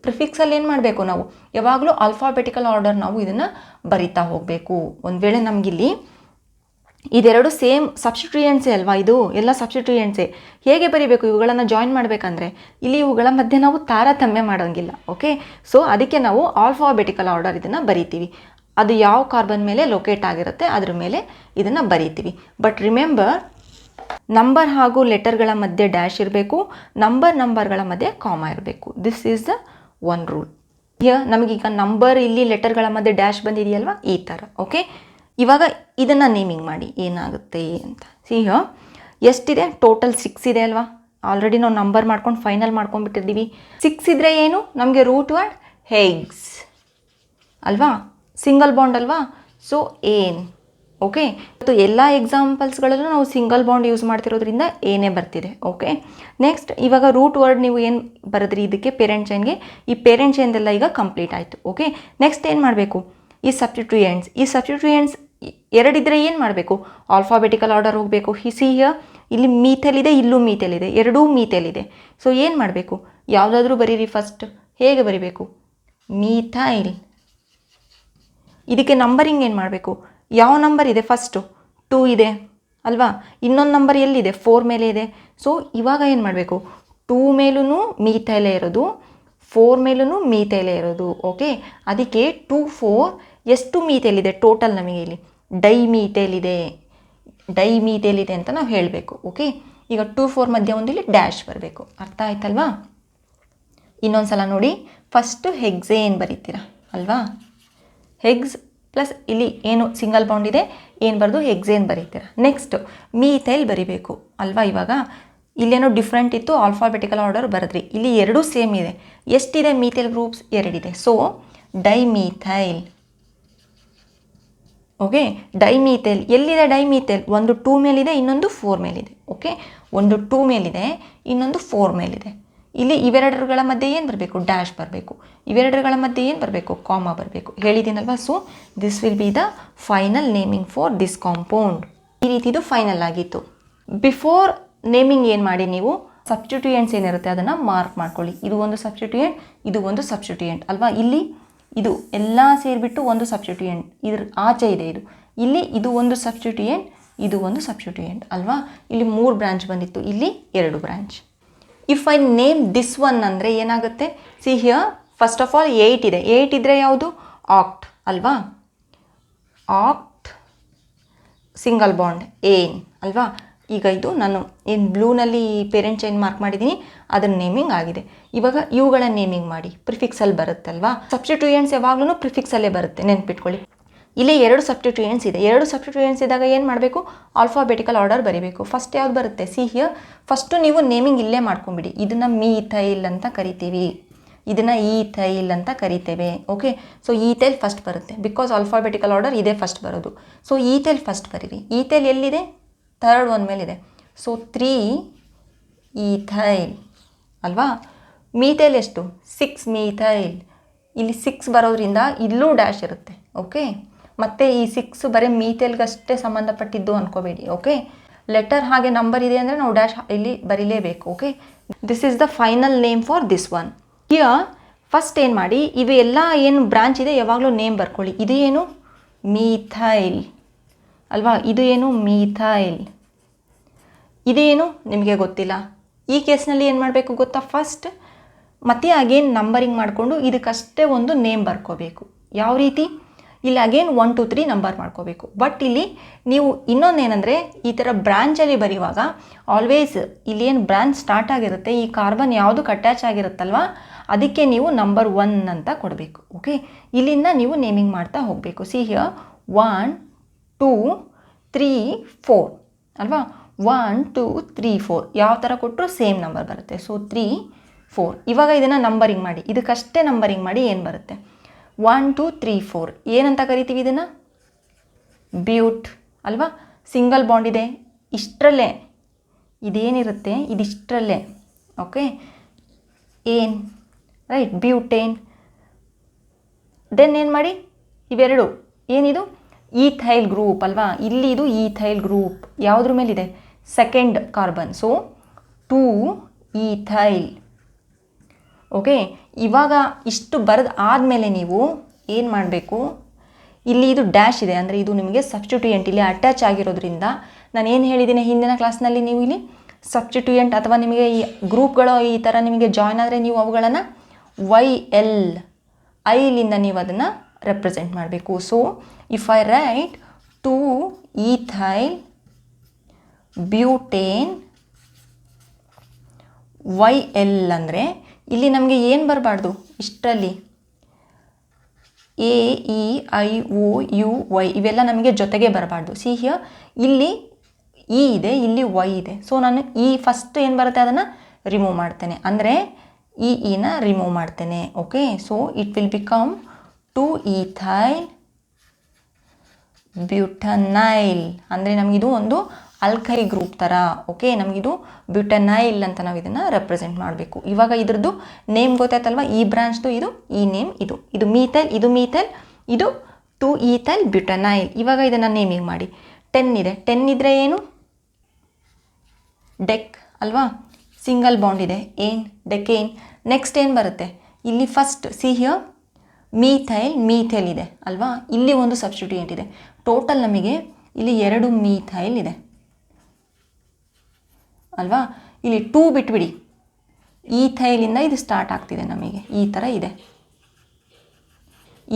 ಪ್ರಿಫಿಕ್ಸಲ್ಲಿ ಏನು ಮಾಡಬೇಕು? ನಾವು ಯಾವಾಗಲೂ ಆಲ್ಫಾಬೆಟಿಕಲ್ ಆರ್ಡರ್ ನಾವು ಇದನ್ನು ಬರಿತಾ ಹೋಗಬೇಕು. ಒಂದು ವೇಳೆ ನಮಗಿಲ್ಲಿ ಇದೆರಡು ಸೇಮ್ ಸಬ್ಸ್ಟಿಟ್ಯೂಯೆಂಟ್ಸೇ ಅಲ್ವಾ? ಇದು ಎಲ್ಲ ಸಬ್ಸ್ಟಿಟ್ಯೂಯೆಂಟ್ಸೇ. ಹೇಗೆ ಬರಿಬೇಕು? ಇವುಗಳನ್ನು ಜಾಯಿನ್ ಮಾಡಬೇಕಂದ್ರೆ ಇಲ್ಲಿ ಇವುಗಳ ಮಧ್ಯೆ ನಾವು ತಾರತಮ್ಯ ಮಾಡೋಂಗಿಲ್ಲ. ಓಕೆ, ಸೊ ಅದಕ್ಕೆ ನಾವು ಆಲ್ಫಾಬೆಟಿಕಲ್ ಆರ್ಡರ್ ಇದನ್ನು ಬರಿತೀವಿ. ಅದು ಯಾವ ಕಾರ್ಬನ್ ಮೇಲೆ ಲೊಕೇಟ್ ಆಗಿರುತ್ತೆ ಅದ್ರ ಮೇಲೆ ಇದನ್ನು ಬರಿತೀವಿ. ಬಟ್ ರಿಮೆಂಬರ್, ನಂಬರ್ ಹಾಗೂ ಲೆಟರ್ಗಳ ಮಧ್ಯೆ ಡ್ಯಾಶ್ ಇರಬೇಕು, ನಂಬರ್ಗಳ ಮಧ್ಯೆ ಕಾಮ ಇರಬೇಕು. This is the one rule. ನಮಗೀಗ ನಂಬರ್ ಇಲ್ಲಿ ಲೆಟರ್ಗಳ ಮಧ್ಯೆ ಡ್ಯಾಶ್ ಬಂದಿದೆಯಲ್ವಾ? ಈ ಥರ. ಓಕೆ, ಇವಾಗ ಇದನ್ನು ನೇಮಿಂಗ್ ಮಾಡಿ ಏನಾಗುತ್ತೆ ಅಂತ. ಸಿ ಹಿಯರ್, ಎಷ್ಟಿದೆ? ಟೋಟಲ್ 6 ಇದೆ ಅಲ್ವಾ? ಆಲ್ರೆಡಿ ನಾವು ನಂಬರ್ ಮಾಡ್ಕೊಂಡು ಫೈನಲ್ ಮಾಡ್ಕೊಂಡ್ಬಿಟ್ಟಿದ್ದೀವಿ. 6 ಇದ್ದರೆ ಏನು? ನಮಗೆ ರೂಟ್ ವರ್ಡ್ ಹೆಗ್ಸ್ ಅಲ್ವಾ? ಸಿಂಗಲ್ ಬಾಂಡ್ ಅಲ್ವಾ? ಸೊ ಏನ್. ಓಕೆ, ಮತ್ತು ಎಲ್ಲ ಎಕ್ಸಾಂಪಲ್ಸ್ಗಳಲ್ಲೂ ನಾವು ಸಿಂಗಲ್ ಬಾಂಡ್ ಯೂಸ್ ಮಾಡ್ತಿರೋದ್ರಿಂದ ಏನೇ ಬರ್ತಿದೆ. ಓಕೆ, ನೆಕ್ಸ್ಟ್ ಇವಾಗ ರೂಟ್ ವರ್ಡ್ ನೀವು ಏನು ಬರೆದ್ರಿ ಇದಕ್ಕೆ ಪೇರೆಂಟ್ ಚೈನ್ಗೆ, ಈ ಪೇರೆಂಟ್ ಚೈನ್ದೆಲ್ಲ ಈಗ ಕಂಪ್ಲೀಟ್ ಆಯಿತು. ಓಕೆ, ನೆಕ್ಸ್ಟ್ ಏನು ಮಾಡಬೇಕು? ಈ ಸಬ್ಸ್ಟಿಟ್ಯೂಯೆಂಟ್ಸ್ 2 ಇದ್ದರೆ ಏನು ಮಾಡಬೇಕು? ಆಲ್ಫಾಬೆಟಿಕಲ್ ಆರ್ಡರ್ ಹೋಗಬೇಕು. ಸಿ ಹಿಯರ್, ಇಲ್ಲಿ ಮೀಥೈಲ್ ಇದೆ, ಇಲ್ಲೂ ಮೀಥೈಲ್ ಇದೆ, ಎರಡೂ ಮೀಥೈಲ್ ಇದೆ. ಸೊ ಏನು ಮಾಡಬೇಕು? ಯಾವುದಾದ್ರೂ ಬರೀರಿ ಫಸ್ಟ್. ಹೇಗೆ ಬರಿಬೇಕು? ಮೀಥೈಲ್. ಇದಕ್ಕೆ ನಂಬರಿಂಗ್ ಏನು ಮಾಡಬೇಕು? ಯಾವ ನಂಬರ್ ಇದೆ? ಫಸ್ಟು 2 ಇದೆ ಅಲ್ವಾ? ಇನ್ನೊಂದು ನಂಬರ್ ಎಲ್ಲಿದೆ? 4 ಮೇಲೆ ಇದೆ. ಸೊ ಇವಾಗ ಏನು ಮಾಡಬೇಕು? 2 ಮೇಲೂ ಮೀಥೈಲೇ ಇರೋದು, 4 ಮೇಲೂ ಮೀಥೈಲೇ ಇರೋದು. ಓಕೆ, ಅದಕ್ಕೆ 2, 4 ಎಷ್ಟು ಮೀಥೈಲ್ ಇದೆ ಟೋಟಲ್? ನಮಗೆ ಇಲ್ಲಿ ಡೈಮೀಥೈಲ್ ಇದೆ ಅಂತ ನಾವು ಹೇಳಬೇಕು. ಓಕೆ, ಈಗ 2, 4 ಮಧ್ಯೆ ಒಂದು ಇಲ್ಲಿ ಡ್ಯಾಶ್ ಬರಬೇಕು. ಅರ್ಥ ಆಯ್ತಲ್ವಾ? ಇನ್ನೊಂದು ಸಲ ನೋಡಿ. ಫಸ್ಟು ಹೆಕ್ಸೇನ್ ಬರೀತೀರಾ ಅಲ್ವಾ? ಹೆಗ್ಸ್ ಪ್ಲಸ್ ಇಲ್ಲಿ ಏನು ಸಿಂಗಲ್ ಬಾಂಡ್ ಇದೆ ಏನು ಬರೆದು ಹೆಕ್ಸೇನ್ ಬರೀತೀರಾ. ನೆಕ್ಸ್ಟ್ ಮೀಥೈಲ್ ಬರಿಬೇಕು ಅಲ್ವಾ? ಇವಾಗ ಇಲ್ಲೇನೋ ಡಿಫ್ರೆಂಟ್ ಇತ್ತು, ಆಲ್ಫಾಬೆಟಿಕಲ್ ಆರ್ಡರ್ ಬರೆದ್ರಿ. ಇಲ್ಲಿ ಎರಡೂ ಸೇಮ್ ಇದೆ. ಎಷ್ಟಿದೆ ಮೀಥೈಲ್ ಗ್ರೂಪ್ಸ್? 2 ಇದೆ. ಸೊ ಡೈಮೀಥೈಲ್. ಓಕೆ, ಡೈಮೀಥೇಲ್ ಎಲ್ಲಿದೆ? ಡೈಮೀಥೇಲ್ ಒಂದು 2 ಮೇಲಿದೆ, ಇನ್ನೊಂದು 4 ಮೇಲಿದೆ. ಓಕೆ, ಒಂದು 2 ಮೇಲಿದೆ, ಇನ್ನೊಂದು 4 ಮೇಲಿದೆ. ಇಲ್ಲಿ ಇವೆರಡರ ಮಧ್ಯೆ ಏನು ಬರಬೇಕು? ಡ್ಯಾಶ್ ಬರಬೇಕು. ಇವೆರಡರ ಮಧ್ಯೆ ಏನು ಬರಬೇಕು? ಕಾಮ ಬರಬೇಕು. ಹೇಳಿದ್ದೀನಲ್ವಾ? So this will be the final naming for this compound. ಈ ರೀತಿದು ಫೈನಲ್ ಆಗಿತ್ತು. ಬಿಫೋರ್ ನೇಮಿಂಗ್ ಏನು ಮಾಡಿ ನೀವು ಸಬ್ಸ್ಟಿಟ್ಯೂಯೆಂಟ್ಸ್ ಏನಿರುತ್ತೆ ಅದನ್ನು ಮಾರ್ಕ್ ಮಾಡ್ಕೊಳ್ಳಿ. ಇದು ಒಂದು ಸಬ್ಸ್ಟಿಟ್ಯೂಯೆಂಟ್, ಇದು ಒಂದು ಸಬ್ಸ್ಟಿಟ್ಯೂಯೆಂಟ್ ಅಲ್ವಾ? ಇಲ್ಲಿ ಇದು ಎಲ್ಲ ಸೇರಿಬಿಟ್ಟು ಒಂದು ಸಬ್ಸ್ಟಿಟ್ಯೂಯೆಂಟ್, ಇದ್ರ ಆಚೆ ಇದೆ ಇದು. ಇಲ್ಲಿ ಇದು ಒಂದು ಸಬ್ಸ್ಟಿಟ್ಯೂಯೆಂಟ್, ಇದು ಒಂದು ಸಬ್ಸ್ಟಿಟ್ಯೂಯೆಂಟ್ ಅಲ್ವಾ? ಇಲ್ಲಿ 3 ಬ್ರಾಂಚ್ ಬಂದಿತ್ತು, ಇಲ್ಲಿ 2 branch. If I name this one ಅಂದರೆ ಏನಾಗುತ್ತೆ? C here first of all 8 ಇದೆ. 8 ಇದ್ದರೆ ಯಾವುದು? ಆಕ್ಟ್ ಅಲ್ವಾ? ಆಕ್ಟ್ ಸಿಂಗಲ್ ಬಾಂಡ್ ಏನ್ ಅಲ್ವಾ? ಈಗ ಇದು ನಾನು ಏನು ಬ್ಲೂನಲ್ಲಿ ಪೇರೆಂಟ್ ಚೈನ್ ಮಾರ್ಕ್ ಮಾಡಿದ್ದೀನಿ, ಅದರ ನೇಮಿಂಗ್ ಆಗಿದೆ. ಇವಾಗ ಇವುಗಳ ನೇಮಿಂಗ್ ಮಾಡಿ. ಪ್ರಿಫಿಕ್ಸಲ್ಲಿ ಬರುತ್ತಲ್ವಾ? ಸಬ್ಸ್ಟಿಟ್ಯೂಯೆಂಟ್ಸ್ ಯಾವಾಗಲೂ ಪ್ರಿಫಿಕ್ಸಲ್ಲೇ ಬರುತ್ತೆ, ನೆನ್ಪಿಟ್ಕೊಳ್ಳಿ. ಇಲ್ಲಿ 2 ಸಬ್ಸ್ಟಿಟ್ಯೂಯೆಂಟ್ಸ್ ಇದೆ. 2 ಸಬ್ಸ್ಟಿಟ್ಯೂಯೆಂಟ್ಸ್ ಇದ್ದಾಗ ಏನು ಮಾಡಬೇಕು? ಆಲ್ಫಾಬೆಟಿಕಲ್ ಆರ್ಡರ್ ಬರೀಬೇಕು. ಫಸ್ಟ್ ಯಾವ್ದು ಬರುತ್ತೆ? ಸಿ ಹಿಯರ್ ಫಸ್ಟು ನೀವು ನೇಮಿಂಗ್ ಇಲ್ಲೇ ಮಾಡ್ಕೊಂಬಿಡಿ. ಇದನ್ನು ಮೀಥೈಲ್ ಅಂತ ಕರಿತೀವಿ, ಇದನ್ನು ಈಥೈಲ್ ಅಂತ ಕರಿತೇವೆ. ಓಕೆ, ಸೊ ಈಥೈಲ್ ಫಸ್ಟ್ ಬರುತ್ತೆ, ಬಿಕಾಸ್ ಆಲ್ಫಾಬೆಟಿಕಲ್ ಆರ್ಡರ್ ಇದೇ ಫಸ್ಟ್ ಬರೋದು. ಸೊ ಈಥೈಲ್ ಫಸ್ಟ್ ಬರೀರಿ. ಈಥೈಲ್ ಎಲ್ಲಿದೆ? 3rd one ಮೇಲಿದೆ. ಸೊ 3 ಈಥೈಲ್ ಅಲ್ವಾ? ಮೀಥೈಲ್ ಎಷ್ಟು? 6 ಮೀಥೈಲ್. ಇಲ್ಲಿ 6 ಬರೋದ್ರಿಂದ ಇಲ್ಲೂ ಡ್ಯಾಶ್ ಇರುತ್ತೆ. ಓಕೆ, ಮತ್ತು ಈ 6 ಬರೀ ಮೀಥೈಲ್ಗಷ್ಟೇ ಸಂಬಂಧಪಟ್ಟಿದ್ದು ಅಂದ್ಕೋಬೇಡಿ. ಓಕೆ, ಲೆಟರ್ ಹಾಗೆ ನಂಬರ್ ಇದೆ ಅಂದರೆ ನಾವು ಡ್ಯಾಶ್ ಇಲ್ಲಿ ಬರೀಲೇಬೇಕು. Okay, this is the final name for this one. Here first ಏನು ಮಾಡಿ, ಇವು ಎಲ್ಲ ಏನು ಬ್ರಾಂಚ್ ಇದೆ ಯಾವಾಗಲೂ ನೇಮ್ ಬರ್ಕೊಳ್ಳಿ. ಇದು ಏನು? ಮೀಥೈಲ್ ಅಲ್ವಾ? ಇದು ಏನು? ಮೀಥೈಲ್. ಇದೇನು ನಿಮಗೆ ಗೊತ್ತಿಲ್ಲ. ಈ ಕೇಸ್ನಲ್ಲಿ ಏನು ಮಾಡಬೇಕು ಗೊತ್ತಾ? ಫಸ್ಟ್ ಮತ್ತೆ ಅಗೇನ್ ನಂಬರಿಂಗ್ ಮಾಡಿಕೊಂಡು ಇದಕ್ಕಷ್ಟೇ ಒಂದು ನೇಮ್ ಬರ್ಕೋಬೇಕು. ಯಾವ ರೀತಿ? ಇಲ್ಲಿ ಅಗೇನ್ 1 2 3 ನಂಬರ್ ಮಾಡ್ಕೋಬೇಕು. ಬಟ್ ಇಲ್ಲಿ ನೀವು ಇನ್ನೊಂದೇನೆಂದರೆ, ಈ ಥರ ಬ್ರಾಂಚಲ್ಲಿ ಬರೆಯುವಾಗ ಆಲ್ವೇಸ್ ಇಲ್ಲಿ ಏನು ಬ್ರಾಂಚ್ ಸ್ಟಾರ್ಟ್ ಆಗಿರುತ್ತೆ, ಈ ಕಾರ್ಬನ್ ಯಾವುದಕ್ಕೆ ಅಟ್ಯಾಚ್ ಆಗಿರುತ್ತಲ್ವ ಅದಕ್ಕೆ ನೀವು ನಂಬರ್ 1 ಅಂತ ಕೊಡಬೇಕು. ಓಕೆ, ಇಲ್ಲಿಂದ ನೀವು ನೇಮಿಂಗ್ ಮಾಡ್ತಾ ಹೋಗಬೇಕು. ಸಿ ಹಿಯರ್ 1 2 3 4 ಅಲ್ವಾ? 1 2 3 4 ಯಾವ ಥರ ಕೊಟ್ಟರು ಸೇಮ್ ನಂಬರ್ ಬರುತ್ತೆ. ಸೊ 3 4. ಇವಾಗ ಇದನ್ನು ನಂಬರಿಂಗ್ ಮಾಡಿ, ಇದಕ್ಕಷ್ಟೇ ನಂಬರಿಂಗ್ ಮಾಡಿ. ಏನು ಬರುತ್ತೆ? 1 2 3 4 ಏನಂತ ಕರಿತೀವಿ ಇದನ್ನು? ಬ್ಯೂಟ್ ಅಲ್ವಾ? ಸಿಂಗಲ್ ಬಾಂಡ್ ಇದೆ ಇಷ್ಟರಲ್ಲೇ, ಇದೇನಿರುತ್ತೆ ಇದಿಷ್ಟರಲ್ಲೇ. ಓಕೆ, ಏನ್ ರೈಟ್? ಬ್ಯೂಟೇನ್. ದೆನ್ ಏನು ಮಾಡಿ? ಇವೆರಡು ಏನಿದು? ಈಥೈಲ್ ಗ್ರೂಪ್ ಅಲ್ವಾ? ಇಲ್ಲಿ ಇದು ಈಥೈಲ್ ಗ್ರೂಪ್ ಯಾವುದ್ರ ಮೇಲಿದೆ? 2nd carbon. So 2 ethyl. Okay, ಇವಾಗ ಇಷ್ಟು ಬರೆದು ಆದಮೇಲೆ ನೀವು ಏನು ಮಾಡಬೇಕು? ಇಲ್ಲಿ ಇದು ಡ್ಯಾಶ್ ಇದೆ ಅಂದರೆ ಇದು ನಿಮಗೆ ಸಬ್ಸ್ಟಿಟ್ಯೂಯೆಂಟ್ ಇಲ್ಲಿ ಅಟ್ಯಾಚ್ ಆಗಿರೋದ್ರಿಂದ ನಾನು ಏನು ಹೇಳಿದ್ದೀನಿ ಹಿಂದಿನ ಕ್ಲಾಸ್ನಲ್ಲಿ, ನೀವು ಇಲ್ಲಿ ಸಬ್ಸ್ಟಿಟ್ಯೂಯೆಂಟ್ ಅಥವಾ ನಿಮಗೆ ಈ ಗ್ರೂಪ್ಗಳು ಈ ಥರ ನಿಮಗೆ ಜಾಯ್ನ್ ಆದರೆ ನೀವು ಅವುಗಳನ್ನು YL ಐಲಿಂದ ನೀವು ಅದನ್ನು ರೆಪ್ರೆಸೆಂಟ್ ಮಾಡಬೇಕು. So if I right 2 ethyl butane YL ಅಂದರೆ ಇಲ್ಲಿ ನಮಗೆ ಏನು ಬರಬಾರ್ದು? ಇಷ್ಟರಲ್ಲಿ AEIOUY ಇವೆಲ್ಲ ನಮಗೆ ಜೊತೆಗೆ ಬರಬಾರ್ದು. ಸಿ ಹಿಯರ್ ಇಲ್ಲಿ ಇ ಇದೆ, ಇಲ್ಲಿ Y ಇದೆ. ಸೊ ನಾನು ಈ ಫಸ್ಟ್ ಏನು ಬರುತ್ತೆ ಅದನ್ನು ರಿಮೂವ್ ಮಾಡ್ತೇನೆ, ಅಂದರೆ ಇನ ರಿಮೂವ್ ಮಾಡ್ತೇನೆ. Okay, so it will become 2 ethyl butanyl. ಅಂದರೆ ನಮಗಿದು ಒಂದು ಅಲ್ಕೈಲ್ ಗ್ರೂಪ್ ಥರ. ಓಕೆ, ನಮಗಿದು ಬ್ಯೂಟನೈಲ್ ಅಂತ ನಾವು ಇದನ್ನು ರೆಪ್ರೆಸೆಂಟ್ ಮಾಡಬೇಕು. ಇವಾಗ ಇದ್ರದ್ದು ನೇಮ್ ಗೊತ್ತಾಯ್ತಲ್ವ? ಈ ಬ್ರಾಂಚ್ದು ಇದು, ಈ ನೇಮ್ ಇದು. ಇದು ಮೀಥೈಲ್, ಇದು ಮೀಥೈಲ್, ಇದು 2 ಈಥೈಲ್ ಬ್ಯೂಟನೈಲ್. ಇವಾಗ ಇದನ್ನು ನೇಮಿಂಗ್ ಮಾಡಿ. 10 ಇದೆ. 10 ಇದ್ದರೆ ಏನು? ಡೆಕ್ ಅಲ್ವಾ? ಸಿಂಗಲ್ ಬಾಂಡ್ ಇದೆ, ಏನ್? ಡೆಕೇನ್. ನೆಕ್ಸ್ಟ್ ಏನು ಬರುತ್ತೆ? ಇಲ್ಲಿ first see here methyl methyl ಇದೆ ಅಲ್ವಾ? ಇಲ್ಲಿ ಒಂದು ಸಬ್ಸ್ಟಿಟ್ಯೂಯೆಂಟ್ ಇದೆ. ಟೋಟಲ್ ನಮಗೆ ಇಲ್ಲಿ 2 ಮೀಥೈಲ್ ಇದೆ ಅಲ್ವಾ? ಇಲ್ಲಿ 2 ಬಿಟ್ಬಿಡಿ. ಈಥೈಲಿಂದ ಇದು ಸ್ಟಾರ್ಟ್ ಆಗ್ತಿದೆ ನಮಗೆ. ಈ ಥರ ಇದೆ,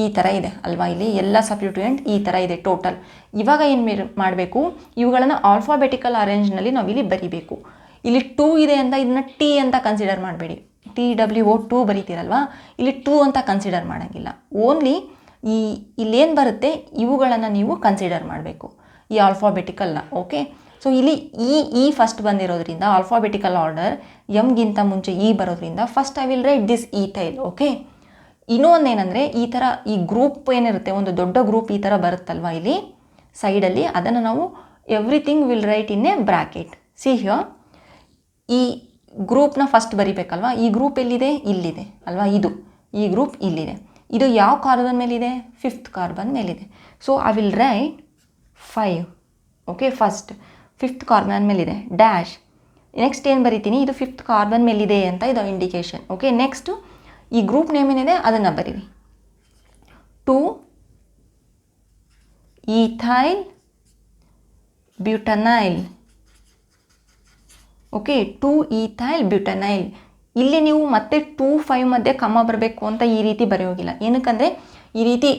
ಈ ಥರ ಇದೆ ಅಲ್ವಾ? ಇಲ್ಲಿ ಎಲ್ಲ ಸಬ್ಸ್ಟಿಟ್ಯೂಯೆಂಟ್ ಈ ಥರ ಇದೆ ಟೋಟಲ್. ಇವಾಗ ಏನು ಮಾಡಬೇಕು? ಇವುಗಳನ್ನು ಆಲ್ಫಾಬೆಟಿಕಲ್ ಅರೇಂಜ್ನಲ್ಲಿ ನಾವು ಇಲ್ಲಿ ಬರಿಬೇಕು. ಇಲ್ಲಿ 2 ಇದೆ ಅಂತ ಇದನ್ನು T ಅಂತ ಕನ್ಸಿಡರ್ ಮಾಡಬೇಡಿ. TWO2 ಬರೀತೀರಲ್ವಾ? ಇಲ್ಲಿ 2 ಅಂತ ಕನ್ಸಿಡರ್ ಮಾಡೋಂಗಿಲ್ಲ. ಓನ್ಲಿ ಇಲ್ಲೇನು ಬರುತ್ತೆ ಇವುಗಳನ್ನು ನೀವು ಕನ್ಸಿಡರ್ ಮಾಡಬೇಕು, ಈ ಆಲ್ಫಾಬೆಟಿಕಲ್ನ. ಓಕೆ, ಸೊ ಇಲ್ಲಿ ಇ ಫಸ್ಟ್ ಬಂದಿರೋದ್ರಿಂದ ಆಲ್ಫಾಬೆಟಿಕಲ್ ಆರ್ಡರ್ ಎಮ್ಗಿಂತ ಮುಂಚೆ ಇ ಬರೋದ್ರಿಂದ first I will write this ethyl. Okay, ಇನ್ನೂ ಒಂದೇನೆಂದರೆ ಈ ಥರ ಈ ಗ್ರೂಪ್ ಏನಿರುತ್ತೆ, ಒಂದು ದೊಡ್ಡ ಗ್ರೂಪ್ ಈ ಥರ ಬರುತ್ತಲ್ವ ಇಲ್ಲಿ ಸೈಡಲ್ಲಿ, ಅದನ್ನು ನಾವು everything will write in a bracket. See here, ಈ ಗ್ರೂಪ್ನ ಫಸ್ಟ್ ಬರಿಬೇಕಲ್ವ. ಈ ಗ್ರೂಪ್ ಎಲ್ಲಿದೆ? ಇಲ್ಲಿದೆ ಅಲ್ವಾ. ಈ ಗ್ರೂಪ್ ಇಲ್ಲಿದೆ. ಇದು ಯಾವ ಕಾರ್ಬನ್ ಮೇಲಿದೆ? 5th ಕಾರ್ಬನ್ ಮೇಲಿದೆ. So I will write 5. Okay, first 5th carbon ಮೇಲಿದೆ ಡ್ಯಾಶ್. ನೆಕ್ಸ್ಟ್ ಏನು ಬರಿತೀನಿ? ಇದು 5th ಕಾರ್ಬನ್ ಮೇಲಿದೆ ಅಂತ ಇದು ಇಂಡಿಕೇಶನ್. ಓಕೆ, ನೆಕ್ಸ್ಟು ಈ ಗ್ರೂಪ್ ನೇಮ್ ಏನಿದೆ ಅದನ್ನು ಬರೀರಿ. 2 ethyl butanyl. Okay, 2 ethyl butanyl. ಇಲ್ಲಿ ನೀವು ಮತ್ತೆ 2, 5 ಮಧ್ಯೆ ಕಮ್ಮ ಬರಬೇಕು ಅಂತ ಈ ರೀತಿ ಬರೆಯೋಗಿಲ್ಲ. ಏನಕ್ಕಂದರೆ ಈ ರೀತಿ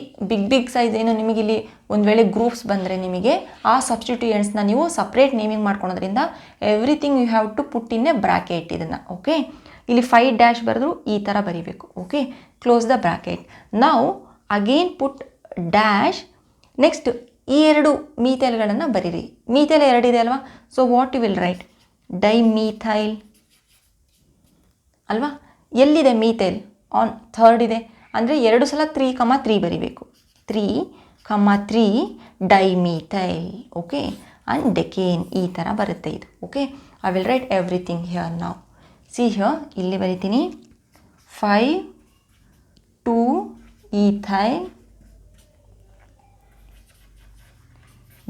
ಬಿಗ್ ಸೈಜ್ ಏನು ನಿಮಗಿಲ್ಲಿ ಒಂದು ವೇಳೆ ಗ್ರೂಪ್ಸ್ ಬಂದರೆ ನಿಮಗೆ ಆ ಸಬ್ಸ್ಟಿಟ್ಯೂಯೆಂಟ್ಸ್ನ ನೀವು ಸಪ್ರೇಟ್ ನೇಮಿಂಗ್ ಮಾಡ್ಕೊಳೋದ್ರಿಂದ everything you have to put in a bracket ಇದನ್ನು. ಓಕೆ, ಇಲ್ಲಿ 5 ಡ್ಯಾಶ್ ಬರೆದ್ರು ಈ ಥರ ಬರೀಬೇಕು. Okay, close the bracket. ನಾವು ಅಗೇನ್ ಪುಟ್ ಡ್ಯಾಶ್. ನೆಕ್ಸ್ಟ್ ಈ 2 ಮೀಥೈಲ್ಗಳನ್ನು ಬರೀರಿ. ಮೀಥೈಲ್ 2 ಇದೆ ಅಲ್ವಾ. So what you will write? Dimethyl ಅಲ್ವಾ. ಎಲ್ಲಿದೆ ಮೀಥೈಲ್? ಆನ್ 3rd ಇದೆ. ಅಂದರೆ 2 ಸಲ 3,3 ಬರಿಬೇಕು. 3,3 ಡೈಮೀಥೈಲ್. ಓಕೆ, ಆ್ಯಂಡ್ ಡೆಕೇನ್ ಈ ಥರ ಬರುತ್ತೆ ಇದು. Okay, I will write everything here ನಾವು. ಸಿ ಹಿಯರ್, ಇಲ್ಲಿ ಬರಿತೀನಿ 5, 2 ಈಥೈಲ್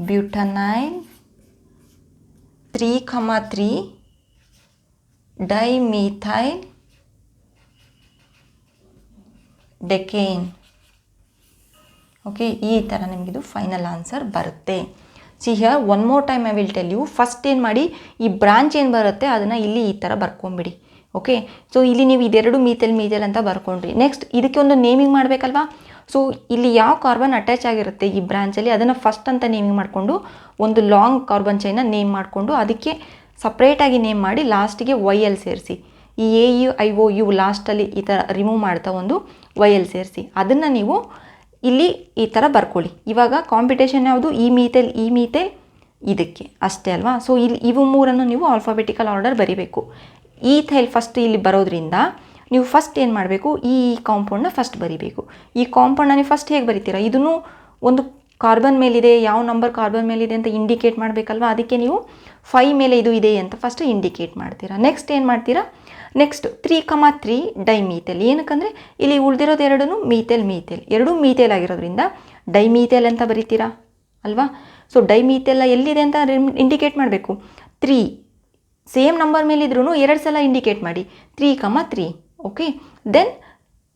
ಬ್ಯೂಟನೈಲ್ 3,3 ಡೈಮೀಥೈಲ್ ಡೆಕೇನ್. ಓಕೆ, ಈ ಥರ ನಿಮಗಿದು ಫೈನಲ್ ಆನ್ಸರ್ ಬರುತ್ತೆ. See here, one more time I will tell you. First ಏನು ಮಾಡಿ, ಈ ಬ್ರಾಂಚ್ ಏನು ಬರುತ್ತೆ ಅದನ್ನು ಇಲ್ಲಿ ಈ ಥರ ಬರ್ಕೊಂಬಿಡಿ. ಓಕೆ, ಸೊ ಇಲ್ಲಿ ನೀವು ಇದೆರಡು ಮೀಥೈಲ್ ಅಂತ ಬರ್ಕೊಂಡ್ರಿ. ನೆಕ್ಸ್ಟ್ ಇದಕ್ಕೆ ಒಂದು ನೇಮಿಂಗ್ ಮಾಡಬೇಕಲ್ವಾ. ಸೊ ಇಲ್ಲಿ ಯಾವ ಕಾರ್ಬನ್ ಅಟ್ಯಾಚ್ ಆಗಿರುತ್ತೆ ಈ ಬ್ರಾಂಚಲ್ಲಿ ಅದನ್ನು ಫಸ್ಟ್ ಅಂತ ನೇಮಿಂಗ್ ಮಾಡಿಕೊಂಡು ಒಂದು ಲಾಂಗ್ ಕಾರ್ಬನ್ ಚೈನ್ನ ನೇಮ್ ಮಾಡಿಕೊಂಡು ಅದಕ್ಕೆ ಸಪ್ರೇಟಾಗಿ ನೇಮ್ ಮಾಡಿ ಲಾಸ್ಟಿಗೆ YL ಸೇರಿಸಿ. ಈ AU ಲಾಸ್ಟಲ್ಲಿ ಈ ಥರ ರಿಮೂವ್ ಮಾಡ್ತಾ ಒಂದು YL ಸೇರಿಸಿ. ಅದನ್ನು ನೀವು ಇಲ್ಲಿ ಈ ಥರ ಬರ್ಕೊಳ್ಳಿ. ಇವಾಗ ಕಾಂಪಿಟೇಷನ್ ಯಾವುದು? ಈ ಮೀಥೈಲ್ ಇದಕ್ಕೆ ಅಷ್ಟೇ ಅಲ್ವಾ. ಸೊ ಇಲ್ಲಿ ಇವು ಮೂರನ್ನು ನೀವು ಆಲ್ಫಾಬೆಟಿಕಲ್ ಆರ್ಡರ್ ಬರೀಬೇಕು. ಈಥೈಲ್ ಫಸ್ಟ್ ಇಲ್ಲಿ ಬರೋದ್ರಿಂದ ನೀವು ಫಸ್ಟ್ ಏನು ಮಾಡಬೇಕು? ಈ ಕಾಂಪೌಂಡನ್ನ ಫಸ್ಟ್ ಬರೀಬೇಕು. ಈ ಕಾಂಪೌಂಡನ್ನ ನೀವು ಫಸ್ಟ್ ಹೇಗೆ ಬರೀತೀರಾ? ಇದನ್ನು ಒಂದು ಕಾರ್ಬನ್ ಮೇಲಿದೆ, ಯಾವ ನಂಬರ್ ಕಾರ್ಬನ್ ಮೇಲಿದೆ ಅಂತ ಇಂಡಿಕೇಟ್ ಮಾಡಬೇಕಲ್ವ. ಅದಕ್ಕೆ ನೀವು 5 ಮೇಲೆ ಇದು ಇದೆ ಅಂತ ಫಸ್ಟ್ ಇಂಡಿಕೇಟ್ ಮಾಡ್ತೀರಾ. ನೆಕ್ಸ್ಟ್ ಏನು ಮಾಡ್ತೀರಾ? ನೆಕ್ಸ್ಟ್ 3,3 ಡೈಮೀಥೈಲ್. ಏನಕ್ಕಂದರೆ ಇಲ್ಲಿ ಉಳಿದಿರೋದು ಎರಡೂ ಮೀಥೈಲ್ ಎರಡೂ ಮೀಥೈಲ್ ಆಗಿರೋದ್ರಿಂದ ಡೈಮೀಥೈಲ್ ಅಂತ ಬರೀತೀರಾ ಅಲ್ವಾ. ಸೊ ಡೈಮೀಥೈಲ್ ಎಲ್ಲಿದೆ ಅಂತ ಇಂಡಿಕೇಟ್ ಮಾಡಬೇಕು. 3 ಸೇಮ್ ನಂಬರ್ ಮೇಲಿದ್ರೂ 2 ಸಲ ಇಂಡಿಕೇಟ್ ಮಾಡಿ. 3,3. ಓಕೆ, ದೆನ್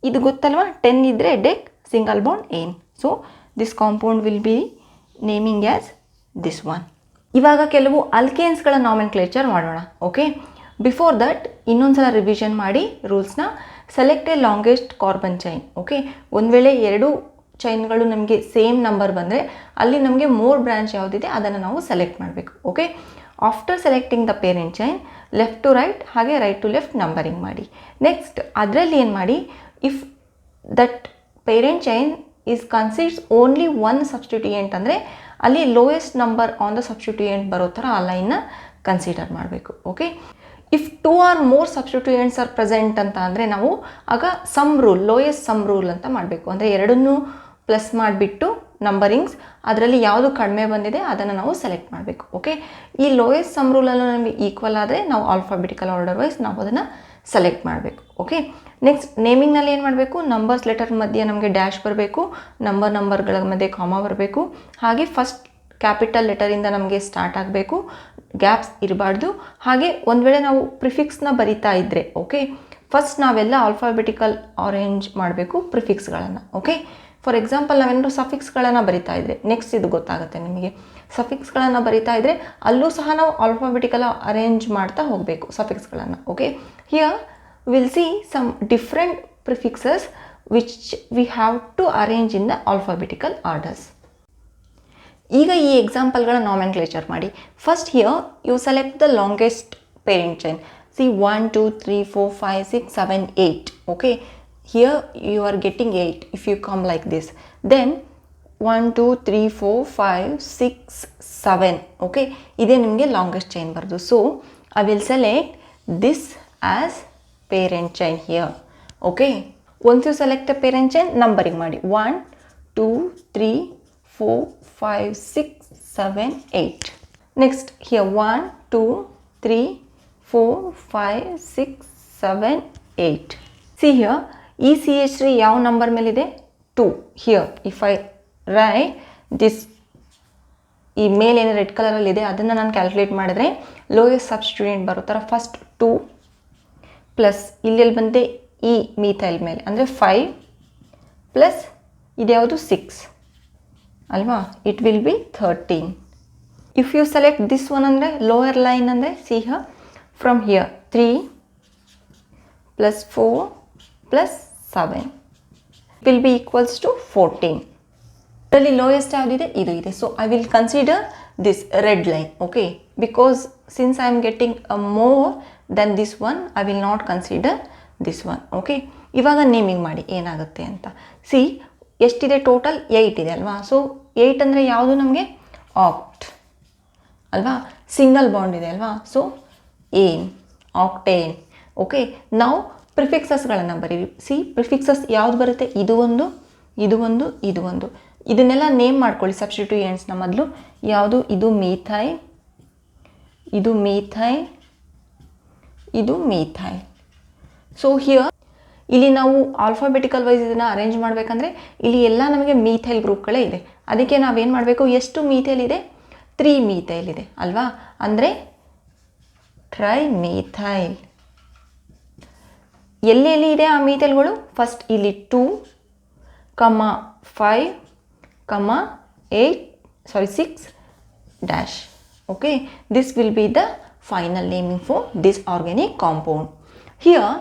ಇದು ಗೊತ್ತಲ್ವಾ, 10 ಇದ್ದರೆ ಡೆಕ್ ಸಿಂಗಲ್ ಬಾಂಡ್ ಏನ್. So this compound will be naming as this one. ಇವಾಗ ಕೆಲವು ಅಲ್ಕೇನ್ಸ್ಗಳ ನಾಮೆನ್ಕ್ಲೇಚರ್ ಮಾಡೋಣ. ಓಕೆ, ಬಿಫೋರ್ ದಟ್ ಇನ್ನೊಂದು ಸಲ ರಿವಿಷನ್ ಮಾಡಿ ರೂಲ್ಸ್ನ. Select a longest carbon chain. Okay, ಒಂದು ವೇಳೆ 2 ಚೈನ್ಗಳು ನಮಗೆ ಸೇಮ್ ನಂಬರ್ ಬಂದರೆ ಅಲ್ಲಿ ನಮಗೆ ಮೋರ್ ಬ್ರಾಂಚ್ ಯಾವುದಿದೆ ಅದನ್ನು ನಾವು ಸೆಲೆಕ್ಟ್ ಮಾಡಬೇಕು. Okay, after selecting the parent chain left to right ಹಾಗೆ ರೈಟ್ ಟು ಲೆಫ್ಟ್ ನಂಬರಿಂಗ್ ಮಾಡಿ. ನೆಕ್ಸ್ಟ್ ಅದರಲ್ಲಿ ಏನು ಮಾಡಿ, if that parent chain is considers only 1 substituent ಅಂದರೆ ಅಲ್ಲಿ lowest number on the substituent ಬರೋ ಥರ ಆ ಲೈನ್ನ ಕನ್ಸಿಡರ್ ಮಾಡಬೇಕು. Okay, if 2 or more substituents are present ಅಂತ ಅಂದರೆ ನಾವು ಆಗ sum rule, lowest sum rule ಅಂತ ಮಾಡಬೇಕು. ಅಂದರೆ ಎರಡನ್ನೂ ಪ್ಲಸ್ ಮಾಡಿಬಿಟ್ಟು ನಂಬರಿಂಗ್ಸ್ ಅದರಲ್ಲಿ ಯಾವುದು ಕಡಿಮೆ ಬಂದಿದೆ ಅದನ್ನು ನಾವು ಸೆಲೆಕ್ಟ್ ಮಾಡಬೇಕು. ಓಕೆ, ಈ ಲೋಯೆಸ್ಟ್ ಸಮ್ ರೂಲಲ್ಲೂ ನಮಗೆ ಈಕ್ವಲ್ ಆದರೆ ನಾವು ಆಲ್ಫಾಬೆಟಿಕಲ್ ಆರ್ಡರ್ ವೈಸ್ ನಾವು ಅದನ್ನು ಸೆಲೆಕ್ಟ್ ಮಾಡಬೇಕು. ಓಕೆ, ನೆಕ್ಸ್ಟ್ ನೇಮಿಂಗ್ನಲ್ಲಿ ಏನು ಮಾಡಬೇಕು? ನಂಬರ್ಸ್ ಲೆಟರ್ ಮಧ್ಯೆ ನಮಗೆ ಡ್ಯಾಶ್ ಬರಬೇಕು, ನಂಬರ್ಗಳ ಮಧ್ಯೆ ಕಾಮಾ ಬರಬೇಕು, ಹಾಗೆ ಫಸ್ಟ್ ಕ್ಯಾಪಿಟಲ್ ಲೆಟರಿಂದ ನಮಗೆ ಸ್ಟಾರ್ಟ್ ಆಗಬೇಕು, ಗ್ಯಾಪ್ಸ್ ಇರಬಾರ್ದು. ಹಾಗೆ ಒಂದು ವೇಳೆ ನಾವು ಪ್ರಿಫಿಕ್ಸ್ನ ಬರಿತಾ ಇದ್ದರೆ ಓಕೆ, ಫಸ್ಟ್ ನಾವೆಲ್ಲ ಆಲ್ಫಾಬೆಟಿಕಲ್ ಅರೇಂಜ್ ಮಾಡಬೇಕು ಪ್ರಿಫಿಕ್ಸ್ಗಳನ್ನು. ಓಕೆ, ಫಾರ್ ಎಕ್ಸಾಂಪಲ್ ನಾವೇನಾದ್ರು ಸಫಿಕ್ಸ್ಗಳನ್ನು ಬರಿತಾ ಇದ್ದರೆ ನೆಕ್ಸ್ಟ್ ಇದು ಗೊತ್ತಾಗುತ್ತೆ ನಿಮಗೆ. ಸಫಿಕ್ಸ್ಗಳನ್ನು ಬರಿತಾ ಇದ್ದರೆ ಅಲ್ಲೂ ಸಹ ನಾವು ಆಲ್ಫಾಬೆಟಿಕಲ್ ಅರೇಂಜ್ ಮಾಡ್ತಾ ಹೋಗಬೇಕು ಸಫಿಕ್ಸ್ಗಳನ್ನು. Okay, here will see some different prefixes which we have to arrange in the alphabetical orders. ಈಗ ಈ ಎಕ್ಸಾಂಪಲ್ಗಳ ನಾಮೆನ್ಕ್ಲೇಚರ್ ಮಾಡಿ. First here you select the longest parent chain. See 1 2 3 4 5 6 7 8. Okay, here you are getting 8 if you come like this. Then 1 2 3 4 5 6 7. okay, ide nimge longest chain bardu. So I will select this as parent chain here. Okay, once you select a parent chain numbering ಮಾಡಿ 1 2 3 4 5 6 7 8. Next here 1 2 3 4 5 6 7 8. See here ಈ CH3 ಯಾವ number ಮೇಲಿದೆ 2. Here if I write this ಈ ಮೇಲೆ ಏನು red ಕಲರಲ್ಲಿದೆ ಅದನ್ನು ನಾನು calculate ಮಾಡಿದ್ರೆ ಲೋಯೆಸ್ಟ್ ಸಬ್ಸ್ಟಿಟ್ಯೂಯೆಂಟ್ ಬರೋ ಥರ ಫಸ್ಟ್ 2 ಪ್ಲಸ್ ಇಲ್ಲೆಲ್ಲಿ ಬಂದೆ ಈ ಮೀಥೈಲ್ ಮೇಲೆ ಅಂದರೆ 5 ಪ್ಲಸ್ ಇದ್ಯಾವುದು 6 ಅಲ್ವಾ, it will be 13. If you select this one ಅಂದರೆ ಲೋಯರ್ ಲೈನ್ ಅಂದರೆ see here from here 3 plus 4 plus 7 will be equals to 14. ಇದರಲ್ಲಿ ಲೋಯೆಸ್ಟ್ ಯಾವುದಿದೆ ಇದು ಇದೆ. So I will consider this red line. Okay, because since I am getting more than this one I will not consider this one. Okay, ಇವಾಗ naming ಮಾಡಿ ಏನಾಗುತ್ತೆ ಅಂತ. C ಎಷ್ಟಿದೆ total 8 ಇದೆ ಅಲ್ವಾ. ಸೊ 8 ಅಂದರೆ ಯಾವುದು ನಮಗೆ ಆಕ್ಟ್ ಅಲ್ವಾ, ಸಿಂಗಲ್ ಬಾಂಡ್ ಇದೆ ಅಲ್ವಾ. ಸೊ ಏನ್ ಆಕ್ಟೇನ್. ಓಕೆ, ನಾವು ಪ್ರಿಫಿಕ್ಸಸ್ಗಳನ್ನು ಬರೀವಿ. ಸಿ ಪ್ರಿಫಿಕ್ಸಸ್ ಯಾವ್ದು ಬರುತ್ತೆ, ಇದು ಒಂದು ಇದು ಒಂದು ಇದು ಒಂದು. ಇದನ್ನೆಲ್ಲ ನೇಮ್ ಮಾಡ್ಕೊಳ್ಳಿ ಸಬ್ಸ್ಟಿಟ್ಯೂಯೆಂಟ್ಸ್ನ ಮೊದಲು. ಯಾವುದು ಇದು ಮೀಥೈಲ್, ಇದು ಮೀಥೈಲ್, ಇದು ಮೀಥೈಲ್. ಸೊ ಹಿಯರ್ ಇಲ್ಲಿ ನಾವು ಆಲ್ಫಾಬೆಟಿಕಲ್ ವೈಸ್ ಇದನ್ನು ಅರೇಂಜ್ ಮಾಡಬೇಕಂದ್ರೆ ಇಲ್ಲಿ ಎಲ್ಲ ನಮಗೆ ಮೀಥೈಲ್ ಗ್ರೂಪ್ಗಳೇ ಇದೆ. ಅದಕ್ಕೆ ನಾವೇನು ಮಾಡಬೇಕು, ಎಷ್ಟು ಮೀಥೈಲ್ ಇದೆ 3 ಮೀಥೈಲ್ ಇದೆ ಅಲ್ವಾ, ಅಂದರೆ ಟ್ರೈ ಮೀಥೈಲ್. ಎಲ್ಲೆಲ್ಲಿ ಇದೆ ಆ ಮೀಥೈಲ್ಗಳು, ಫಸ್ಟ್ ಇಲ್ಲಿ 2, 5, 6 dash. Okay, this will be the final naming for this organic compound. Here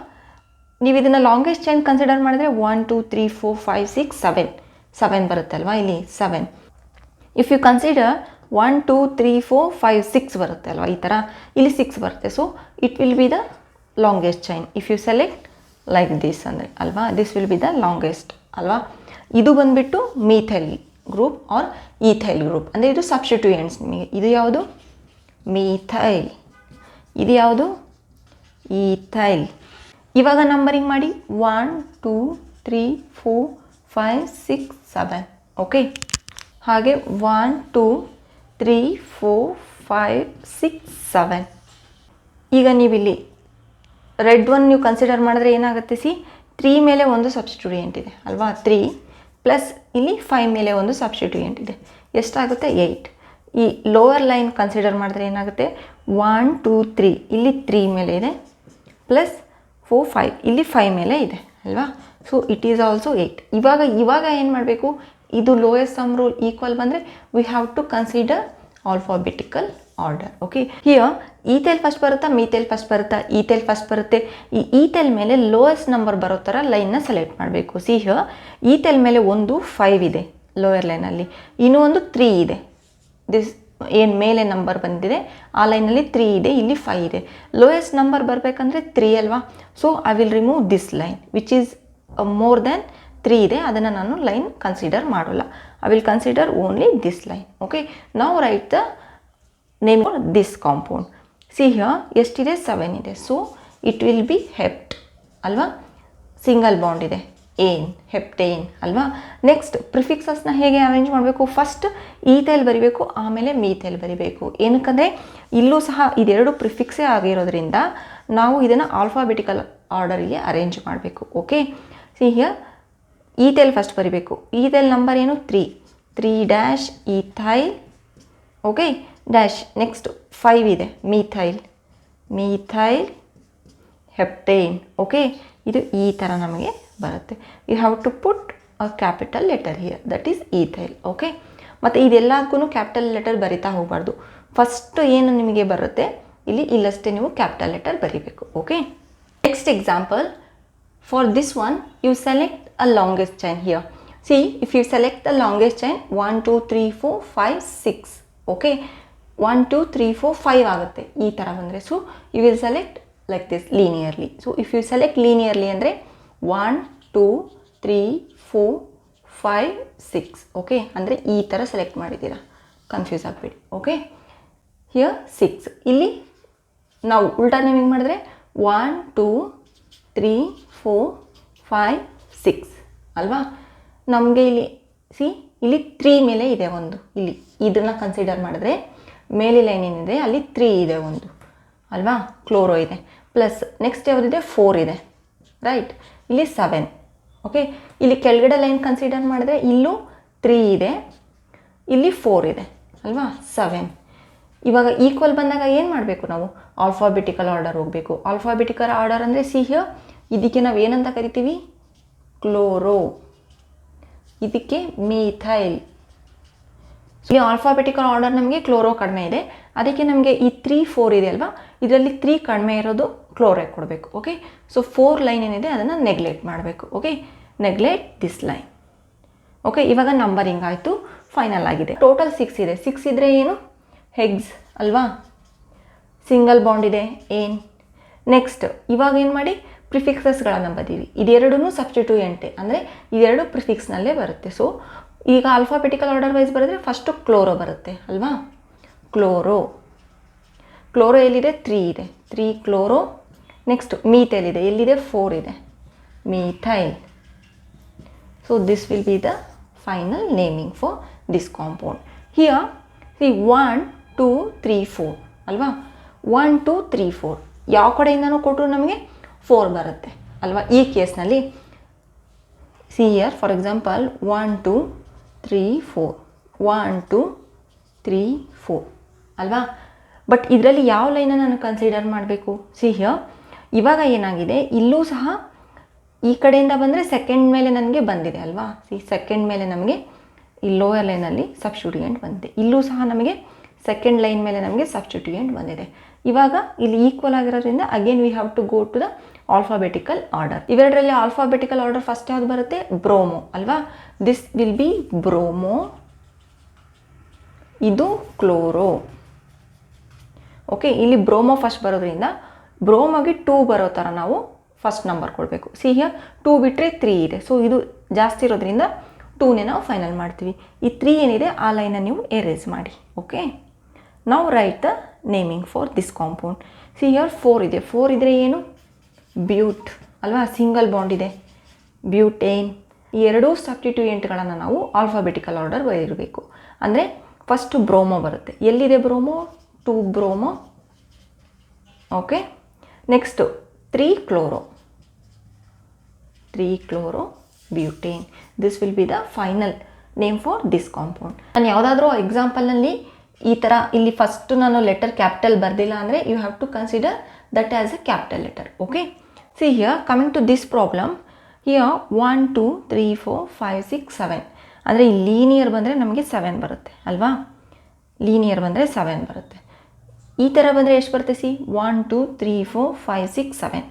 ನೀವು ಇದನ್ನು ಲಾಂಗೆಸ್ಟ್ ಚೈನ್ ಕನ್ಸಿಡರ್ ಮಾಡಿದ್ರೆ 1 2 3 4 5 6 7 ಬರುತ್ತೆ ಅಲ್ವಾ, ಇಲ್ಲಿ 7. ಇಫ್ ಯು ಕನ್ಸಿಡರ್ 1 2 3 4 5 6 ಬರುತ್ತೆ ಅಲ್ವಾ, ಈ ಥರ ಇಲ್ಲಿ 6 ಬರುತ್ತೆ. So it will be the longest chain if you select like this ಅಂದರೆ ಅಲ್ವಾ, this will be the longest ಅಲ್ವಾ. ಇದು ಬಂದುಬಿಟ್ಟು methyl group or ethyl group, ಅಂದರೆ ಇದು ಸಬ್ಸ್ಟಿಟ್ಯೂಯೆಂಟ್ಸ್ ನಿಮಗೆ. ಇದು ಯಾವುದು ಮೀಥೈಲ್, ಇದು ಯಾವುದು ಈಥೈಲ್. ಇವಾಗ ನಂಬರಿಂಗ್ ಮಾಡಿ 1 2 3 4 5 6 7. ಓಕೆ, ಹಾಗೆ 1 2 3 4 5 6 7. ಈಗ ನೀವಿಲ್ಲಿ ರೆಡ್ ಒನ್ ನೀವು ಕನ್ಸಿಡರ್ ಮಾಡಿದ್ರೆ ಏನಾಗುತ್ತೆ, ಸಿ 3 ಮೇಲೆ ಒಂದು ಸಬ್ಸ್ಟಿಟ್ಯೂಯೆಂಟ್ ಇದೆ ಅಲ್ವಾ, 3 ಪ್ಲಸ್ ಇಲ್ಲಿ 5 ಮೇಲೆ ಒಂದು ಸಬ್ಸ್ಟಿಟ್ಯೂಯೆಂಟ್ ಇದೆ, ಎಷ್ಟಾಗುತ್ತೆ 8. ಈ ಲೋವರ್ ಲೈನ್ ಕನ್ಸಿಡರ್ ಮಾಡಿದ್ರೆ ಏನಾಗುತ್ತೆ 1 2 3 ಇಲ್ಲಿ 3 ಮೇಲೆ ಇದೆ ಪ್ಲಸ್ 4 5 ಇಲ್ಲಿ 5 ಮೇಲೆ ಇದೆ ಅಲ್ವಾ. So it is also 8. ಇವಾಗ ಏನು ಮಾಡಬೇಕು, ಇದು ಲೋಯೆಸ್ಟ್ ಸಮ್ ರೂಲ್ ಈಕ್ವಲ್ ಬಂದರೆ we have to consider alphabetical order. Okay, here ethyl first ಬರುತ್ತಾ ಮೀಥೈಲ್ ಫಸ್ಟ್ ಬರುತ್ತಾ, ಈಥೈಲ್ ಫಸ್ಟ್ ಬರುತ್ತೆ. ಈ ಈಥೈಲ್ ಮೇಲೆ ಲೋಯೆಸ್ಟ್ ನಂಬರ್ ಬರೋ ಥರ ಲೈನ್ನ ಸೆಲೆಕ್ಟ್ ಮಾಡಬೇಕು. ಸಿ ಹಿಯರ್ ಈಥೈಲ್ ಮೇಲೆ ಒಂದು 5 ಇದೆ ಲೋಯರ್ ಲೈನಲ್ಲಿ, ಇನ್ನೂ ಒಂದು 3 ಇದೆ. ದಿಸ್ ಏನು ಮೇಲೆ ನಂಬರ್ ಬಂದಿದೆ ಆ ಲೈನಲ್ಲಿ 3 ಇದೆ, ಇಲ್ಲಿ 5 ಇದೆ. ಲೋಯೆಸ್ಟ್ ನಂಬರ್ ಬರಬೇಕಂದ್ರೆ 3 ಅಲ್ವಾ. So I will remove this line which is more then 3 ಇದೆ, ಅದನ್ನು ನಾನು ಲೈನ್ ಕನ್ಸಿಡರ್ ಮಾಡೋಲ್ಲ. I will consider only this line. Okay, ನಾವು write the name for this compound. See here ಎಷ್ಟಿದೆ 7 ಇದೆ. So it will be hept ಅಲ್ವಾ, single bond ಇದೆ, ಏನ್ ಹೆಪ್ಟೇನ್ ಅಲ್ವಾ. ನೆಕ್ಸ್ಟ್ ಪ್ರಿಫಿಕ್ಸಸ್ನ ಹೇಗೆ ಅರೇಂಜ್ ಮಾಡಬೇಕು, ಫಸ್ಟ್ ಈಥೈಲ್ ಬರಿಬೇಕು ಆಮೇಲೆ ಮೀಥೈಲ್ ಬರಿಬೇಕು. ಏನಕ್ಕಂದರೆ ಇಲ್ಲೂ ಸಹ ಇದೆರಡು ಪ್ರಿಫಿಕ್ಸೇ ಆಗಿರೋದ್ರಿಂದ ನಾವು ಇದನ್ನು ಆಲ್ಫಾಬೆಟಿಕಲ್ ಆರ್ಡರಿಗೆ ಅರೇಂಜ್ ಮಾಡಬೇಕು. Okay, see here ethyl first ಬರಿಬೇಕು. ಈಥೈಲ್ ನಂಬರ್ ಏನು 3 dash ethyl. Okay, dash next 5 ಇದೆ ಮೀಥೈಲ್ ಹೆಪ್ಟೇನ್. ಓಕೆ, ಇದು ಈ ಥರ ನಮಗೆ ಬರುತ್ತೆ. You have to put a capital letter here, that is ethyl. Okay, ಮತ್ತು ಇದೆಲ್ಲದಕ್ಕೂ ಕ್ಯಾಪಿಟಲ್ ಲೆಟರ್ ಬರಿತಾ ಹೋಗಬಾರ್ದು. ಫಸ್ಟ್ ಏನು ನಿಮಗೆ ಬರುತ್ತೆ ಇಲ್ಲಷ್ಟೇ ನೀವು ಕ್ಯಾಪಿಟಲ್ ಲೆಟರ್ ಬರಿಬೇಕು. Okay, next example, for this one you select a longest chain here. See if you select the longest chain 1 2 3 4 5 6. Okay, 1 2 3 4 5 ಆಗುತ್ತೆ ಈ ಥರ ಬಂದರೆ. So you will select like this linearly. So if you select linearly ಅಂದರೆ 1 2 3 4 5 6. Okay, ಅಂದರೆ ಈ ಥರ select ಮಾಡಿದ್ದೀರಾ, confuse ಆಗಬೇಡಿ. Okay, here 6. ಇಲ್ಲಿ ನಾವು ಉಲ್ಟಾ ನೇಮಿಂಗ್ ಮಾಡಿದ್ರೆ 1 2 3 4 5 6 ಅಲ್ವಾ. ನಮಗೆ ಇಲ್ಲಿ 3 ಮೇಲೆ ಇದೆ ಒಂದು, ಇಲ್ಲಿ ಇದನ್ನು ಕನ್ಸಿಡರ್ ಮಾಡಿದ್ರೆ ಮೇಲೆ ಲೈನ್ ಏನಿದೆ ಅಲ್ಲಿ 3 ಇದೆ ಒಂದು ಅಲ್ವಾ, ಕ್ಲೋರೋ ಇದೆ. ಪ್ಲಸ್ ನೆಕ್ಸ್ಟ್ ಯಾವುದಿದೆ 4 ಇದೆ ರೈಟ್, ಇಲ್ಲಿ 7. ಓಕೆ, ಇಲ್ಲಿ ಕೆಳಗಡೆ ಲೈನ್ ಕನ್ಸಿಡರ್ ಮಾಡಿದ್ರೆ ಇಲ್ಲೂ 3 ಇದೆ, ಇಲ್ಲಿ 4 ಇದೆ ಅಲ್ವಾ, 7. ಇವಾಗ ಈಕ್ವಲ್ ಬಂದಾಗ ಏನು ಮಾಡಬೇಕು ನಾವು, ಆಲ್ಫಾಬೆಟಿಕಲ್ ಆರ್ಡರ್ ಹೋಗಬೇಕು. ಆಲ್ಫಾಬೆಟಿಕಲ್ ಆರ್ಡರ್ ಅಂದರೆ ಹಿಯರ್ ಇದಕ್ಕೆ ನಾವು ಏನಂತ ಕರಿತೀವಿ, ಕ್ಲೋರೋ, ಇದಕ್ಕೆ ಮೀಥೈಲ್. ಈ ಆಲ್ಫಾಬೆಟಿಕಲ್ ಆರ್ಡರ್ ನಮಗೆ ಕ್ಲೋರೋ ಕಡಿಮೆ ಇದೆ, ಅದಕ್ಕೆ ನಮಗೆ ಈ 3, 4 ಇದೆ ಅಲ್ವಾ, ಇದರಲ್ಲಿ 3 ಕಡಿಮೆ ಇರೋದು ಕ್ಲೋರೇ ಕೊಡಬೇಕು. ಓಕೆ, ಸೊ 4 ಲೈನ್ ಏನಿದೆ ಅದನ್ನು ನೆಗ್ಲೆಕ್ಟ್ ಮಾಡಬೇಕು. Okay, neglect this line. Okay, ಇವಾಗ ನಂಬರಿಂಗ್ ಆಯಿತು, ಫೈನಲ್ ಆಗಿದೆ. ಟೋಟಲ್ 6 ಇದೆ. 6 ಇದ್ದರೆ ಏನು, ಹೆಗ್ಸ್ ಅಲ್ವಾ, ಸಿಂಗಲ್ ಬಾಂಡ್ ಇದೆ ಏನ್. ನೆಕ್ಸ್ಟ್ ಇವಾಗ ಏನು ಮಾಡಿ, ಪ್ರಿಫಿಕ್ಸಸ್ಗಳನ್ನು ಬದೀವಿ. ಇದೆರಡೂ ಸಬ್ಸ್ಟಿಟ್ಯೂಯೆಂಟೆ, ಅಂದರೆ ಇದೆರಡು ಪ್ರಿಫಿಕ್ಸ್ನಲ್ಲೇ ಬರುತ್ತೆ. ಸೊ ಈಗ ಆಲ್ಫಾಬೆಟಿಕಲ್ ಆರ್ಡರ್ ವೈಸ್ ಬರೆದ್ರೆ ಫಸ್ಟು ಕ್ಲೋರೋ ಬರುತ್ತೆ ಅಲ್ವಾ, ಕ್ಲೋರೋ. ಕ್ಲೋರೋ ಎಲ್ಲಿದೆ, 3 ಇದೆ, 3 ಕ್ಲೋರೋ. ನೆಕ್ಸ್ಟ್ ಮೀಥೈಲ್ ಇದೆ, ಎಲ್ಲಿದೆ, 4 ಇದೆ, methyl. So this will be the final naming for this compound. Here 1 2 3 4 ಅಲ್ವಾ, 1 2 3 4 ಯಾವ ಕಡೆಯಿಂದನೂ ಕೊಟ್ಟರು ನಮಗೆ 4 ಬರುತ್ತೆ ಅಲ್ವಾ. ಈ ಕೇಸ್ನಲ್ಲಿ ಹಿಯರ್ ಫಾರ್ ಎಕ್ಸಾಂಪಲ್ 1 2 3 4 1 2 3 4 ಅಲ್ವಾ. ಬಟ್ ಇದರಲ್ಲಿ ಯಾವ ಲೈನನ್ನು ನಾನು ಕನ್ಸಿಡರ್ ಮಾಡಬೇಕು, ಹಿಯರ್ ಇವಾಗ ಏನಾಗಿದೆ, ಇಲ್ಲೂ ಸಹ ಈ ಕಡೆಯಿಂದ ಬಂದರೆ ಸೆಕೆಂಡ್ ಮೇಲೆ ನನಗೆ ಬಂದಿದೆ ಅಲ್ವಾ. ಸೆಕೆಂಡ್ ಮೇಲೆ ನಮಗೆ ಈ ಲೋಯರ್ ಲೈನಲ್ಲಿ ಸಬ್ಸ್ಟಿಟ್ಯೂಯೆಂಟ್ ಬಂದಿದೆ, ಇಲ್ಲೂ ಸಹ ನಮಗೆ ಸೆಕೆಂಡ್ ಲೈನ್ ಮೇಲೆ ನಮಗೆ ಸಬ್ಸ್ಟಿಟ್ಯೂಯೆಂಟ್ ಬಂದಿದೆ. ಇವಾಗ ಇಲ್ಲಿ ಈಕ್ವಲ್ ಆಗಿರೋದ್ರಿಂದ again we have to go to the alphabetical order. ಇವೆರಡರಲ್ಲಿ ಆಲ್ಫಾಬೆಟಿಕಲ್ ಆರ್ಡರ್ ಫಸ್ಟ್ ಯಾವುದು ಬರುತ್ತೆ, ಬ್ರೋಮೋ ಅಲ್ವಾ. ದಿಸ್ ವಿಲ್ ಬಿ ಬ್ರೋಮೋ, ಇದು ಕ್ಲೋರೋ. ಓಕೆ, ಇಲ್ಲಿ ಬ್ರೋಮೋ ಫಸ್ಟ್ ಬರೋದ್ರಿಂದ ಬ್ರೋಮೋಗೆ 2 ಬರೋ ಥರ ನಾವು ಫಸ್ಟ್ ನಂಬರ್ ಕೊಡಬೇಕು. ಹಿಯರ್ 2 ಬಿಟ್ಟರೆ 3 ಇದೆ, ಸೊ ಇದು ಜಾಸ್ತಿ ಇರೋದ್ರಿಂದ 2ನೇ ನಾವು ಫೈನಲ್ ಮಾಡ್ತೀವಿ. ಈ 3 ಏನಿದೆ ಆ ಲೈನನ್ನು ನೀವು ಎರೇಸ್ ಮಾಡಿ. ಓಕೆ, ನಾವು write the naming for this compound. Here 4 ಇದೆ, 4 ಇದ್ದರೆ ಏನು, ಬ್ಯೂಟ್ ಅಲ್ವಾ, ಸಿಂಗಲ್ ಬಾಂಡ್ ಇದೆ, ಬ್ಯೂಟೇನ್. ಈ ಎರಡೂ ಸಬ್ಸ್ಟಿಟ್ಯೂಯೆಂಟ್ಗಳನ್ನು ನಾವು ಆಲ್ಫಾಬೆಟಿಕಲ್ ಆರ್ಡರ್ ಬರೆದಿರಬೇಕು. ಅಂದರೆ ಫಸ್ಟು ಬ್ರೋಮೋ ಬರುತ್ತೆ, ಎಲ್ಲಿದೆ bromo, 2 bromo. Okay, next 3 chloro, 3 chloro butane. This will be the final name for this compound. ನಾನು ಯಾವುದಾದ್ರೂ ಎಕ್ಸಾಂಪಲ್ನಲ್ಲಿ ಈ ಥರ ಇಲ್ಲಿ ಫಸ್ಟು ನಾನು ಲೆಟರ್ ಕ್ಯಾಪಿಟಲ್ ಬರೆದಿಲ್ಲ ಅಂದರೆ you have to consider that as a capital letter. Okay, here coming to this problem, here 1 2 3 4 5 6 7 ಅಂದರೆ ಈ ಲೀನಿಯರ್ ಬಂದರೆ ನಮಗೆ 7 ಬರುತ್ತೆ ಅಲ್ವಾ, ಲೀನಿಯರ್ ಬಂದರೆ 7 ಬರುತ್ತೆ. ಈ ಥರ ಬಂದರೆ ಎಷ್ಟು ಬರುತ್ತೆ, 1 2 3 4 5 6 7.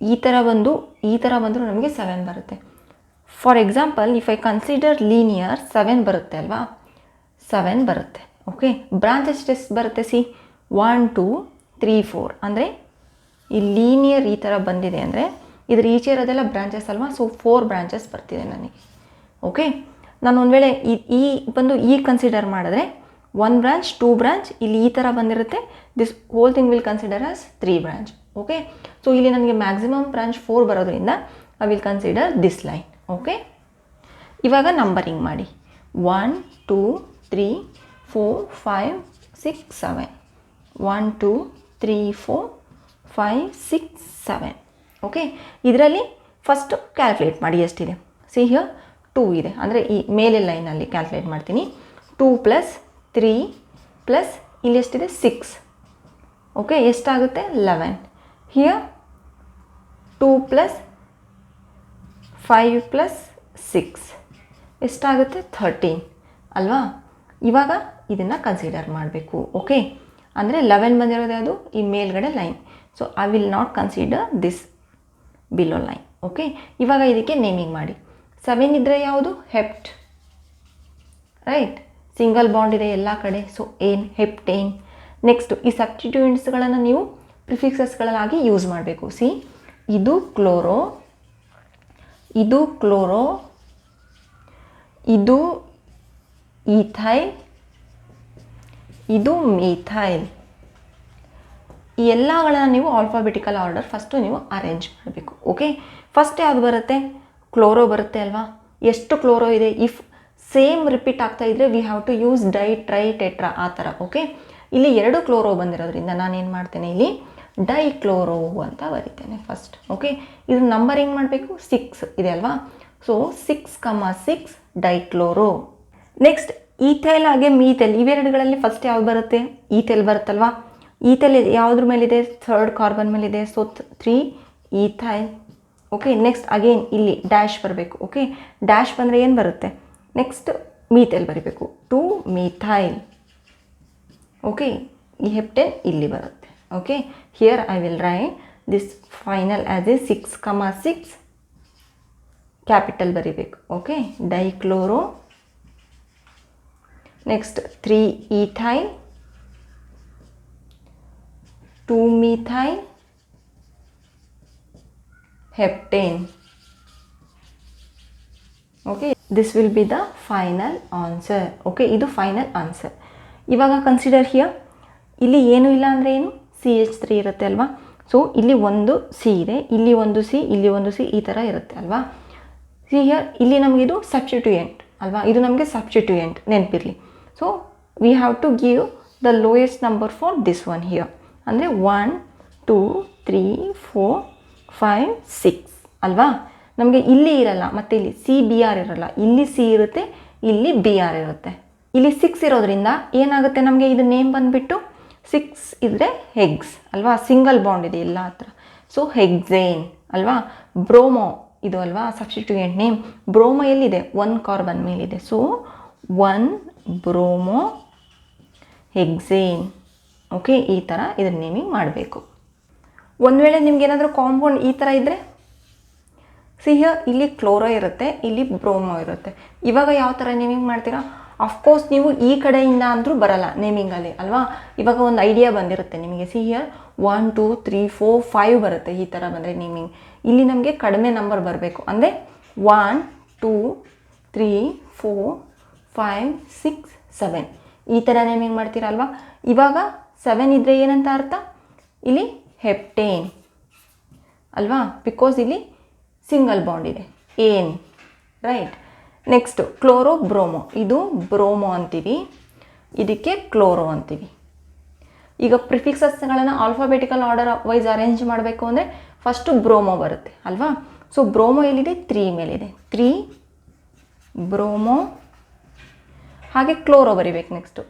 ಈ ಥರ ಬಂದರೂ ನಮಗೆ 7 ಬರುತ್ತೆ. For example if I consider linear 7 ಬರುತ್ತೆ ಅಲ್ವಾ, 7 ಬರುತ್ತೆ. ಓಕೆ, ಬ್ರಾಂಚಸ್ ಎಷ್ಟು ಬರುತ್ತೆ, 1 2 3 4 ಅಂದರೆ ಈ ಲೀನಿಯರ್ ಈ ಥರ ಬಂದಿದೆ ಅಂದರೆ ಇದ್ರ ಈಚೆ ಇರೋದೆಲ್ಲ ಬ್ರಾಂಚಸ್ ಅಲ್ವಾ, ಸೊ 4 ಬ್ರಾಂಚಸ್ ಬರ್ತಿದೆ ನನಗೆ. ಓಕೆ, ನಾನು ಒಂದು ವೇಳೆ ಈ ಕನ್ಸಿಡರ್ ಮಾಡಿದ್ರೆ 1 ಬ್ರಾಂಚ್ 2 ಬ್ರಾಂಚ್ ಇಲ್ಲಿ ಈ ಥರ ಬಂದಿರುತ್ತೆ, this whole thing will consider as 3 branch. Okay, so ಇಲ್ಲಿ ನನಗೆ ಮ್ಯಾಕ್ಸಿಮಮ್ ಬ್ರಾಂಚ್ 4 ಬರೋದ್ರಿಂದ I will consider this line. Okay, ಇವಾಗ ನಂಬರಿಂಗ್ ಮಾಡಿ, 1 2 3 4 5 6 7 1 2 3 4 5 6 7. ಓಕೆ, ಇದರಲ್ಲಿ ಫಸ್ಟು ಕ್ಯಾಲ್ಕುಲೇಟ್ ಮಾಡಿ ಎಷ್ಟಿದೆ. ಹಿಯರ್ 2 ಇದೆ, ಅಂದರೆ ಈ ಮೇಲೆ ಲೈನಲ್ಲಿ ಕ್ಯಾಲ್ಕುಲೇಟ್ ಮಾಡ್ತೀನಿ. 2 + 3 ಪ್ಲಸ್ ಇಲ್ಲಿ ಎಷ್ಟಿದೆ 6. ಓಕೆ, ಎಷ್ಟಾಗುತ್ತೆ 11. ಹಿಯರ್ 2 + 5 + 6 ಎಷ್ಟಾಗುತ್ತೆ 13 ಅಲ್ವಾ. ಇವಾಗ ಇದನ್ನು ಕನ್ಸಿಡರ್ ಮಾಡಬೇಕು. ಓಕೆ, ಅಂದರೆ 11 ಬಂದಿರೋದು ಯಾವುದು, ಈ ಮೇಲ್ಗಡೆ line. So I will not consider this below line. Okay, ಇವಾಗ ಇದಕ್ಕೆ ನೇಮಿಂಗ್ ಮಾಡಿ. 7 ಇದ್ದರೆ ಯಾವುದು, ಹೆಪ್ಟ್ ರೈಟ್, ಸಿಂಗಲ್ ಬಾಂಡ್ ಇದೆ ಎಲ್ಲ ಕಡೆ, ಸೊ ಏನ್, ಹೆಪ್ಟೇನ್. ನೆಕ್ಸ್ಟು ಈ ಸಬ್ಸ್ಟಿಟ್ಯೂಯೆಂಟ್ಸ್ಗಳನ್ನು ನೀವು ಪ್ರಿಫಿಕ್ಸಸ್ಗಳಾಗಿ ಯೂಸ್ ಮಾಡಬೇಕು. ಇದು ಕ್ಲೋರೋ, ಇದು ಕ್ಲೋರೋ, ಇದು ಈಥೈಲ್, ಇದು ಮೀಥೈಲ್. ಈ ಎಲ್ಲಗಳನ್ನು ನೀವು ಆಲ್ಫಾಬೆಟಿಕಲ್ ಆರ್ಡರ್ ಫಸ್ಟು ನೀವು ಅರೇಂಜ್ ಮಾಡಬೇಕು. ಓಕೆ, ಫಸ್ಟ್ ಯಾವುದು ಬರುತ್ತೆ, ಕ್ಲೋರೋ ಬರುತ್ತೆ ಅಲ್ವಾ. ಎಷ್ಟು ಕ್ಲೋರೋ ಇದೆ, ಇಫ್ ಸೇಮ್ ರಿಪೀಟ್ ಆಗ್ತಾ ಇದ್ದರೆ we have to use di tri tetra ಆ ಥರ. ಓಕೆ, ಇಲ್ಲಿ 2 ಕ್ಲೋರೋ ಬಂದಿರೋದ್ರಿಂದ ನಾನೇನು ಮಾಡ್ತೇನೆ, ಇಲ್ಲಿ ಡೈಕ್ಲೋರೋ ಅಂತ ಬರಿತೇನೆ ಫಸ್ಟ್. ಓಕೆ, ಇದು ನಂಬರ್ ಹೆಂಗೆ ಮಾಡಬೇಕು, 6 ಇದೆ ಅಲ್ವಾ. So 6,6 dichloro. ನೆಕ್ಸ್ಟ್ ಈಥೈಲ್ ಹಾಗೆ ಮೀಥೈಲ್, ಇವೆರಡುಗಳಲ್ಲಿ ಫಸ್ಟ್ ಯಾವ್ದು ಬರುತ್ತೆ, ಈಥೈಲ್ ಬರುತ್ತಲ್ವಾ. ಈಥೈಲ್ ಯಾವುದ್ರ ಮೇಲಿದೆ, 3rd ಕಾರ್ಬನ್ ಮೇಲಿದೆ. So 3 ethyl. Okay, next again ಇಲ್ಲಿ ಡ್ಯಾಶ್ ಬರಬೇಕು. ಓಕೆ, ಡ್ಯಾಶ್ ಬಂದರೆ ಏನು ಬರುತ್ತೆ, ನೆಕ್ಸ್ಟ್ ಮೀಥೈಲ್ ಬರೀಬೇಕು, 2 ಮೀಥೈಲ್. ಓಕೆ, ಈ ಹೆಪ್ಟೇನ್ ಇಲ್ಲಿ ಬರುತ್ತೆ. Okay, here I will write this final as a 6,6 capital ಬರೀಬೇಕು. Okay, dichloro. Next 3 ethyl, 2 methyl, heptane. Okay, this will be the final answer. Okay, ಇದು final answer. ಇವಾಗ consider here, ಇಲ್ಲಿ ಏನು ಇಲ್ಲ ಅಂದರೆ ಏನು, CH3 ಇರುತ್ತೆ ಅಲ್ವಾ. ಸೊ ಇಲ್ಲಿ ಒಂದು ಸಿ ಇದೆ, ಇಲ್ಲಿ ಒಂದು ಸಿ, ಇಲ್ಲಿ ಒಂದು ಸಿ, ಈ ಥರ ಇರುತ್ತೆ ಅಲ್ವಾ. ಸಿ ಹಿಯರ್, ಇಲ್ಲಿ ನಮಗಿದು ಸಬ್ಸ್ಟಿಟ್ಯೂಯೆಂಟ್ ಅಲ್ವಾ, ಇದು ನಮಗೆ ಸಬ್ಸ್ಟಿಟ್ಯೂಯೆಂಟ್ ನೆನಪಿರಲಿ. So we have to give the lowest number for this one here. ಅಂದರೆ 1 2 3 4 5 6 ಅಲ್ವಾ. ನಮಗೆ ಇಲ್ಲಿ ಇರಲ್ಲ, ಮತ್ತು ಇಲ್ಲಿ CBr ಇರಲ್ಲ, ಇಲ್ಲಿ ಸಿ ಇರುತ್ತೆ, ಇಲ್ಲಿ BR ಇರುತ್ತೆ. ಇಲ್ಲಿ 6 ಇರೋದ್ರಿಂದ ಏನಾಗುತ್ತೆ, ನಮಗೆ ಇದು ನೇಮ್ ಬಂದುಬಿಟ್ಟು 6 ಇದ್ದರೆ ಹೆಗ್ಸ್ ಅಲ್ವಾ, ಸಿಂಗಲ್ ಬಾಂಡ್ ಇದೆ ಎಲ್ಲ ಹತ್ರ. ಸೊ ಹೆಕ್ಸೇನ್ ಅಲ್ವಾ. ಬ್ರೋಮೋ ಇದು ಅಲ್ವಾ ಸಬ್ಸ್ಟಿಟ್ಯೂಯೆಂಟ್ ನೇಮ್. ಬ್ರೋಮೋ ಎಲ್ಲಿದೆ, 1 ಕಾರ್ಬನ್ ಮೇಲಿದೆ. So 1 bromo ಹೆಕ್ಸೇನ್. ಓಕೆ, ಈ ಥರ ಇದನ್ನ ನೇಮಿಂಗ್ ಮಾಡಬೇಕು. ಒಂದು ವೇಳೆ ನಿಮ್ಗೆ ಏನಾದರೂ ಕಾಂಪೌಂಡ್ ಈ ಥರ ಇದ್ದರೆ, ಇಲ್ಲಿ ಕ್ಲೋರೋ ಇರುತ್ತೆ, ಇಲ್ಲಿ ಬ್ರೋಮೋ ಇರುತ್ತೆ. ಇವಾಗ ಯಾವ ಥರ ನೇಮಿಂಗ್ ಮಾಡ್ತೀರಾ, ಅಫ್ಕೋರ್ಸ್ ನೀವು ಈ ಕಡೆಯಿಂದ ಅಂದರೂ ಬರಲ್ಲ ನೇಮಿಂಗಲ್ಲಿ ಅಲ್ವಾ. ಇವಾಗ ಒಂದು ಐಡಿಯಾ ಬಂದಿರುತ್ತೆ ನಿಮಗೆ. ಹಿಯರ್ 1 2 3 4 5 ಬರುತ್ತೆ. ಈ ಥರ ಬಂದರೆ ನೇಮಿಂಗ್. ಇಲ್ಲಿ ನಮಗೆ ಕಡಿಮೆ ನಂಬರ್ ಬರಬೇಕು, ಅಂದರೆ 1 2 3 4 5 6 7 ಈ ಥರ ನೇಮಿಂಗ್ ಮಾಡ್ತೀರಾ ಅಲ್ವಾ. ಇವಾಗ 7 ಇದ್ದರೆ ಏನಂತ ಅರ್ಥ, ಇಲ್ಲಿ ಹೆಪ್ಟೇನ್ ಅಲ್ವಾ, ಬಿಕಾಸ್ ಇಲ್ಲಿ ಸಿಂಗಲ್ ಬಾಂಡ್ ಇದೆ, ಏನ್ ರೈಟ್. ನೆಕ್ಸ್ಟು ಕ್ಲೋರೋ ಬ್ರೋಮೋ, ಇದು ಬ್ರೋಮೋ ಅಂತೀವಿ, ಇದಕ್ಕೆ ಕ್ಲೋರೋ ಅಂತೀವಿ. ಈಗ ಪ್ರಿಫಿಕ್ಸಸ್ಗಳನ್ನು ಆಲ್ಫಾಬೆಟಿಕಲ್ ಆರ್ಡರ್ ವೈಸ್ ಅರೇಂಜ್ ಮಾಡಬೇಕು ಅಂದರೆ ಫಸ್ಟು ಬ್ರೋಮೋ ಬರುತ್ತೆ ಅಲ್ವಾ. ಸೊ ಬ್ರೋಮೋ ಎಲ್ಲಿದೆ, 3 ಮೇಲಿದೆ, 3 ಬ್ರೋಮೋ. ಹಾಗೆ ಕ್ಲೋರೋ ಬರಿಬೇಕು. ನೆಕ್ಸ್ಟು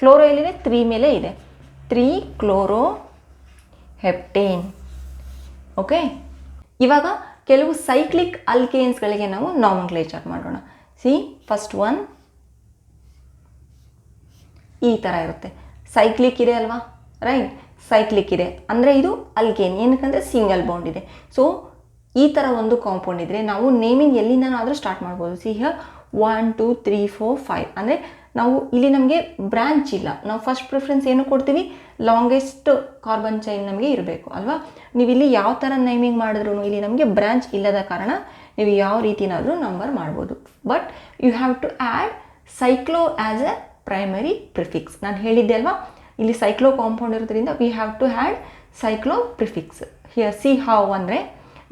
ಕ್ಲೋರೋ ಎಲ್ಲಿದೆ, 3 ಮೇಲೆ ಇದೆ, 3 ಕ್ಲೋರೋ ಹೆಪ್ಟೇನ್. ಓಕೆ, ಇವಾಗ ಕೆಲವು ಸೈಕ್ಲಿಕ್ ಅಲ್ಕೇನ್ಸ್ಗಳಿಗೆ ನಾವು ನಾಮನ್ಕ್ಲೇಚರ್ ಮಾಡೋಣ. ಫಸ್ಟ್ ಒನ್ ಈ ಥರ ಇರುತ್ತೆ, ಸೈಕ್ಲಿಕ್ ಇದೆ ಅಲ್ವಾ, ರೈಟ್. ಸೈಕ್ಲಿಕ್ ಇದೆ ಅಂದರೆ ಇದು ಅಲ್ಕೇನ್, ಏನಕ್ಕಂದರೆ ಸಿಂಗಲ್ ಬಾಂಡ್ ಇದೆ. ಸೊ ಈ ಥರ ಒಂದು ಕಾಂಪೌಂಡ್ ಇದ್ದರೆ ನಾವು ನೇಮಿಂಗ್ ಎಲ್ಲಿಂದನಾದರೂ ಸ್ಟಾರ್ಟ್ ಮಾಡ್ಬೋದು. ಹಿಯರ್ 1 2 3 4 5 ಅಂದರೆ ನಾವು ಇಲ್ಲಿ ನಮಗೆ ಬ್ರ್ಯಾಂಚ್ ಇಲ್ಲ, ನಾವು ಫಸ್ಟ್ ಪ್ರಿಫರೆನ್ಸ್ ಏನು ಕೊಡ್ತೀವಿ, ಲಾಂಗೆಸ್ಟ್ ಕಾರ್ಬನ್ ಚೈನ್ ನಮಗೆ ಇರಬೇಕು ಅಲ್ವಾ. ನೀವು ಇಲ್ಲಿ ಯಾವ ಥರ ನೇಮಿಂಗ್ ಮಾಡಿದ್ರು ಇಲ್ಲಿ ನಮಗೆ ಬ್ರ್ಯಾಂಚ್ ಇಲ್ಲದ ಕಾರಣ ನೀವು ಯಾವ ರೀತಿನಾದರೂ ನಂಬರ್ ಮಾಡ್ಬೋದು. But you have to add cyclo as a primary prefix. ನಾನು ಹೇಳಿದ್ದೆ ಅಲ್ವಾ, ಇಲ್ಲಿ ಸೈಕ್ಲೋ ಕಾಂಪೌಂಡ್ ಇರೋದ್ರಿಂದ we have to add cyclo prefix. Here see how ಅಂದರೆ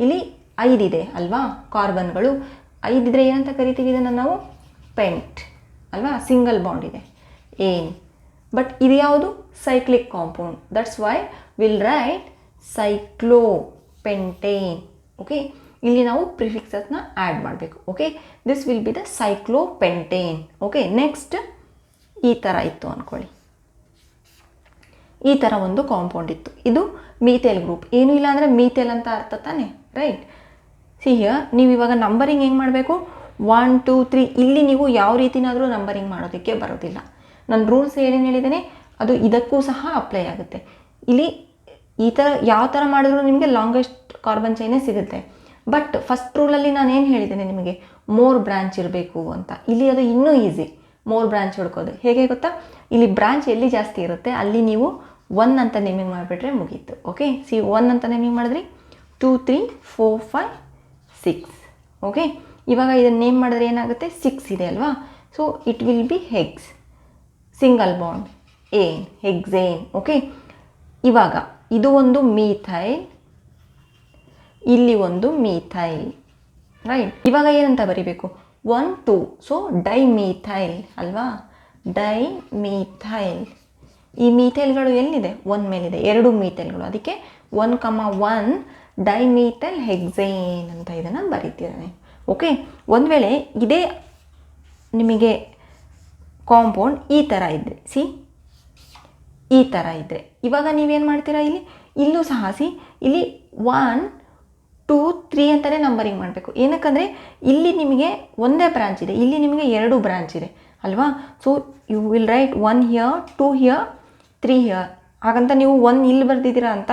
ಇಲ್ಲಿ 5 ಇದೆ ಅಲ್ವಾ ಕಾರ್ಬನ್ಗಳು, 5 ಇದ್ದರೆ ಏನಂತ ಕರಿತೀವಿ ಇದನ್ನು ನಾವು, ಪೆಂಟ್ ಅಲ್ವಾ, ಸಿಂಗಲ್ ಬಾಂಡ್ ಇದೆ, ಏನ್. ಬಟ್ ಇದು ಯಾವುದು, cyclic compound, that's why will write cyclo pentane. Okay, ಇಲ್ಲಿ ನಾವು ಪ್ರಿಫಿಕ್ಸಸ್ನ ಆ್ಯಡ್ ಮಾಡಬೇಕು. Okay, this will be the cyclo pentane. Okay, next ಈ ಥರ ಇತ್ತು ಅಂದ್ಕೊಳ್ಳಿ, ಈ ಥರ ಒಂದು ಕಾಂಪೌಂಡ್ ಇತ್ತು, ಇದು ಮೀಥೇಲ್ ಗ್ರೂಪ್. ಏನೂ ಇಲ್ಲ ಅಂದರೆ ಮೀಥೇಲ್ ಅಂತ ಅರ್ಥ ತಾನೆ, ರೈಟ್. ಹಿಯರ್ ನೀವು ಇವಾಗ ನಂಬರಿಂಗ್ ಹೆಂಗೆ ಮಾಡಬೇಕು, 1 2 3 ಇಲ್ಲಿ ನೀವು ಯಾವ ರೀತಿನಾದರೂ ನಂಬರಿಂಗ್ ಮಾಡೋದಕ್ಕೆ ಬರೋದಿಲ್ಲ. ನನ್ನ ರೂಲ್ಸ್ ಏನೇನು ಹೇಳಿದ್ದೇನೆ ಅದು ಇದಕ್ಕೂ ಸಹ ಅಪ್ಲೈ ಆಗುತ್ತೆ. ಇಲ್ಲಿ ಈ ಥರ ಯಾವ ಥರ ಮಾಡಿದ್ರು ನಿಮಗೆ ಲಾಂಗೆಸ್ಟ್ ಕಾರ್ಬನ್ ಚೈನೇ ಸಿಗುತ್ತೆ. ಬಟ್ ಫಸ್ಟ್ ರೂಲಲ್ಲಿ ನಾನು ಏನು ಹೇಳಿದ್ದೇನೆ ನಿಮಗೆ, ಮೋರ್ ಬ್ರಾಂಚ್ ಇರಬೇಕು ಅಂತ. ಇಲ್ಲಿ ಅದು ಇನ್ನೂ ಈಸಿ, ಮೋರ್ ಬ್ರಾಂಚ್ ಹುಡ್ಕೋದು. ಹೇಗೆ ಗೊತ್ತಾ, ಇಲ್ಲಿ ಬ್ರಾಂಚ್ ಎಲ್ಲಿ ಜಾಸ್ತಿ ಇರುತ್ತೆ ಅಲ್ಲಿ ನೀವು 1 ಅಂತ ನೇಮಿಂಗ್ ಮಾಡಿಬಿಟ್ರೆ ಮುಗೀತು. ಓಕೆ, 1 ಅಂತ ನೇಮಿಂಗ್ ಮಾಡಿದ್ರಿ, 2 3 4 5 6. ಓಕೆ, ಇವಾಗ ಇದನ್ನು ನೇಮ್ ಮಾಡಿದ್ರೆ ಏನಾಗುತ್ತೆ, 6 ಇದೆ ಅಲ್ವಾ. So it will be hex, single bond, ಏನ್, ಹೆಗ್ಸೇನ್. ಓಕೆ, ಇವಾಗ ಇದು ಒಂದು ಮೀಥೈಲ್, ಇಲ್ಲಿ ಒಂದು ಮೀಥೈಲ್. ರೈಟ್. ಇವಾಗ ಏನಂತ ಬರಿಬೇಕು? 1 2. ಸೊ ಡೈಮೀಥೈಲ್ ಅಲ್ವಾ, ಡೈಮೀಥೈಲ್. ಈ ಮೀಥೈಲ್ಗಳು ಎಲ್ಲಿದೆ? 1 ಮೇಲಿದೆ, 2 ಮೀಥೈಲ್ಗಳು, ಅದಕ್ಕೆ 1,1 ಡೈಮೀಥೈಲ್ ಹೆಕ್ಸೇನ್ ಅಂತ ಇದನ್ನು ಬರೀತಿದ್ದಾನೆ. ಓಕೆ, ಒಂದು ವೇಳೆ ಇದೇ ನಿಮಗೆ ಕಾಂಪೌಂಡ್ ಈ ಥರ ಇದ್ದರೆ, ಈ ಥರ ಇದ್ದರೆ ಇವಾಗ ನೀವೇನು ಮಾಡ್ತೀರಾ? ಇಲ್ಲೂ ಸಹ ಇಲ್ಲಿ 1 2 3 ಅಂತಲೇ ನಂಬರಿಂಗ್ ಮಾಡಬೇಕು. ಏನಕ್ಕಂದರೆ ಇಲ್ಲಿ ನಿಮಗೆ ಒಂದೇ ಬ್ರಾಂಚ್ ಇದೆ, ಇಲ್ಲಿ ನಿಮಗೆ 2 ಬ್ರಾಂಚ್ ಇದೆ ಅಲ್ವಾ. So you will write 1 here, 2 here, 3 here. ಹಾಗಂತ ನೀವು 1 ಇಲ್ಲಿ ಬರೆದಿದ್ದೀರಾ ಅಂತ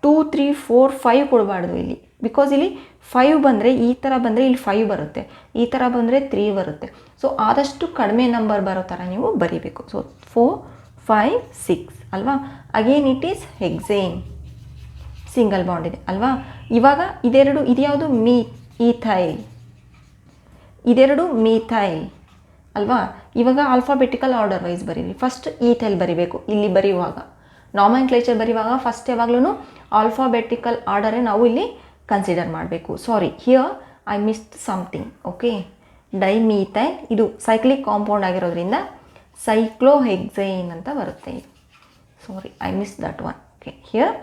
2 3 4 5 ಕೊಡಬಾರ್ದು ಇಲ್ಲಿ. ಬಿಕಾಸ್ ಇಲ್ಲಿ 5 ಬಂದರೆ, ಈ ಥರ ಬಂದರೆ ಇಲ್ಲಿ 5 ಬರುತ್ತೆ, ಈ ಥರ ಬಂದರೆ 3 ಬರುತ್ತೆ. ಸೊ ಆದಷ್ಟು ಕಡಿಮೆ ನಂಬರ್ ಬರೋ ಥರ ನೀವು ಬರೀಬೇಕು. ಸೊ 4 5 6 ಅಲ್ವಾ. Again it is hexane, single bond ಇದೆ ಅಲ್ವಾ. ಇವಾಗ ಇದ್ಯಾವುದು? ಈಥೈಲ್. ಇದೆರಡು ಮೀಥೈಲ್ ಅಲ್ವಾ. ಇವಾಗ ಆಲ್ಫಾಬೆಟಿಕಲ್ ಆರ್ಡರ್ ವೈಸ್ ಬರೀರಿ. ಫಸ್ಟ್ ಈಥೈಲ್ ಬರಿಬೇಕು. ಇಲ್ಲಿ ಬರೆಯುವಾಗ ನಾಮೆನ್ಕ್ಲೇಚರ್ ಬರೆಯುವಾಗ ಫಸ್ಟ್ ಯಾವಾಗಲೂ ಆಲ್ಫಾಬೆಟಿಕಲ್ ಆರ್ಡರೇ ನಾವು ಇಲ್ಲಿ ಕನ್ಸಿಡರ್ ಮಾಡಬೇಕು. Sorry, here I missed something. Okay, dimethyl ಇದು ಸೈಕ್ಲಿಕ್ ಕಾಂಪೌಂಡ್ ಆಗಿರೋದ್ರಿಂದ ಸೈಕ್ಲೋಹೆಕ್ಸೇನ್ ಅಂತ ಬರುತ್ತೆ. Sorry, I miss that one. Okay, here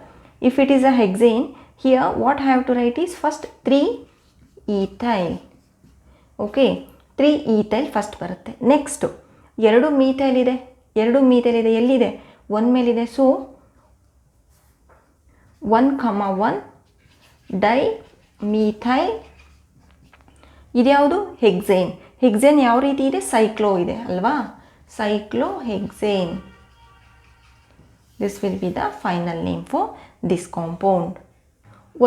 if it is a hexane, here what have to write is first 3 ethyl. Okay, 3 ethyl first ಬರುತ್ತೆ. Next 2 methyl ಇದೆ, ಎಲ್ಲಿದೆ? 1 ಮೇಲಿದೆ. So 1,1 dimethyl. ಇದ್ಯಾವುದು? Hexane. Hexane ಯಾವ ರೀತಿ ಇದೆ? ಸೈಕ್ಲೋ ಇದೆ ಅಲ್ವಾ, cyclohexane. This will be the final name for this compound.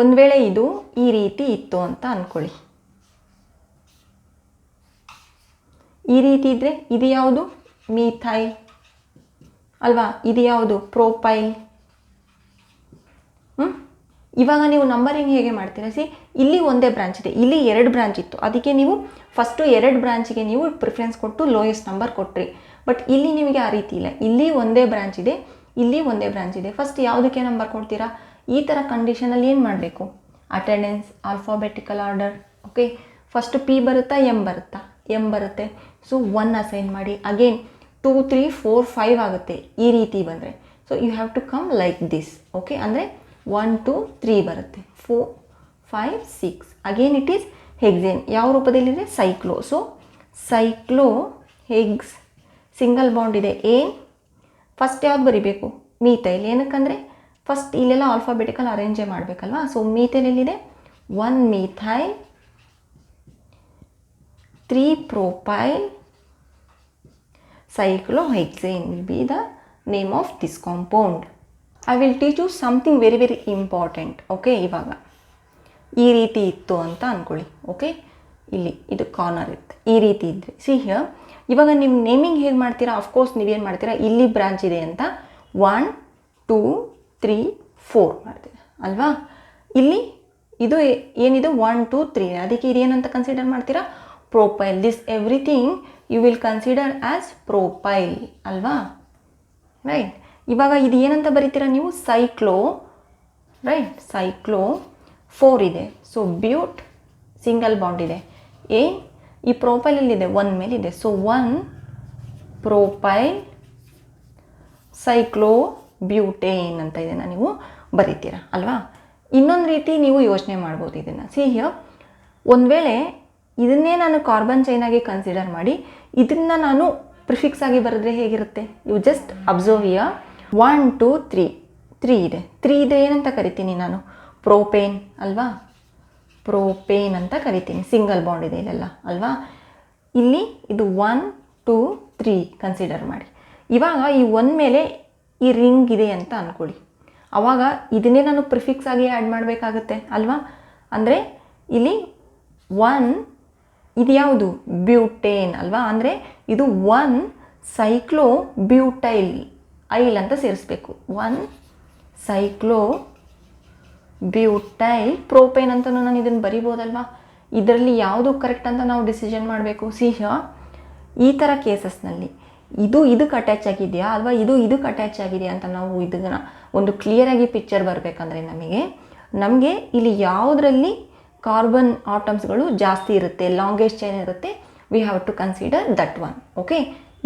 ಒಂದು ವೇಳೆ ಇದು ಈ ರೀತಿ ಇತ್ತು ಅಂತ ಅಂದ್ಕೊಳ್ಳಿ, ಈ ರೀತಿ ಇದ್ದರೆ ಇದು ಯಾವುದು? ಮೀಥೈಲ್ ಅಲ್ವಾ. ಇದು ಯಾವುದು? ಪ್ರೋಪೈಲ್. ಇವಾಗ ನೀವು ನಂಬರಿಂಗ್ ಹೇಗೆ ಮಾಡ್ತೀರಾ? ಇಲ್ಲಿ ಒಂದೇ ಬ್ರಾಂಚ್ ಇದೆ, ಇಲ್ಲಿ 2 ಬ್ರಾಂಚ್ ಇತ್ತು, ಅದಕ್ಕೆ ನೀವು ಫಸ್ಟು 2 ಬ್ರಾಂಚಿಗೆ ನೀವು ಪ್ರಿಫರೆನ್ಸ್ ಕೊಟ್ಟು ಲೋಯೆಸ್ಟ್ ನಂಬರ್ ಕೊಟ್ರಿ. ಬಟ್ ಇಲ್ಲಿ ನಿಮಗೆ ಆ ರೀತಿ ಇಲ್ಲ, ಇಲ್ಲಿ ಒಂದೇ ಬ್ರಾಂಚ್ ಇದೆ, ಇಲ್ಲಿ ಒಂದೇ ಬ್ರಾಂಚ್ ಇದೆ. ಫಸ್ಟ್ ಯಾವುದಕ್ಕೆ ನಂಬರ್ ಕೊಡ್ತೀರಾ? ಈ ಥರ ಕಂಡೀಷನಲ್ಲಿ ಏನು ಮಾಡಬೇಕು? Attendance, alphabetical order. Okay, first P ಬರುತ್ತಾ, ಎಮ್ ಬರುತ್ತೆ. ಸೊ 1 ಅಸೈನ್ ಮಾಡಿ. ಅಗೇನ್ 2 3 4 5 ಆಗುತ್ತೆ ಈ ರೀತಿ ಬಂದರೆ. So you have to come like this. Okay, ಅಂದರೆ 1 2 3 ಬರುತ್ತೆ, 4 5 6. Again it is hexane. ಯಾವ ರೂಪದಲ್ಲಿದೆ? Cyclo. So cyclo hex, single bond ಇದೆ. ಫಸ್ಟ್ ಯಾವ್ದು ಬರಿಬೇಕು? ಮೀಥೈಲ್. ಏನಕ್ಕಂದರೆ ಫಸ್ಟ್ ಇಲ್ಲೆಲ್ಲ ಆಲ್ಫಾಬೆಟಿಕಲ್ ಅರೇಂಜೇ ಮಾಡಬೇಕಲ್ವಾ. ಸೊ ಮೀಥೈಲ್ ಎಲ್ಲಿದೆ? 1 methyl, 3 propyl, cyclohexane will be the name of this compound. I will teach you something very very important. Okay, ಇವಾಗ ಈ ರೀತಿ ಇತ್ತು ಅಂತ ಅಂದ್ಕೊಳ್ಳಿ. ಓಕೆ, ಇಲ್ಲಿ ಇದು ಕಾರ್ನರ್ ಇರುತ್ತೆ, ಈ ರೀತಿ ಇದ್ದರೆ ಸಿ ಹಿಯರ್. ಇವಾಗ ನಿಮ್ಮ ನೇಮಿಂಗ್ ಹೇಗೆ ಮಾಡ್ತೀರಾ? ಅಫ್ಕೋರ್ಸ್ ನೀವೇನು ಮಾಡ್ತೀರಾ? ಇಲ್ಲಿ ಬ್ರಾಂಚ್ ಇದೆ ಅಂತ 1 2 3 4 ಮಾಡ್ತೀರಾ ಅಲ್ವಾ. ಇಲ್ಲಿ ಇದು ಏನಿದೆ 1 2 3, ಅದಕ್ಕೆ ಇದೇನಂತ ಕನ್ಸಿಡರ್ ಮಾಡ್ತೀರಾ? Propyl. This everything you will consider as propyl ಅಲ್ವಾ. ರೈಟ್. ಇವಾಗ ಇದು ಏನಂತ ಬರೀತೀರಾ ನೀವು? ಸೈಕ್ಲೋ. ರೈಟ್, ಸೈಕ್ಲೋ 4 ಇದೆ. ಸೊ ಬ್ಯೂಟ್, ಸಿಂಗಲ್ ಬಾಂಡ್ ಇದೆ. ಈ ಪ್ರೋಪೈಲಲ್ಲಿದೆ 1 ಮೇಲಿದೆ. ಸೊ 1 ಪ್ರೋಪೈಲ್ ಸೈಕ್ಲೋ ಬ್ಯೂಟೇನ್ ಅಂತ ಇದನ್ನು ನೀವು ಬರೀತೀರಾ ಅಲ್ವಾ. ಇನ್ನೊಂದು ರೀತಿ ನೀವು ಯೋಚನೆ ಮಾಡ್ಬೋದು ಇದನ್ನು. ಸಿ ಹಿಯರ್, ಒಂದು ವೇಳೆ ಇದನ್ನೇ ನಾನು ಕಾರ್ಬನ್ ಚೈನಾಗಿ ಕನ್ಸಿಡರ್ ಮಾಡಿ ಇದನ್ನು ನಾನು ಪ್ರಿಫಿಕ್ಸ್ ಆಗಿ ಬರೆದ್ರೆ ಹೇಗಿರುತ್ತೆ? You just observe here. 1 2 3 ಇದೆ. 3 ಇದೆ ಏನಂತ ಕರಿತೀನಿ ನಾನು? ಪ್ರೋಪೇನ್ ಅಲ್ವಾ. ಪ್ರೋಪೇನ್ ಅಂತ ಕರಿತೀನಿ. ಸಿಂಗಲ್ ಬಾಂಡ್ ಇದೆ ಇಲ್ಲೆಲ್ಲ ಅಲ್ವಾ. ಇಲ್ಲಿ ಇದು 1 2 3 ಕನ್ಸಿಡರ್ ಮಾಡಿ. ಇವಾಗ ಈ 1 ಮೇಲೆ ಈ ರಿಂಗ್ ಇದೆ ಅಂತ ಅಂದ್ಕೊಳ್ಳಿ. ಆವಾಗ ಇದನ್ನೇ ನಾನು ಪ್ರಿಫಿಕ್ಸ್ ಆಗಿ ಆ್ಯಡ್ ಮಾಡಬೇಕಾಗುತ್ತೆ ಅಲ್ವಾ. ಅಂದರೆ ಇಲ್ಲಿ 1 ಇದು ಯಾವುದು? ಬ್ಯೂಟೇನ್ ಅಲ್ವಾ. ಅಂದರೆ ಇದು 1 ಸೈಕ್ಲೋ ಬ್ಯೂಟೈಲ್ ಐಲ್ ಅಂತ ಸೇರಿಸ್ಬೇಕು. 1 ಸೈಕ್ಲೋ ಬ್ಯೂಟೈಲ್ ಪ್ರೋಪೇನ್ ಅಂತಲೂ ನಾನು ಇದನ್ನು ಬರಿಬೋದಲ್ವಾ. ಇದರಲ್ಲಿ ಯಾವುದು ಕರೆಕ್ಟ್ ಅಂತ ನಾವು ಡಿಸಿಷನ್ ಮಾಡಬೇಕು. ಈ ಥರ ಕೇಸಸ್ನಲ್ಲಿ ಇದಕ್ಕೆ ಅಟ್ಯಾಚ್ ಆಗಿದೆಯಾ ಅಲ್ವಾ, ಇದಕ್ಕೆ ಅಟ್ಯಾಚ್ ಆಗಿದೆಯಾ ಅಂತ ನಾವು ಇದನ್ನು ಒಂದು ಕ್ಲಿಯರಾಗಿ ಪಿಕ್ಚರ್ ಬರಬೇಕಂದ್ರೆ ನಮಗೆ ಇಲ್ಲಿ ಯಾವುದರಲ್ಲಿ ಕಾರ್ಬನ್ ಆಟಮ್ಸ್ಗಳು ಜಾಸ್ತಿ ಇರುತ್ತೆ, ಲಾಂಗೆಸ್ಟ್ ಚೈನ್ ಇರುತ್ತೆ, we have to consider that one. Okay,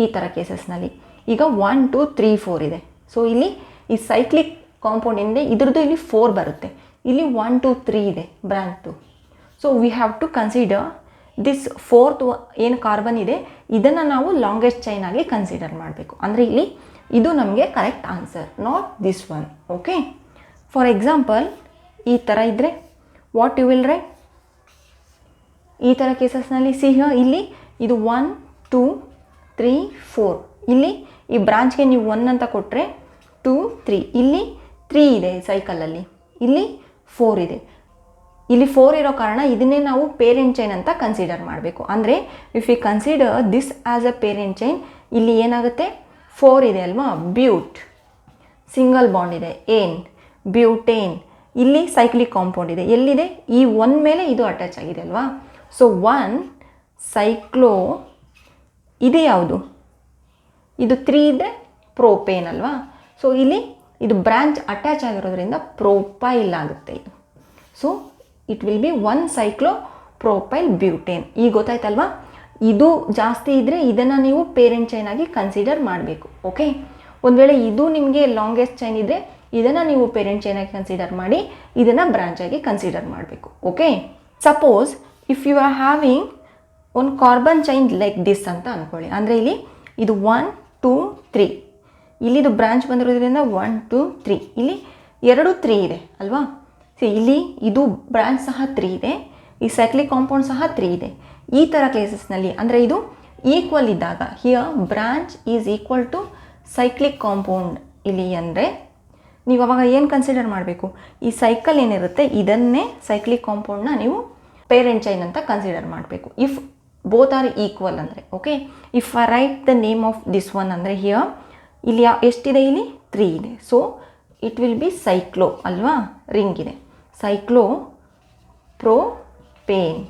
ಈ ಥರ ಕೇಸಸ್ನಲ್ಲಿ ಈಗ 1 2 3 4 ಇದೆ. ಸೊ ಇಲ್ಲಿ ಈ ಸೈಕ್ಲಿಕ್ ಕಾಂಪೌಂಡ್ ಏನಿದೆ ಇದ್ರದ್ದು ಇಲ್ಲಿ 4 ಬರುತ್ತೆ, ಇಲ್ಲಿ 1 2 3 ಇದೆ ಬ್ರಾಂಚ್ದು. So we have to consider this 4th ಏನು ಕಾರ್ಬನ್ ಇದೆ ಇದನ್ನು ನಾವು ಲಾಂಗೆಸ್ಟ್ ಚೈನ್ ಆಗಿ ಕನ್ಸಿಡರ್ ಮಾಡಬೇಕು. ಅಂದರೆ ಇಲ್ಲಿ ಇದು ನಮಗೆ correct answer, not this one. Okay, for example ಈ ಥರ ಇದ್ದರೆ ವಾಟ್ ಯು ವಿಲ್ ರೈಟ್? ಈ ಥರ ಕೇಸಸ್ನಲ್ಲಿ ಇಲ್ಲಿ ಇದು 1 2 3 4, ಇಲ್ಲಿ ಈ ಬ್ರಾಂಚ್ಗೆ ನೀವು 1 ಅಂತ ಕೊಟ್ಟರೆ 2 3, ಇಲ್ಲಿ 3 ಇದೆ ಸೈಕಲಲ್ಲಿ, ಇಲ್ಲಿ 4 ಇದೆ. ಇಲ್ಲಿ 4 ಇರೋ ಕಾರಣ ಇದನ್ನೇ ನಾವು ಪೇರೆಂಟ್ ಚೈನ್ ಅಂತ ಕನ್ಸಿಡರ್ ಮಾಡಬೇಕು. ಅಂದರೆ if you consider this as a parent chain, ಇಲ್ಲಿ ಏನಾಗುತ್ತೆ 4 ಇದೆ ಅಲ್ವಾ, ಬ್ಯೂಟ್ ಸಿಂಗಲ್ ಬಾಂಡ್ ಇದೆ, ಏನ್ ಬ್ಯೂಟೇನ್, ಇಲ್ಲಿ ಸೈಕ್ಲಿಕ್ ಕಾಂಪೌಂಡ್ ಇದೆ, ಎಲ್ಲಿದೆ ಈ 1 ಮೇಲೆ ಇದು ಅಟ್ಯಾಚ್ ಆಗಿದೆ ಅಲ್ವಾ. ಸೊ 1 ಸೈಕ್ಲೋ, ಇದು ಯಾವುದು, ಇದು 3 ಇದೆ ಪ್ರೋಪೇನ್ ಅಲ್ವಾ. ಸೊ ಇಲ್ಲಿ ಇದು ಬ್ರಾಂಚ್ ಅಟ್ಯಾಚ್ ಆಗಿರೋದ್ರಿಂದ ಪ್ರೋಪೈಲ್ ಆಗುತ್ತೆ ಇದು. So it will be 1 cyclo propyl butane. ಈಗ ಗೊತ್ತಾಯ್ತಲ್ವಾ, ಇದು ಜಾಸ್ತಿ ಇದ್ದರೆ ಇದನ್ನು ನೀವು ಪೇರೆಂಟ್ ಚೈನ್ ಆಗಿ ಕನ್ಸಿಡರ್ ಮಾಡಬೇಕು. ಓಕೆ, ಒಂದು ವೇಳೆ ಇದು ನಿಮಗೆ ಲಾಂಗೆಸ್ಟ್ ಚೈನ್ ಇದ್ದರೆ ಇದನ್ನು ನೀವು ಪೇರೆಂಟ್ ಚೈನ್ ಆಗಿ ಕನ್ಸಿಡರ್ ಮಾಡಿ ಇದನ್ನು ಬ್ರಾಂಚ್ ಆಗಿ ಕನ್ಸಿಡರ್ ಮಾಡಬೇಕು. Okay, suppose if you are having ಒಂದು ಕಾರ್ಬನ್ ಚೈನ್ ಲೈಕ್ ದಿಸ್ ಅಂತ ಅಂದ್ಕೊಳ್ಳಿ. ಅಂದರೆ ಇಲ್ಲಿ ಇದು 1 2 3, ಇಲ್ಲಿದು ಬ್ರಾಂಚ್ ಬಂದಿರೋದ್ರಿಂದ 1 2 3, ಇಲ್ಲಿ 2 3 ಇದೆ ಅಲ್ವಾ. ಇಲ್ಲಿ ಇದು ಬ್ರಾಂಚ್ ಸಹ 3 ಇದೆ, ಈ ಸೈಕ್ಲಿಕ್ ಕಾಂಪೌಂಡ್ ಸಹ 3 ಇದೆ. ಈ ಥರ ಕೇಸಸ್ನಲ್ಲಿ ಅಂದರೆ ಇದು ಈಕ್ವಲ್ ಇದ್ದಾಗ, here branch is equal to cyclic compound ಇಲ್ಲಿ ಅಂದರೆ ನೀವು ಅವಾಗ ಏನು ಕನ್ಸಿಡರ್ ಮಾಡಬೇಕು, ಈ ಸೈಕಲ್ ಏನಿರುತ್ತೆ ಇದನ್ನೇ ಸೈಕ್ಲಿಕ್ ಕಾಂಪೌಂಡ್ನ ನೀವು ಪೇರೆಂಟ್ ಚೈನ್ ಅಂತ ಕನ್ಸಿಡರ್ ಮಾಡಬೇಕು. ಇಫ್ ಬೋತ್ ಆರ್ ಈಕ್ವಲ್ ಅಂದರೆ. Okay, if I right the name of this one ಅಂದರೆ ಹಿಯರ್ ಇಲ್ಲಿ ಎಷ್ಟಿದೆ, ಇಲ್ಲಿ 3 ಇದೆ. So it will B cyclo ಅಲ್ವಾ, ರಿಂಗ್ ಇದೆ, ಸೈಕ್ಲೋ ಪ್ರೋಪೇನ್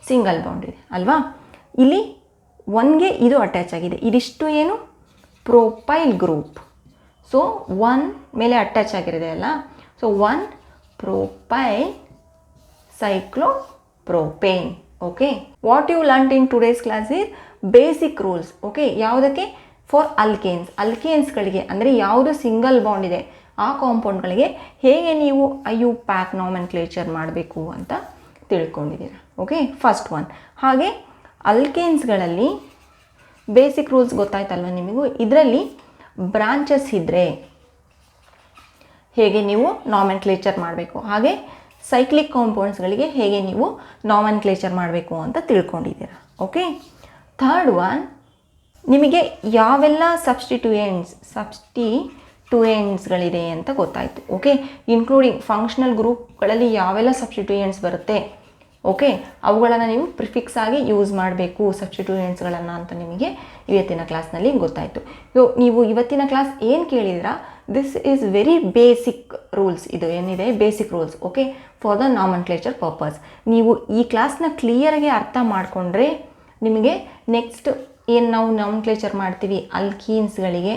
ಸಿಂಗಲ್ ಬಾಂಡ್ ಇದೆ ಅಲ್ವಾ. ಇಲ್ಲಿ 1ಗೆ ಇದು ಅಟ್ಯಾಚ್ ಆಗಿದೆ, ಇದಿಷ್ಟು ಏನು ಪ್ರೋಪೈಲ್ ಗ್ರೂಪ್. ಸೊ 1 ಮೇಲೆ ಅಟ್ಯಾಚ್ ಆಗಿರೋದೆ ಅಲ್ಲ. So 1 propyl cyclo propane. Okay, what you learned in today's class is basic rules. Okay, ಯಾವುದಕ್ಕೆ? ಫಾರ್ ಅಲ್ಕೇನ್ಸ್ಗಳಿಗೆ ಅಂದರೆ ಯಾವುದು ಸಿಂಗಲ್ ಬಾಂಡ್ ಇದೆ ಆ ಕಾಂಪೌಂಡ್ಗಳಿಗೆ ಹೇಗೆ ನೀವು IUPAC ನಾಮೆನ್ಕ್ಲೇಚರ್ ಮಾಡಬೇಕು ಅಂತ ತಿಳ್ಕೊಂಡಿದ್ದೀರ. Okay, first one. ಹಾಗೆ ಅಲ್ಕೇನ್ಸ್ಗಳಲ್ಲಿ ಬೇಸಿಕ್ ರೂಲ್ಸ್ ಗೊತ್ತಾಯ್ತಲ್ವ ನಿಮಗೂ. ಇದರಲ್ಲಿ ಬ್ರಾಂಚಸ್ ಇದ್ದರೆ ಹೇಗೆ ನೀವು ನಾಮೆನ್ಕ್ಲೇಚರ್ ಮಾಡಬೇಕು, ಹಾಗೆ ಸೈಕ್ಲಿಕ್ ಕಾಂಪೌಂಡ್ಸ್ಗಳಿಗೆ ಹೇಗೆ ನೀವು ನಾಮೆನ್ಕ್ಲೇಚರ್ ಮಾಡಬೇಕು ಅಂತ ತಿಳ್ಕೊಂಡಿದ್ದೀರ. ಓಕೆ, ಥರ್ಡ್ ಒನ್, ನಿಮಗೆ ಯಾವೆಲ್ಲ ಸಬ್ಸ್ಟಿಟ್ಯೂಯೆಂಟ್ಸ್ಗಳಿದೆ ಅಂತ ಗೊತ್ತಾಯಿತು. ಓಕೆ, ಇನ್ಕ್ಲೂಡಿಂಗ್ ಫಂಕ್ಷನಲ್ ಗ್ರೂಪ್ಗಳಲ್ಲಿ ಯಾವೆಲ್ಲ ಸಬ್ಸ್ಟಿಟ್ಯೂಯೆಂಟ್ಸ್ ಬರುತ್ತೆ. ಓಕೆ, ಅವುಗಳನ್ನು ನೀವು ಪ್ರಿಫಿಕ್ಸ್ ಆಗಿ ಯೂಸ್ ಮಾಡಬೇಕು ಸಬ್ಸ್ಟಿಟ್ಯೂಯೆಂಟ್ಸ್ಗಳನ್ನು ಅಂತ ನಿಮಗೆ ಇವತ್ತಿನ ಕ್ಲಾಸ್ನಲ್ಲಿ ಗೊತ್ತಾಯಿತು. ಸೊ ನೀವು ಇವತ್ತಿನ ಕ್ಲಾಸ್ ಏನು ಕೇಳಿದಿರಾ, this is very basic rules. ಇದು ಏನಿದೆ basic rules. Okay, for the nomenclature purpose. ನೀವು ಈ ಕ್ಲಾಸ್ನ ಕ್ಲಿಯರಾಗಿ ಅರ್ಥ ಮಾಡಿಕೊಂಡ್ರೆ ನಿಮಗೆ ನೆಕ್ಸ್ಟ್ ಏನು ನಾವು ನಾಮೆನ್ಕ್ಲೇಚರ್ ಮಾಡ್ತೀವಿ ಅಲ್ಕೀನ್ಸ್ಗಳಿಗೆ,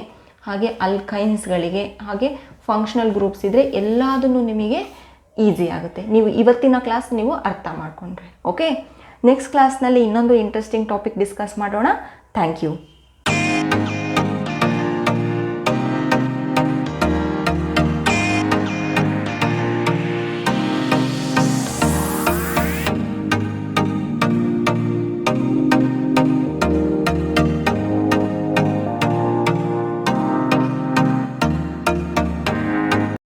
ಹಾಗೆ ಅಲ್ಕೈನ್ಸ್ಗಳಿಗೆ, ಹಾಗೆ ಫಂಕ್ಷನಲ್ ಗ್ರೂಪ್ಸ್ ಇದ್ದರೆ ಎಲ್ಲದನ್ನು ನಿಮಗೆ ಈಸಿ ಆಗುತ್ತೆ ನೀವು ಇವತ್ತಿನ ಕ್ಲಾಸ್ ನೀವು ಅರ್ಥ ಮಾಡಿಕೊಂಡ್ರೆ. ಓಕೆ, ನೆಕ್ಸ್ಟ್ ಕ್ಲಾಸ್ನಲ್ಲಿ ಇನ್ನೊಂದು ಇಂಟ್ರೆಸ್ಟಿಂಗ್ ಟಾಪಿಕ್ ಡಿಸ್ಕಸ್ ಮಾಡೋಣ. Thank you.